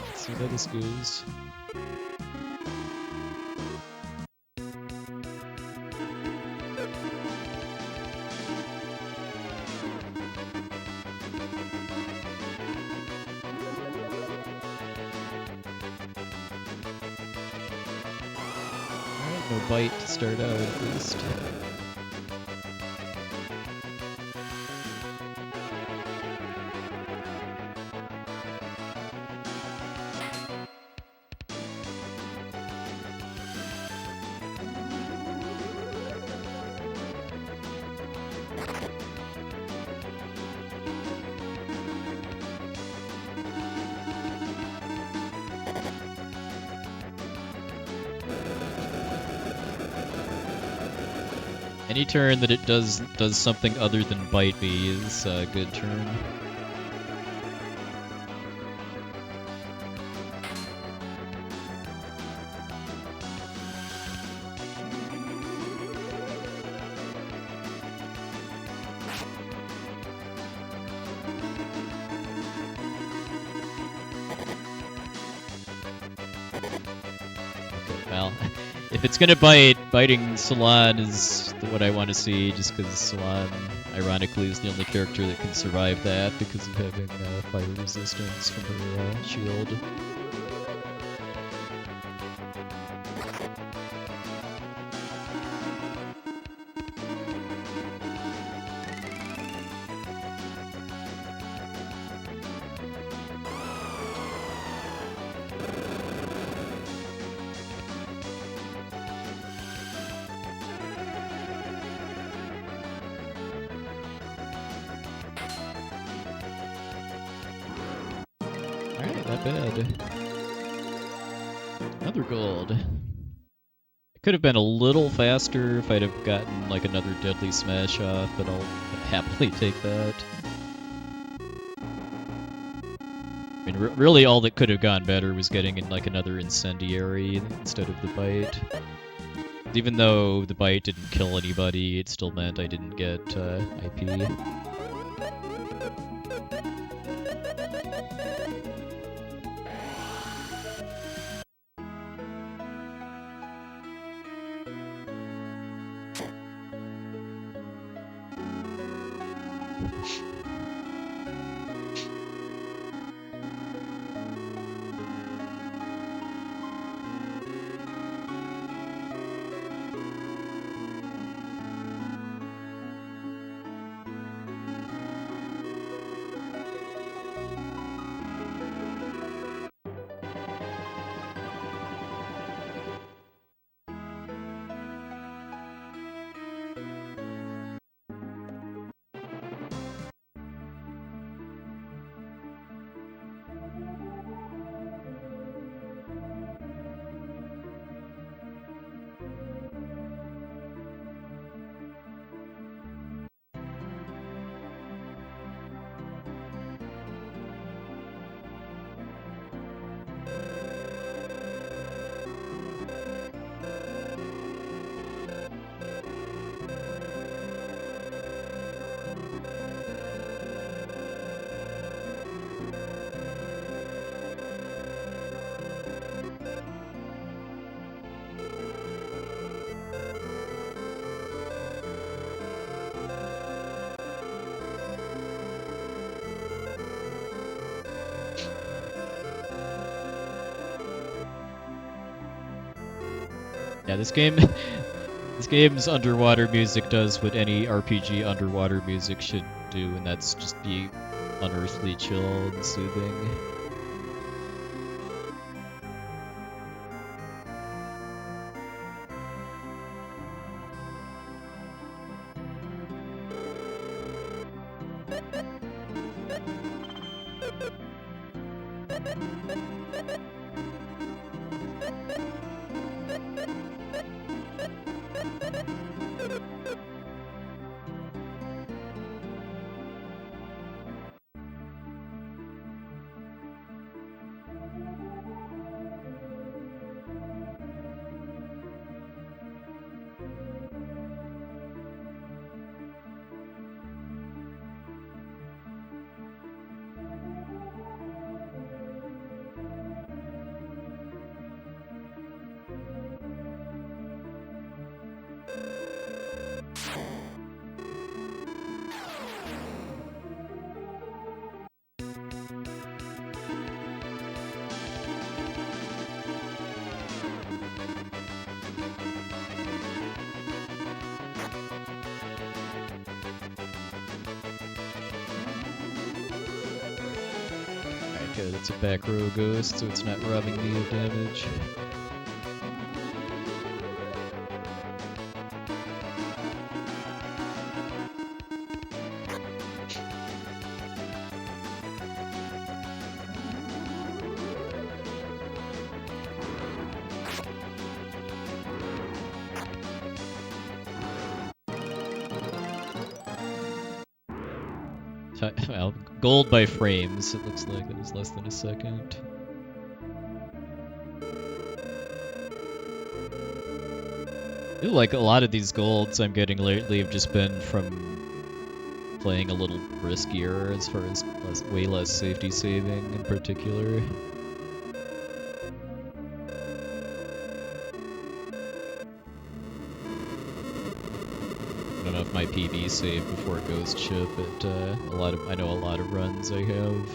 Let's see how this goes. Alright, no bite to start out at least. Any turn that it does something other than bite me is a good turn. Okay, well, if it's gonna bite, biting Salon is what I want to see, just because Salon, ironically, is the only character that can survive that because of having fire resistance from her shield. Alright, not bad. Another gold. It could have been a little faster if I'd have gotten like another Deadly Smash off, but I'll happily take that. I mean, really all that could have gone better was getting in like another Incendiary instead of the bite. Even though the bite didn't kill anybody, it still meant I didn't get IP. Yeah, this game This game's underwater music does what any RPG underwater music should do, and that's just be unearthly chill and soothing. Okay, that's a back row ghost, so it's not robbing me of damage. Well, gold by frames. It looks like it was less than a second. I feel like a lot of these golds I'm getting lately have just been from playing a little riskier as far as way less safety saving in particular. I don't know if my PB saved before Ghost Ship, but I know a lot of runs I have.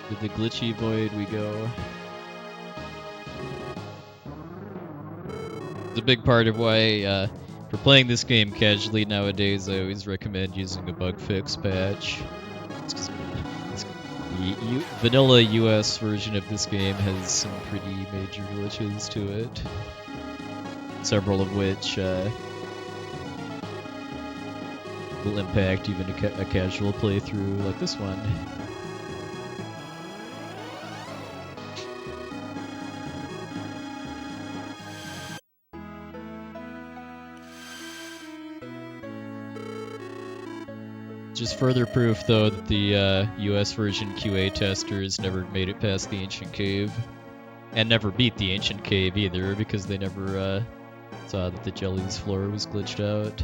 To the glitchy void we go. It's a big part of why, for playing this game casually nowadays, I always recommend using a bug fix patch. The vanilla US version of this game has some pretty major glitches to it. Several of which will impact even a casual playthrough like this one. Just further proof, though, that the US version QA testers never made it past the Ancient Cave. And never beat the Ancient Cave either, because they never saw that the Jelly's floor was glitched out.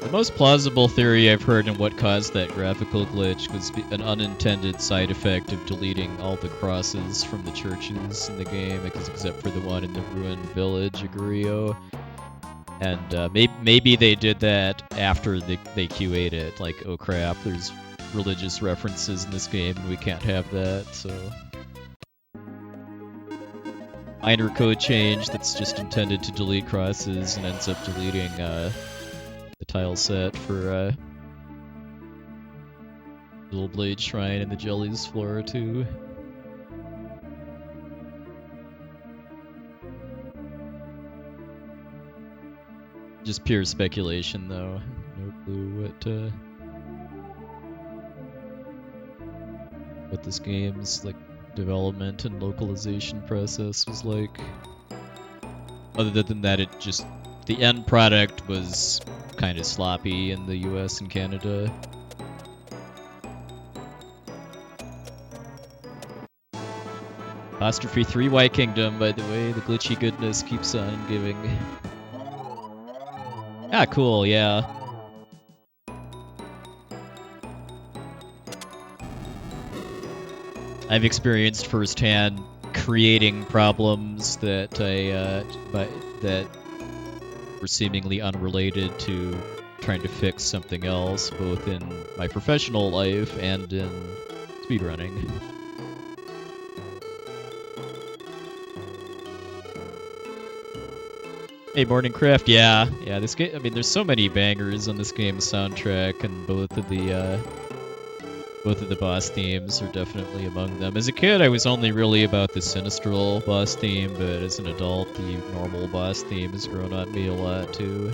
The most plausible theory I've heard on what caused that graphical glitch was an unintended side effect of deleting all the crosses from the churches in the game, except for the one in the ruined village of Gurio. And maybe they did that after they QA'd it. Like, oh crap, there's religious references in this game and we can't have that, so... Minor code change that's just intended to delete crosses and ends up deleting the tile set for Dual Blade Shrine and the Jellies Flora too. Just pure speculation though. No clue what this game's like development and localization process was like. Other than that, the end product was kind of sloppy in the US and Canada. Apostrophe 3 White Kingdom, by the way, the glitchy goodness keeps on giving. Ah, cool, yeah. I've experienced firsthand creating problems that that were seemingly unrelated to trying to fix something else, both in my professional life and in speedrunning. Hey, Morningcraft, yeah, this game, I mean, there's so many bangers on this game's soundtrack, and both of the boss themes are definitely among them. As a kid, I was only really about the Sinistral boss theme, but as an adult, the normal boss theme has grown on me a lot, too.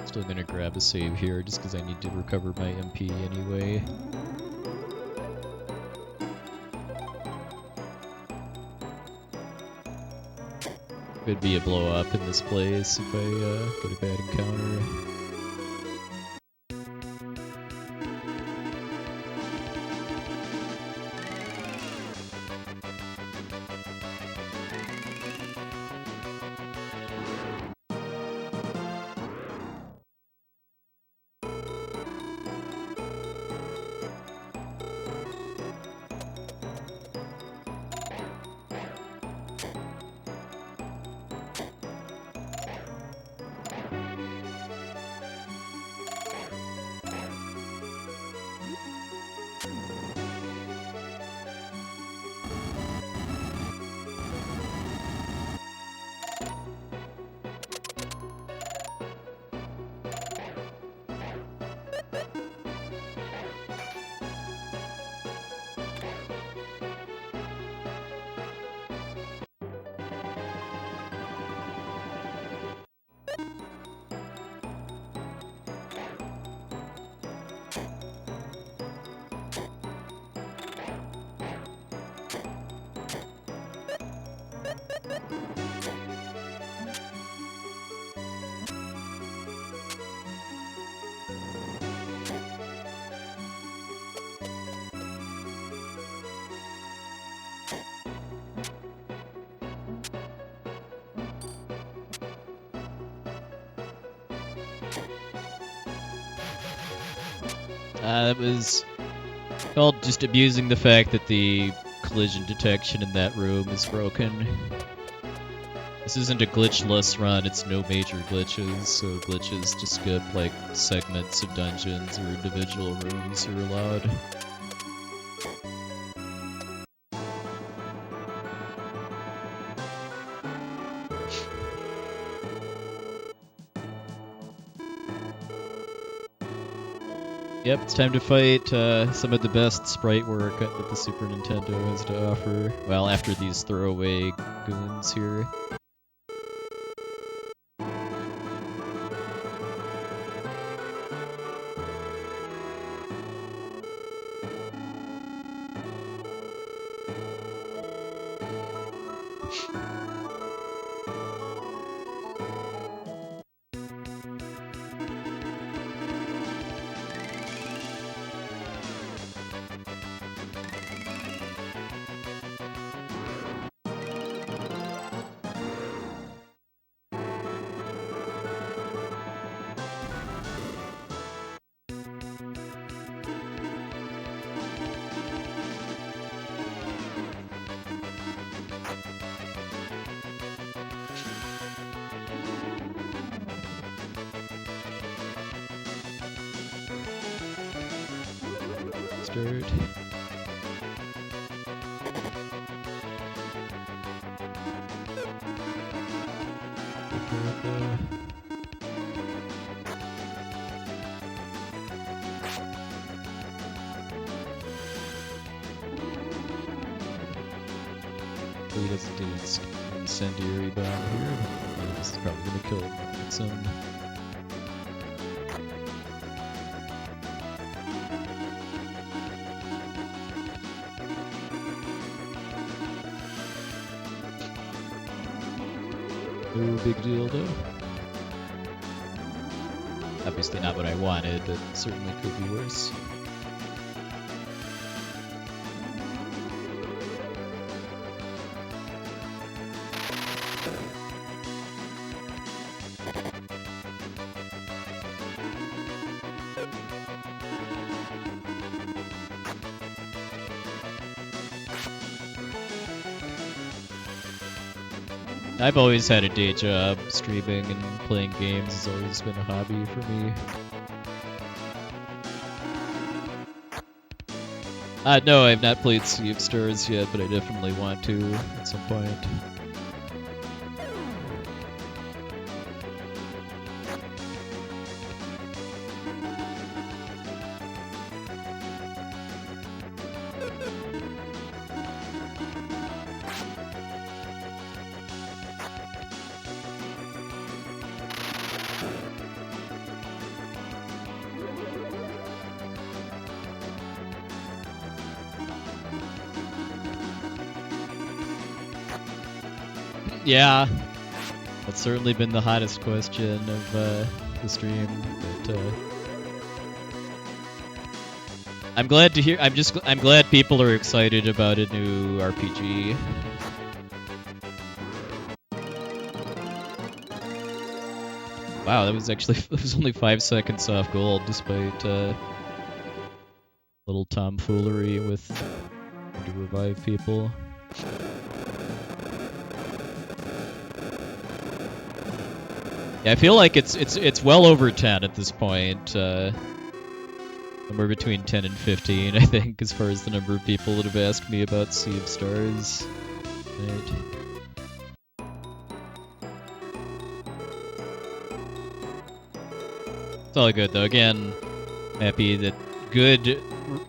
Still gonna grab a save here, just because I need to recover my MP anyway. Could be a blow up in this place if I get a bad encounter. That was called just abusing the fact that the collision detection in that room is broken. This isn't a glitchless run, it's no major glitches, so glitches to skip like segments of dungeons or individual rooms are allowed. Yep, it's time to fight some of the best sprite work that the Super Nintendo has to offer. Well, after these throwaway goons here. Start. He doesn't do its incendiary bomb here. This is probably gonna kill Maxim. No big deal though. Obviously not what I wanted, but certainly could be worse. I've always had a day job. Streaming and playing games has always been a hobby for me. No, I've not played Sea of Stars yet, but I definitely want to at some point. Yeah, that's certainly been the hottest question of the stream. But I'm glad to hear. I'm glad people are excited about a new RPG. Wow, that was only 5 seconds off gold, despite little tomfoolery with trying to revive people. Yeah, I feel like it's well over 10 at this point. Somewhere between 10 and 15, I think, as far as the number of people that have asked me about Sea of Stars. Right. It's all good though. Again, happy that good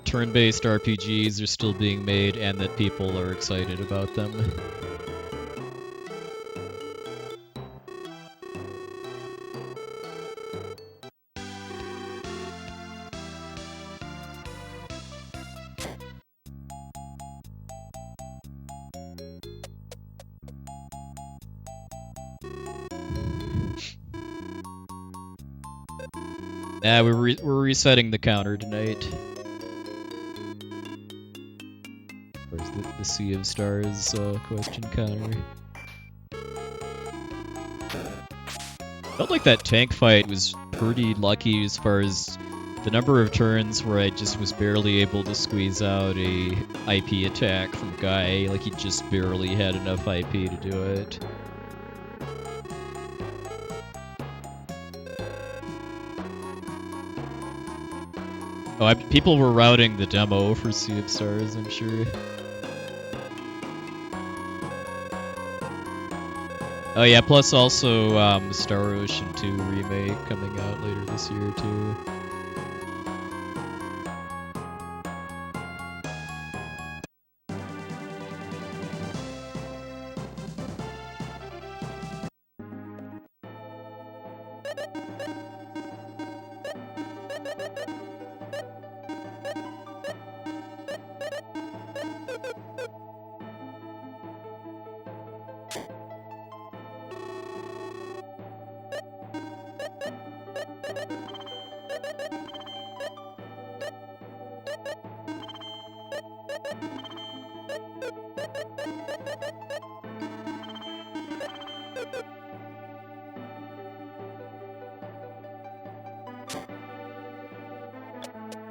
turn-based RPGs are still being made and that people are excited about them. Yeah, we're resetting the counter tonight. Where's the Sea of Stars question counter? Felt like that tank fight was pretty lucky as far as the number of turns where I just was barely able to squeeze out a IP attack from Guy. Like he just barely had enough IP to do it. Oh, people were routing the demo for Sea of Stars, I'm sure. Oh yeah, plus also Star Ocean 2 remake coming out later this year too.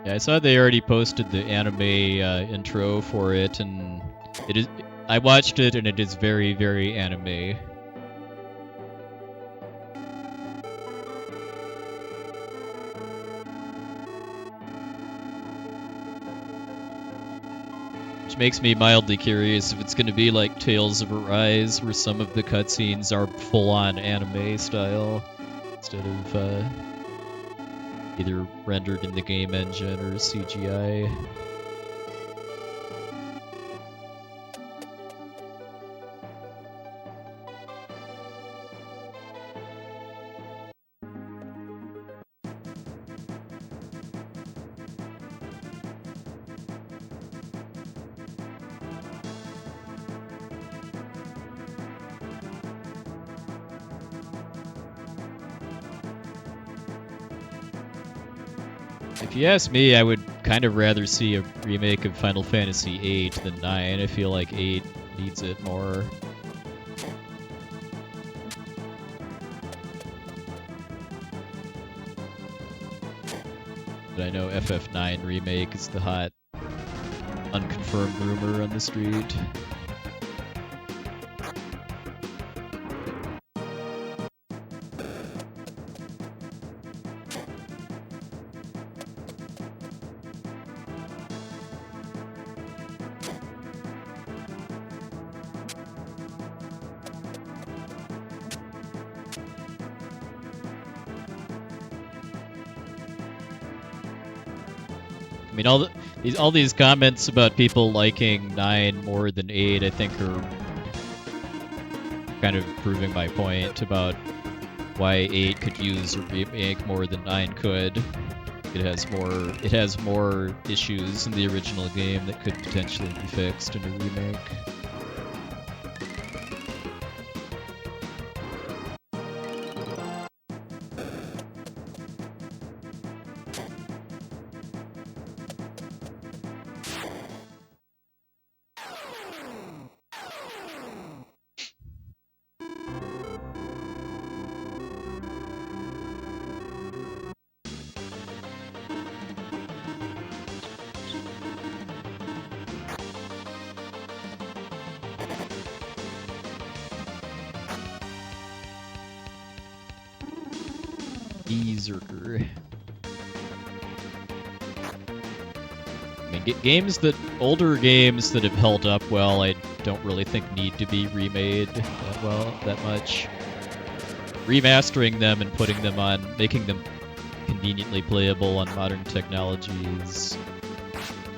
Yeah, I saw they already posted the anime intro for it, and it is. I watched it, and it is very, very anime. Which makes me mildly curious if it's going to be like Tales of Arise, where some of the cutscenes are full-on anime style, instead of either rendered in the game engine or CGI. If you ask me, I would kind of rather see a remake of Final Fantasy VIII than 9. I feel like 8 needs it more. But I know FF9 remake is the hot, unconfirmed rumor on the street. I mean, all these comments about people liking 9 more than 8, I think, are kind of proving my point about why 8 could use a remake more than 9 could. It has more issues in the original game that could potentially be fixed in a remake. Berserker. I mean, older games that have held up well, I don't really think need to be remade that much. Remastering them and putting them on, making them conveniently playable on modern technologies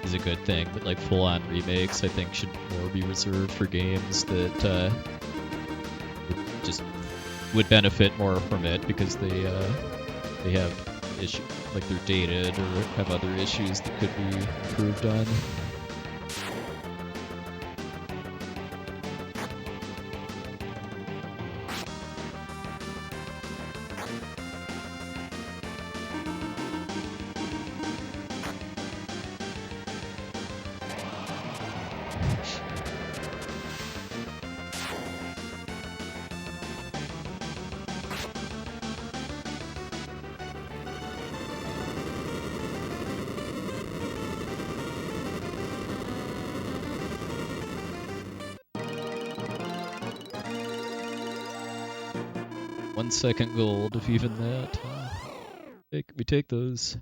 is a good thing, but like full-on remakes, I think, should more be reserved for games that just would benefit more from it because they have issues, like they're dated or have other issues that could be improved on. Second gold, if even that. We take those.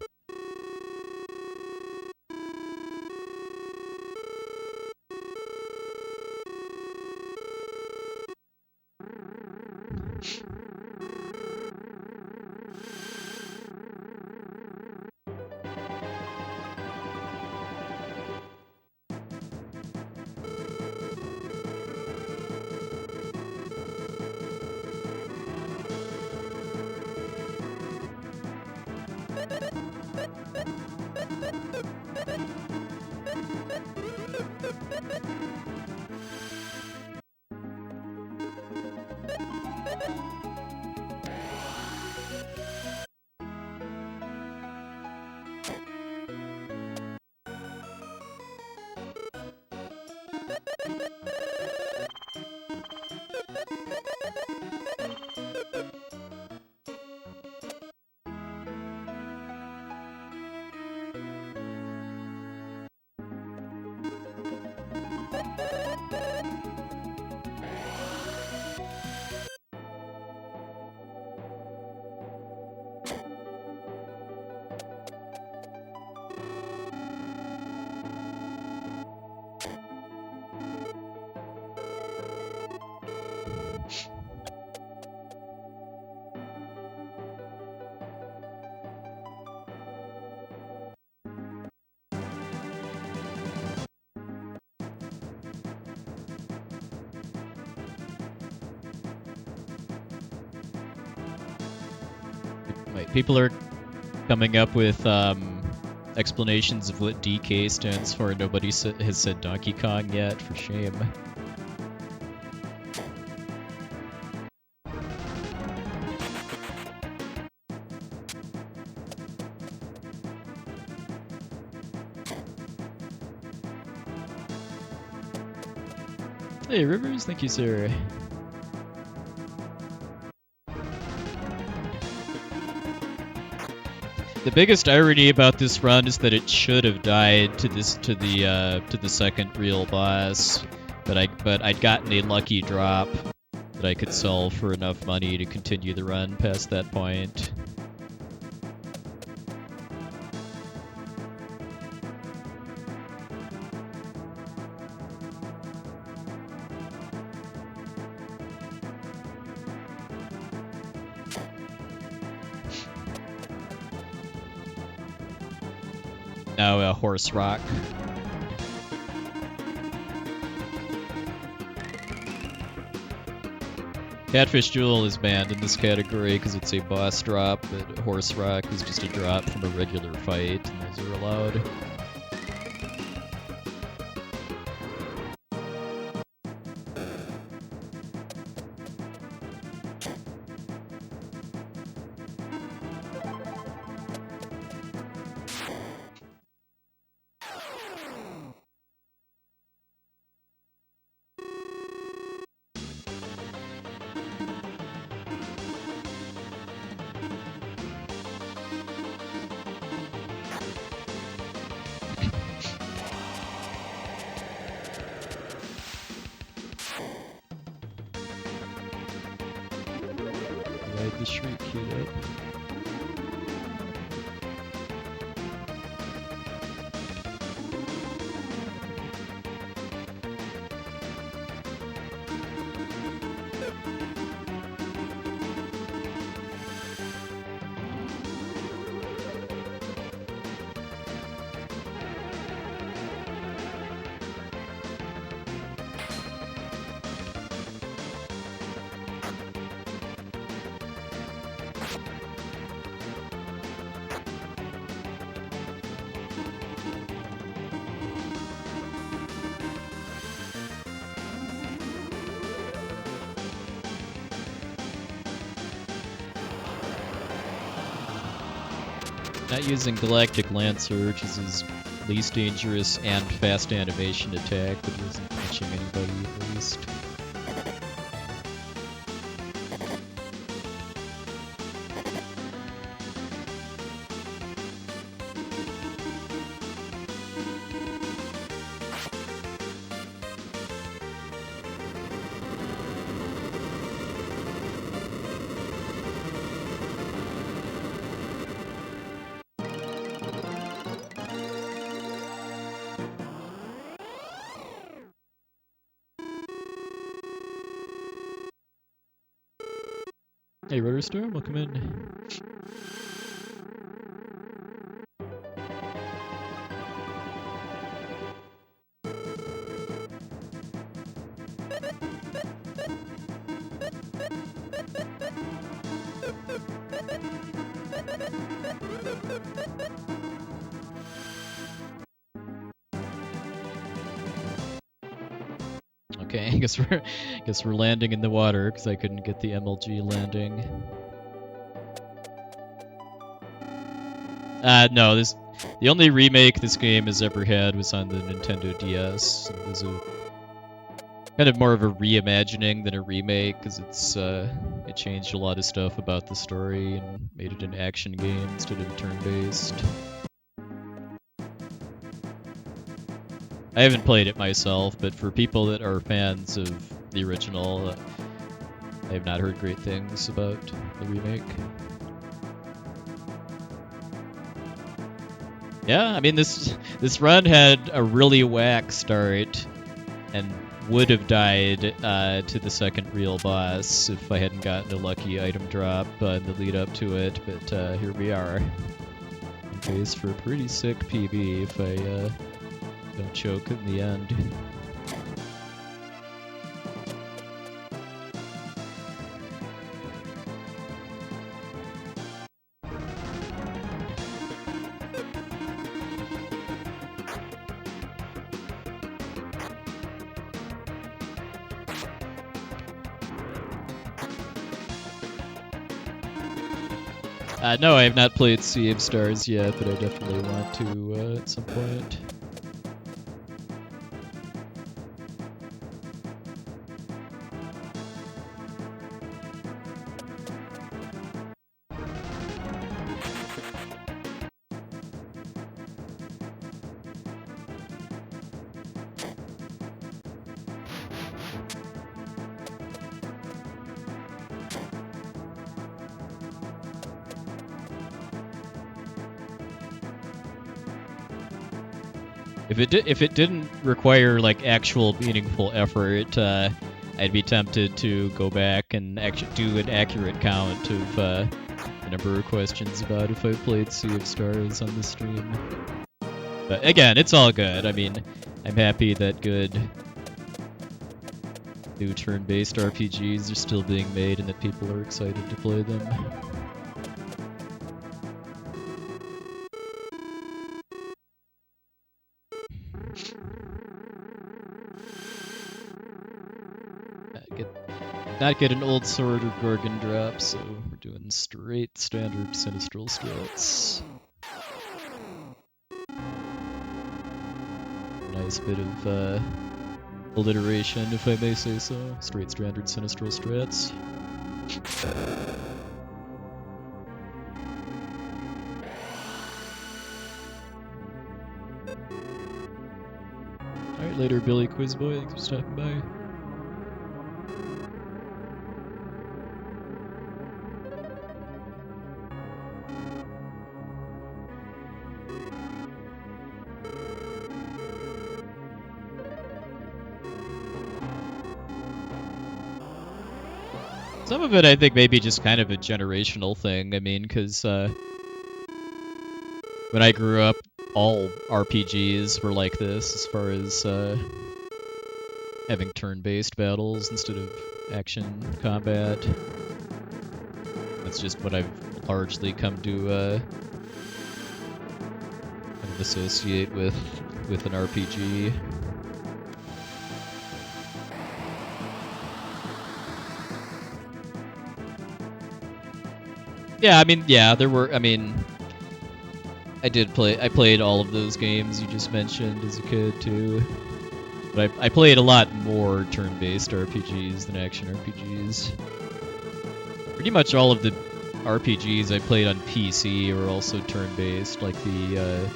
Right, people are coming up with explanations of what DK stands for. Nobody has said Donkey Kong yet, for shame. Hey, Rivers, thank you, sir. The biggest irony about this run is that it should have died to the second real boss, but I'd gotten a lucky drop that I could sell for enough money to continue the run past that point. Now a horse rock. Catfish Jewel is banned in this category because it's a boss drop, but horse rock is just a drop from a regular fight, and those are allowed. The shriek queued up. Not using Galactic Lancer, which is his least dangerous and fast animation attack, but he isn't punching anybody at least. Hey, Rudderstorm, welcome in. Okay, I guess we're landing in the water because I couldn't get the MLG landing. No, the only remake this game has ever had was on the Nintendo DS. It was a kind of more of a reimagining than a remake because it changed a lot of stuff about the story and made it an action game instead of turn-based. I haven't played it myself, but for people that are fans of the original, I have not heard great things about the remake. Yeah, I mean this run had a really whack start, and would have died to the second real boss if I hadn't gotten a lucky item drop in the lead up to it. But here we are, on pace for a pretty sick PB if I don't choke in the end. No, I have not played Sea of Stars yet, but I definitely want to at some point. If it didn't require like actual meaningful effort, I'd be tempted to go back and actually do an accurate count of the number of questions about if I played Sea of Stars on the stream. But again, it's all good. I mean, I'm happy that good new turn-based RPGs are still being made and that people are excited to play them. Not get an old sword or Gorgon drop, so we're doing straight standard Sinistral strats. Nice bit of alliteration, if I may say so. Straight standard Sinistral strats. Alright, later Billy Quizboy, thanks for stopping by. Some of it, I think, maybe just kind of a generational thing. I mean, because when I grew up, all RPGs were like this, as far as having turn-based battles instead of action combat. That's just what I've largely come to kind of associate with an RPG. Yeah, I mean, yeah, there were, I mean, I played all of those games you just mentioned as a kid, too. But I played a lot more turn-based RPGs than action RPGs. Pretty much all of the RPGs I played on PC were also turn-based, like the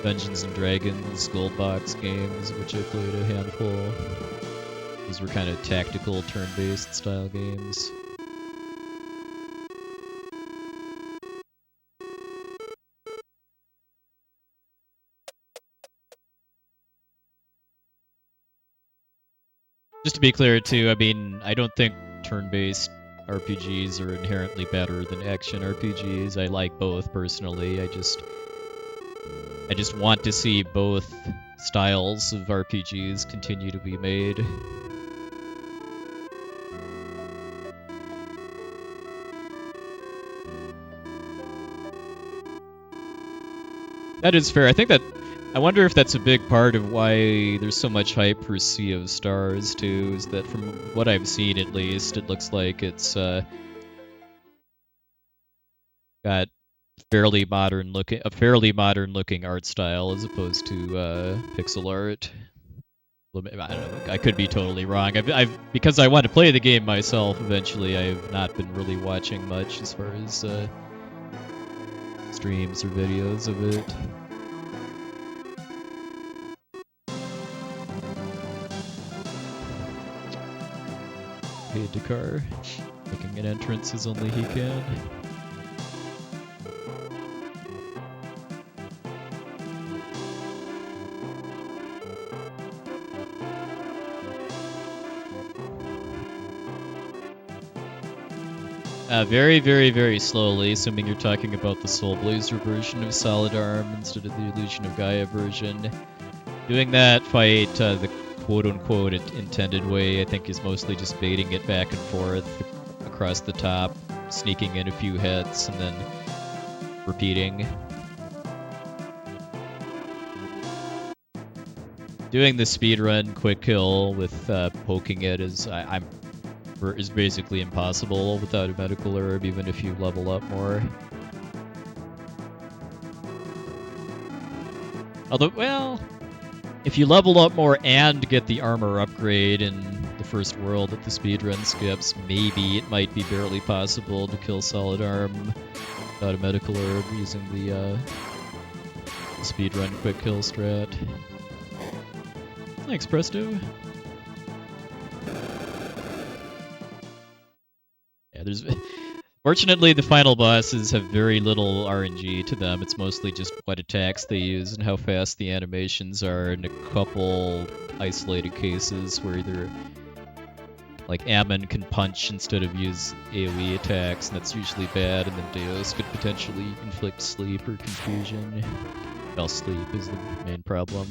Dungeons & Dragons Gold Box games, which I played a handful. Those were kind of tactical turn-based style games. Just to be clear, too, I mean, I don't think turn-based RPGs are inherently better than action RPGs. I like both, personally. I just want to see both styles of RPGs continue to be made. That is fair. I wonder if that's a big part of why there's so much hype for Sea of Stars, too, is that from what I've seen, at least, it looks like it's got a fairly modern looking art style as opposed to pixel art. I don't know, I could be totally wrong. Because I want to play the game myself eventually, I've not been really watching much as far as streams or videos of it. Hey, Dakar, making an entrance as only he can. Very, very, very slowly, assuming you're talking about the Soul Blazer version of Solid Arm instead of the Illusion of Gaia version. Doing that fight the quote-unquote intended way, I think, is mostly just baiting it back and forth across the top, sneaking in a few hits, and then repeating. Doing the speedrun quick kill with poking it is basically impossible without a medical herb, even if you level up more. Although, well, if you level up more and get the armor upgrade in the first world that the speedrun skips, maybe it might be barely possible to kill Solid Arm without a medical herb using the speedrun quick kill strat. Thanks, Presto. Yeah, there's... Fortunately, the final bosses have very little RNG to them. It's mostly just what attacks they use and how fast the animations are, and a couple isolated cases where either like Ammon can punch instead of use AoE attacks, and that's usually bad, and then Deos could potentially inflict sleep or confusion. Well, sleep is the main problem.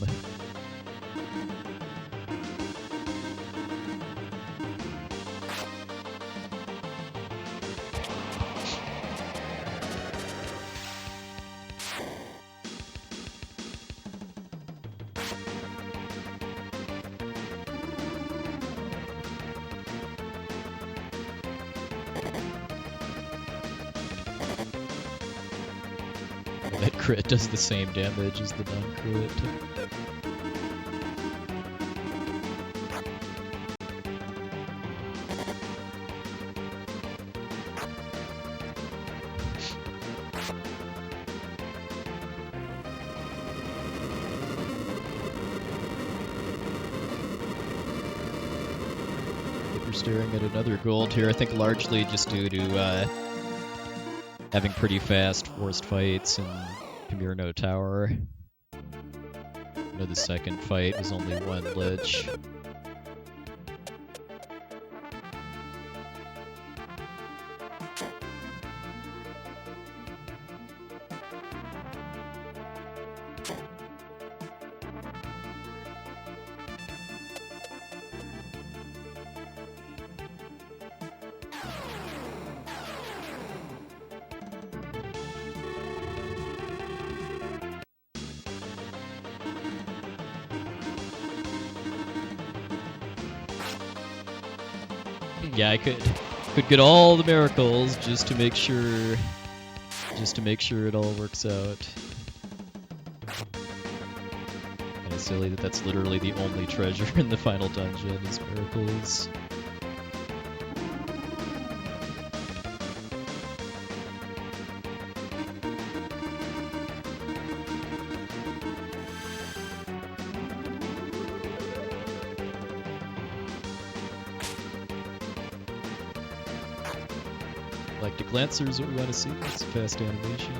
That crit does the same damage as the non-crit. We're staring at another gold here, I think largely just due to having pretty fast forced fights in Camirno Tower. You know, the second fight was only one lich. Yeah, I could get all the miracles just to make sure it all works out. Kind of silly that that's literally the only treasure in the final dungeon is miracles. Like the Glancer is what we want to see. It's a fast animation.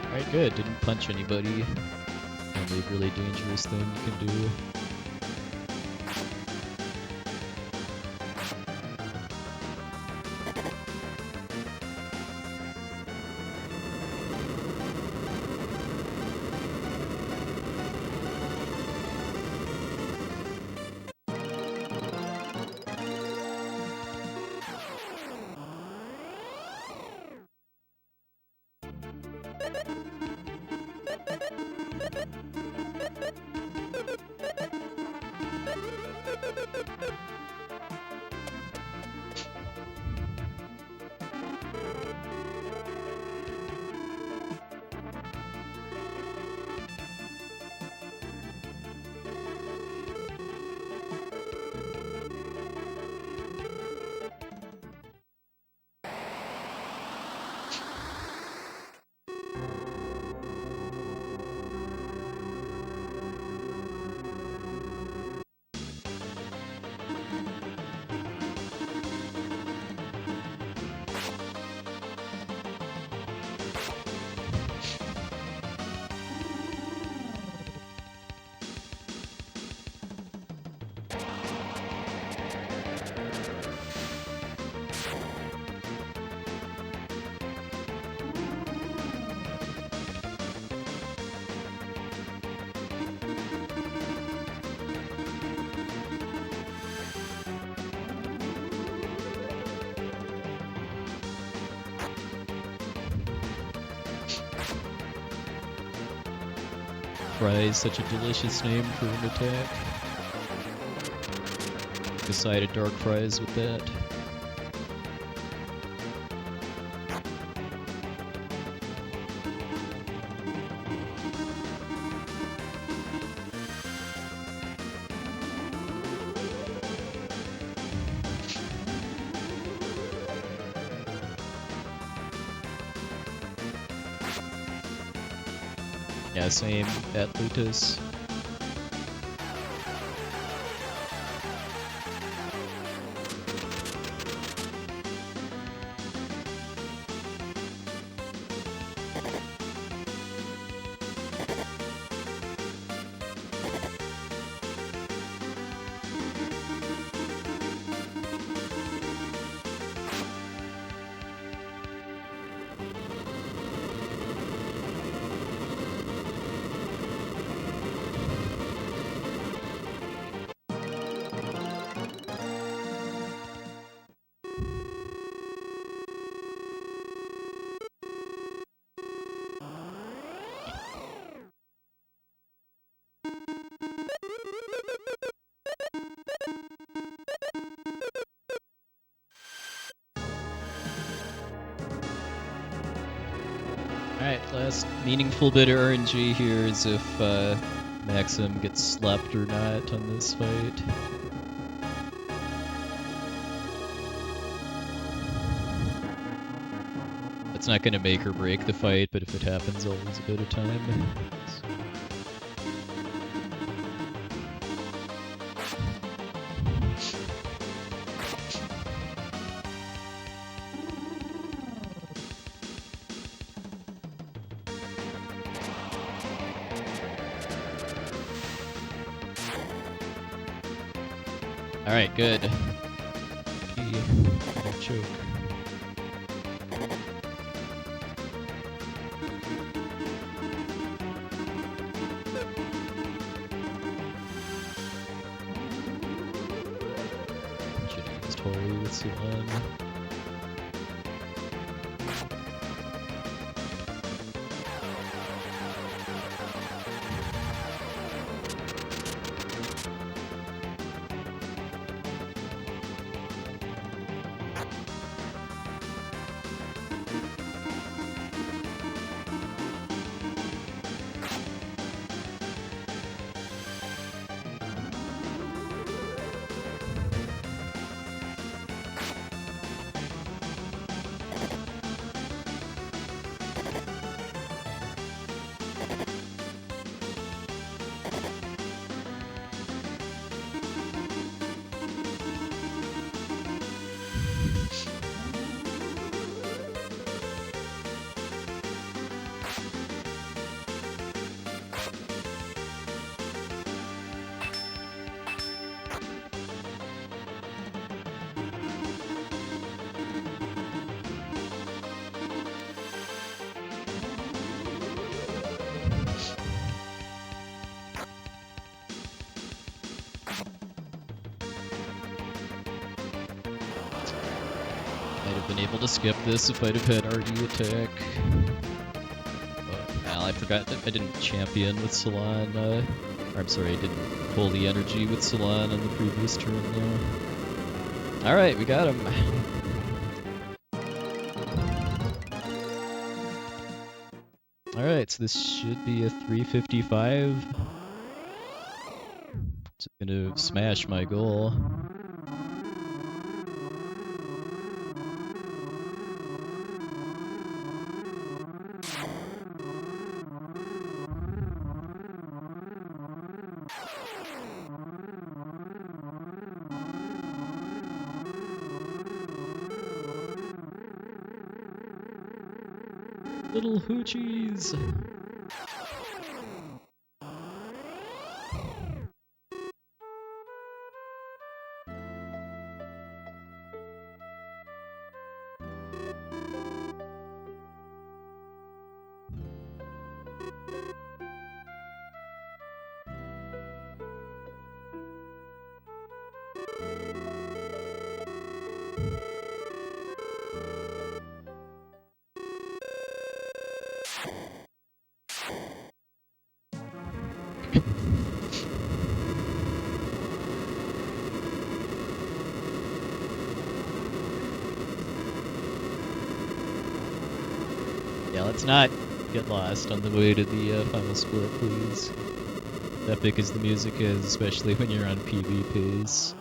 Alright, good. Didn't punch anybody. Only really dangerous thing you can do. fry is such a delicious name for an attack. Decided dark fries with that. Yeah, same at Lutus. Alright, last meaningful bit of RNG here is if Maxim gets slept or not on this fight. It's not gonna make or break the fight, but if it happens, I'll lose a bit of time. Alright, good. Choke. Should have used Holy with Sulan. Been able to skip this if I'd have had RD attack. Oh, well, I forgot that I didn't champion with Sulan, or I'm sorry, I didn't pull the energy with Sulan on the previous turn though. Alright, we got him. Alright, so this should be a 355. It's gonna smash my goal. Little hoochies! let's not get lost on the way to the final split, please. Epic as the music is, especially when you're on PvPs.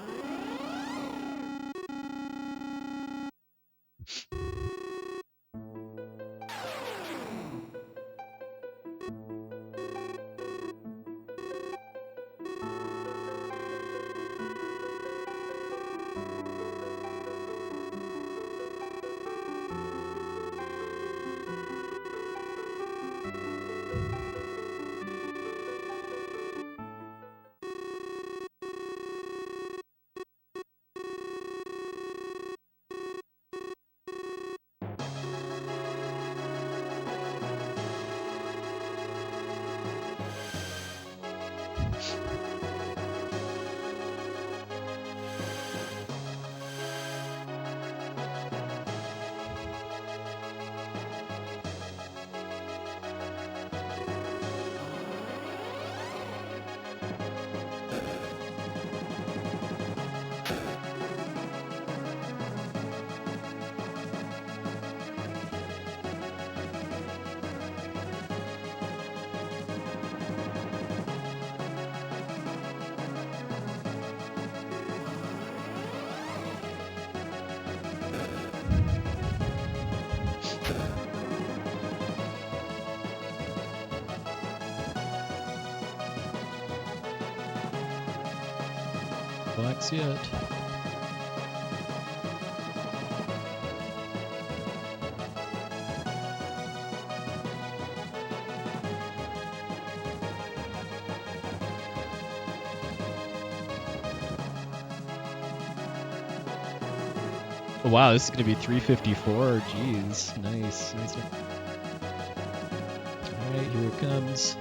Box yet. Oh, wow, this is gonna be 354. Jeez, nice. All right, here it comes.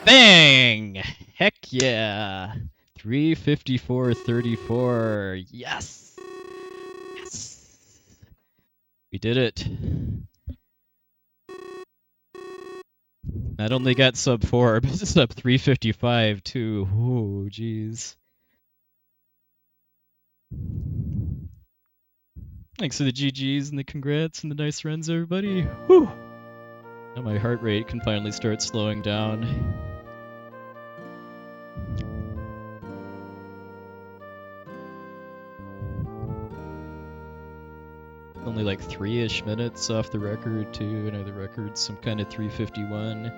Bang! Heck yeah! 354.34. Yes! Yes! We did it. Not only got sub 4, but sub 355 too. Oh, jeez. Thanks for the GGs and the congrats and the nice runs, everybody. Whew! Now my heart rate can finally start slowing down. Only like 3-ish minutes off the record too. I know the record's some kind of 351.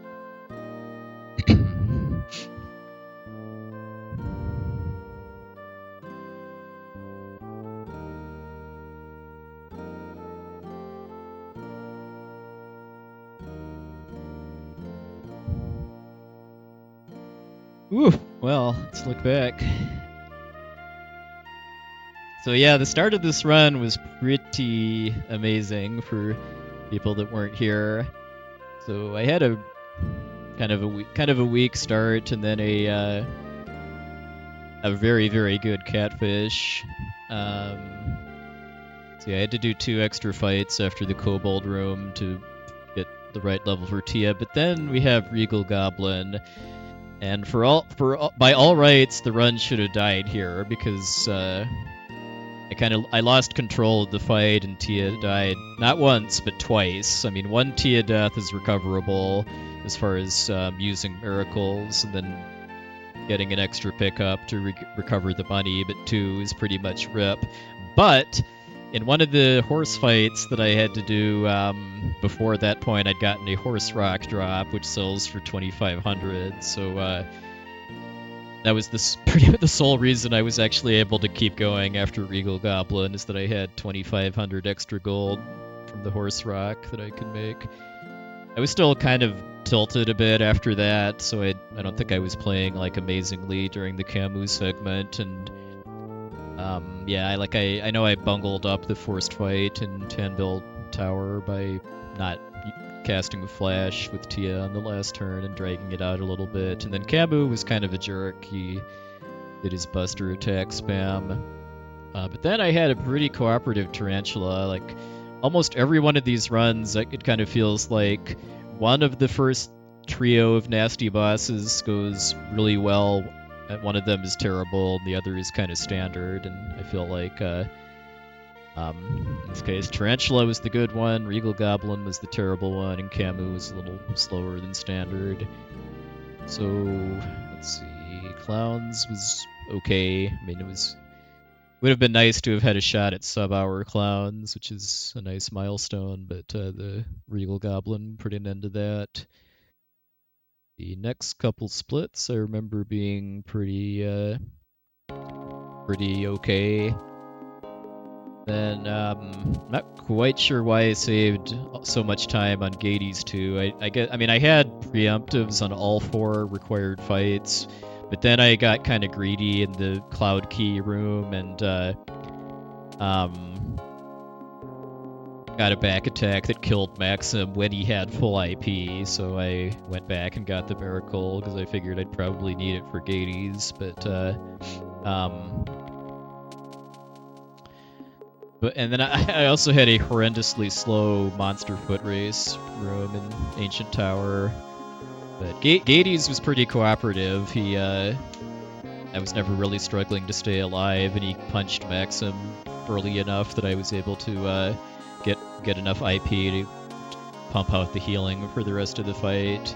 Ooh, well, let's look back. So yeah, the start of this run was pretty amazing for people that weren't here. So I had a kind of a weak start, and then a very, very good catfish. So yeah, I had to do 2 extra fights after the kobold room to get the right level for Tia. But then we have Regal Goblin, and by all rights, the run should have died here because I lost control of the fight, and Tia died not once but twice. I mean, 1 Tia death is recoverable as far as using miracles, and then getting an extra pickup to recover the money, but 2 is pretty much rip. But in one of the horse fights that I had to do before that point, I'd gotten a horse rock drop, which sells for 2,500. So that was pretty much the sole reason I was actually able to keep going after Regal Goblin, is that I had 2,500 extra gold from the horse rock that I could make. I was still kind of tilted a bit after that, so I don't think I was playing like amazingly during the Camus segment, and yeah, I know I bungled up the forced fight in Tanville Tower by not casting a flash with Tia on the last turn and dragging it out a little bit, and then Camus was kind of a jerk. He did his Buster attack spam, but then I had a pretty cooperative Tarantula. Like almost every one of these runs, it kind of feels like one of the first trio of nasty bosses goes really well one of them is terrible, and the other is kind of standard. And I feel like in this case, Tarantula was the good one, Regal Goblin was the terrible one, and Camus was a little slower than standard. So let's see, Clowns was okay. I mean, would have been nice to have had a shot at sub-hour Clowns, which is a nice milestone, but the Regal Goblin put an end to that. The next couple splits I remember being pretty okay. Then not quite sure why I saved so much time on Gades 2. I mean I had preemptives on all 4 required fights, but then I got kind of greedy in the Cloud Key room and got a back attack that killed Maxim when he had full IP, so I went back and got the Miracle because I figured I'd probably need it for Gades, but and then I also had a horrendously slow monster foot race room in Ancient Tower. But Gades was pretty cooperative. I was never really struggling to stay alive, and he punched Maxim early enough that I was able to get enough IP to pump out the healing for the rest of the fight.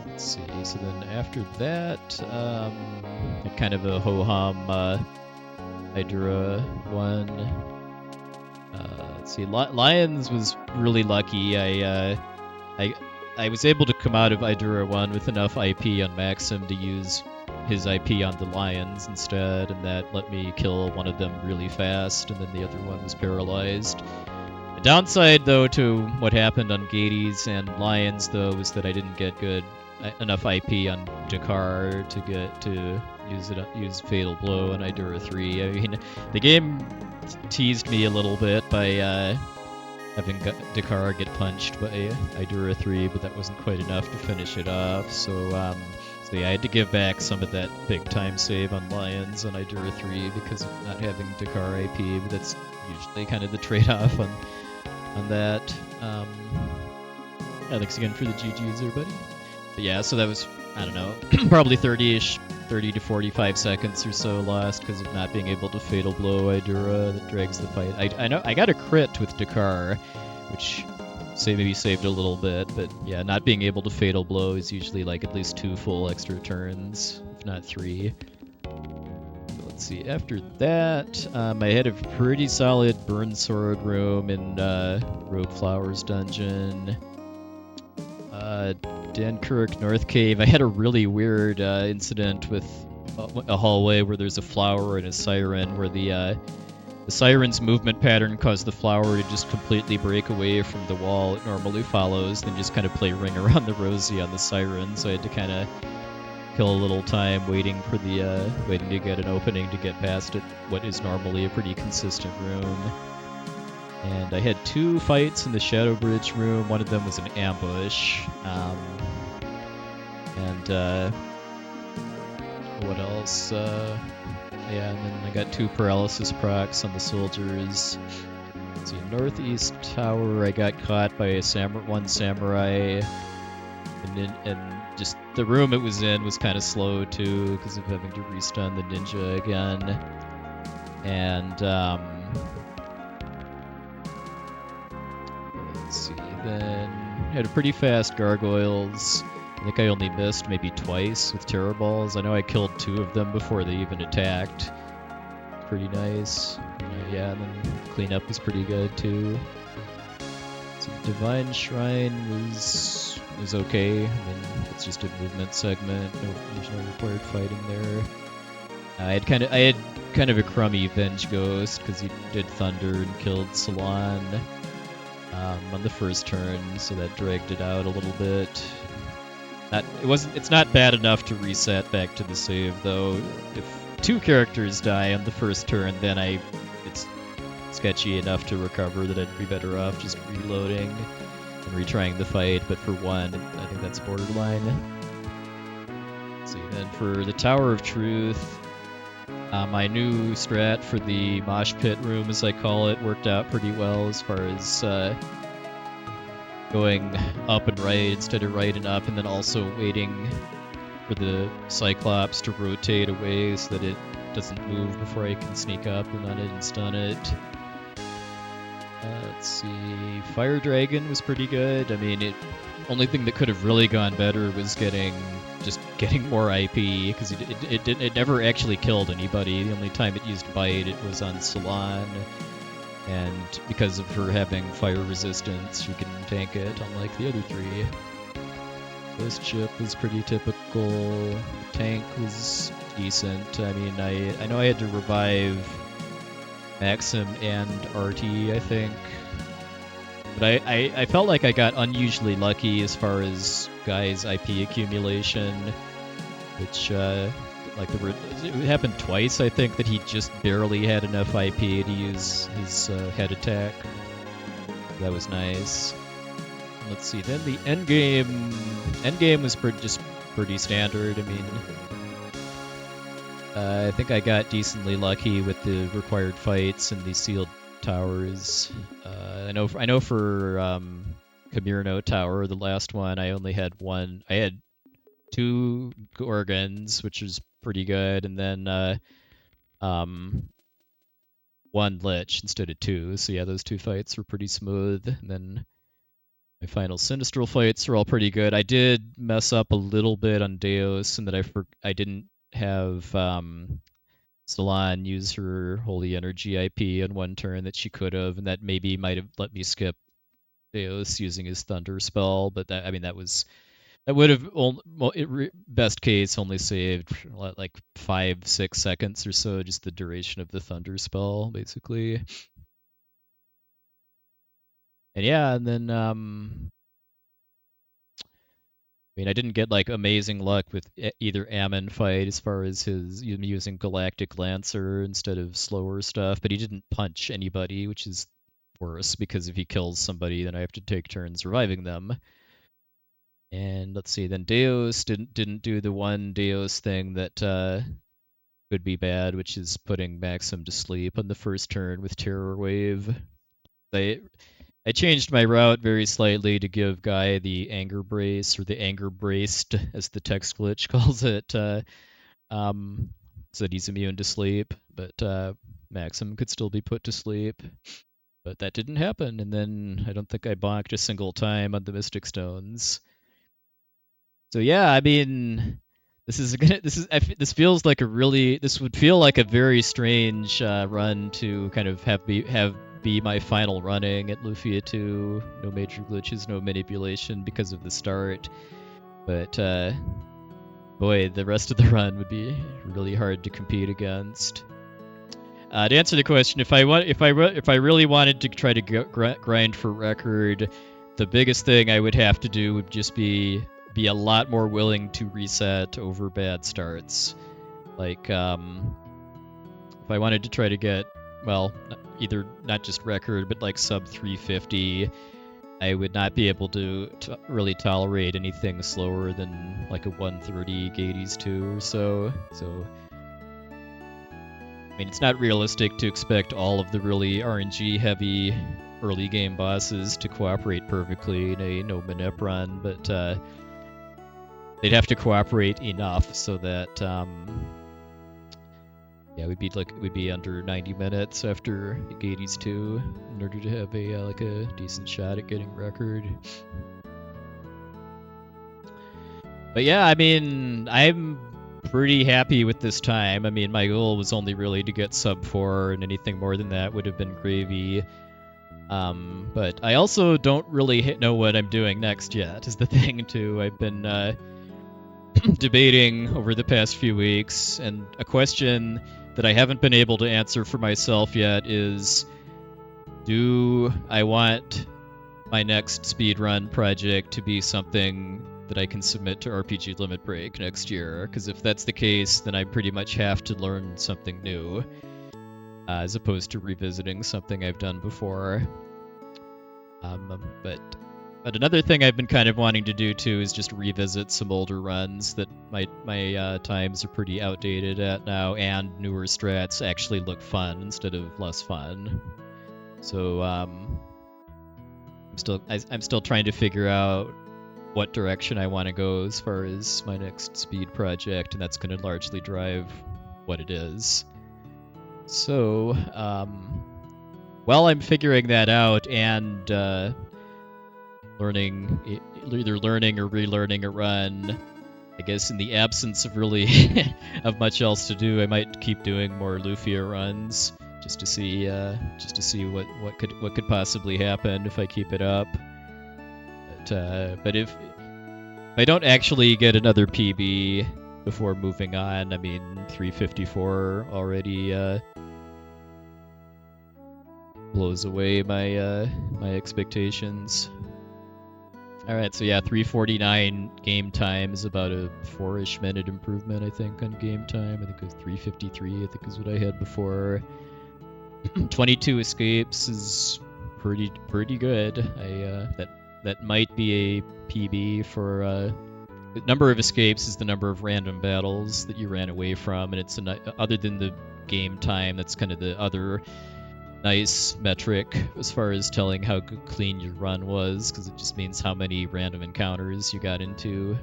Let's see. So then after that, had kind of a ho-hum Hydra one. Let's see. Lions was really lucky. I was able to come out of Idura 1 with enough IP on Maxim to use his IP on the Lions instead, and that let me kill one of them really fast, and then the other one was paralyzed. The downside, though, to what happened on Gades and Lions, though, was that I didn't get enough IP on Dakar to use Fatal Blow on Idura 3. I mean, the game teased me a little bit by having Dakar get punched by Idura 3, but that wasn't quite enough to finish it off. So yeah, I had to give back some of that big time save on Lions on Idura 3 because of not having Dakar IP, but that's usually kind of the trade-off on that. Yeah, thanks again for the GGs there, buddy. But yeah, so that was, I don't know, probably 30 to 45 seconds or so lost because of not being able to Fatal Blow Idura that drags the fight. I know I got a crit with Dakar, which maybe saved a little bit, but yeah, not being able to Fatal Blow is usually like at least 2 full extra turns, if not 3. So let's see, after that, I had a pretty solid Burn Sword room in Rogue Flowers dungeon. Dankirk North Cave, I had a really weird incident with a hallway where there's a flower and a siren, where the siren's movement pattern caused the flower to just completely break away from the wall it normally follows, then just kind of play Ring Around the Rosie on the siren, so I had to kind of kill a little time waiting to get an opening to get past it, what is normally a pretty consistent room. And I had 2 fights in the Shadow Bridge room. One of them was an ambush. What else? Yeah, and then I got 2 paralysis procs on the soldiers. Let's see, Northeast Tower, I got caught by one samurai. And just the room it was in was kind of slow too because of having to restun the ninja again. And let's see, then had a pretty fast gargoyles. I think I only missed maybe twice with terror balls. I know I killed 2 of them before they even attacked. Pretty nice. Yeah, and then cleanup was pretty good too. So Divine Shrine was okay. I mean, it's just a movement segment. There's no required fighting there. I had kind of a crummy Venge Ghost because he did thunder and killed Salon on the first turn, so that dragged it out a little bit. It's not bad enough to reset back to the save though. If 2 characters die on the first turn, then it's sketchy enough to recover that I'd be better off just reloading and retrying the fight. But for 1, I think that's borderline. Let's see, then for the Tower of Truth, my new strat for the mosh pit room, as I call it, worked out pretty well as far as going up and right instead of right and up, and then also waiting for the Cyclops to rotate away so that it doesn't move before I can sneak up and on it and stun it. Let's see. Fire Dragon was pretty good. I mean, only thing that could have really gone better was getting more IP, because it never actually killed anybody. The only time it used Bite, it was on Salon, and because of her having fire resistance, she can tank it, unlike the other three. Ghost Ship was pretty typical. Tank was decent. I mean, I know I had to revive Maxim and Artie, I think. But I felt like I got unusually lucky as far as Guy's IP accumulation, which, it happened twice, I think, that he just barely had enough IP to use his head attack. That was nice. Let's see, then the endgame was pretty standard. I mean, I think I got decently lucky with the required fights and the sealed towers. I know for Camirno Tower, the last one, I only had one. I had 2 Gorgons, which was pretty good, and then 1 Lich instead of 2. So yeah, those 2 fights were pretty smooth. And then my final Sinistral fights were all pretty good. I did mess up a little bit on Deus, and that I didn't have Salon use her Holy Energy IP on one turn that she could have, and that maybe might have let me skip Deus using his Thunder spell. But that would have best case only saved like 5-6 seconds or so, just the duration of the Thunder spell, basically. And yeah, and then I mean, I didn't get like amazing luck with either Ammon fight as far as his using Galactic Lancer instead of slower stuff, but he didn't punch anybody, which is worse, because if he kills somebody, then I have to take turns reviving them. And let's see, then Deus didn't do the one Deus thing that could be bad, which is putting Maxim to sleep on the first turn with Terror Wave. I changed my route very slightly to give Guy the Anger Brace, or the Anger Braced, as the text glitch calls it, so that he's immune to sleep, but Maxim could still be put to sleep. But that didn't happen, and then I don't think I bonked a single time on the Mystic Stones. So yeah, I mean, this feels like this would feel like a very strange run to kind of have be my final running at Lufia II. No major glitches, no manipulation because of the start. But boy, the rest of the run would be really hard to compete against. To answer the question, if I really wanted to try to grind for record, the biggest thing I would have to do would just be a lot more willing to reset over bad starts. Like, if I wanted to try to get, well, either not just record, but like sub 350, I would not be able to really tolerate anything slower than like a 130 Gades 2 or so. So, I mean, it's not realistic to expect all of the really RNG heavy early game bosses to cooperate perfectly in a no manip run, but they'd have to cooperate enough so that yeah, we'd be under 90 minutes after Gades 2 in order to have a decent shot at getting record. But yeah, I mean, I'm pretty happy with this time. I mean, my goal was only really to get sub 4, and anything more than that would have been gravy. But I also don't really know what I'm doing next yet, is the thing too. I've been debating over the past few weeks, and a question that I haven't been able to answer for myself yet is, do I want my next speedrun project to be something that I can submit to RPG Limit Break next year? Because if that's the case, then I pretty much have to learn something new, as opposed to revisiting something I've done before. But another thing I've been kind of wanting to do too is just revisit some older runs that my times are pretty outdated at now, and newer strats actually look fun instead of less fun. So I'm still trying to figure out what direction I want to go as far as my next speed project, and that's going to largely drive what it is. So, while I'm figuring that out and either learning or relearning a run, I guess in the absence of really of much else to do, I might keep doing more Lufia runs just to see what could possibly happen if I keep it up. But if I don't actually get another PB before moving on, I mean 354 already blows away my my expectations. All right, so yeah, 349 game time is about a 4-ish minute improvement, I think, on game time. I think it was 353, I think is what I had before. 22 escapes is pretty good. That might be a PB for the number of escapes is the number of random battles that you ran away from, and it's other than the game time, that's kind of the other nice metric as far as telling how clean your run was, because it just means how many random encounters you got into.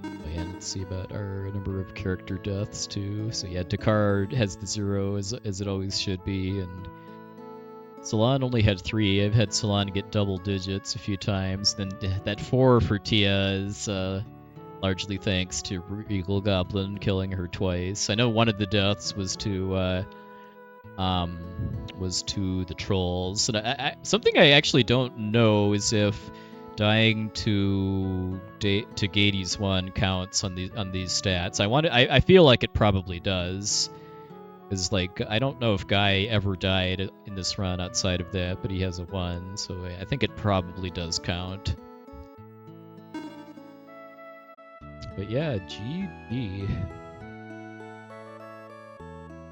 And let's see about our number of character deaths too. So yeah, Dakar has the 0 as it always should be, and Salon only had 3. I've had Salon get double digits a few times. Then that 4 for Tia is largely thanks to Regal Goblin killing her twice. I know one of the deaths was to the trolls. And something I actually don't know is if dying to Gades 1 counts on these stats. I feel like it probably does. Because, like, I don't know if Guy ever died in this run outside of that, but he has a 1, so I think it probably does count. But yeah, GB.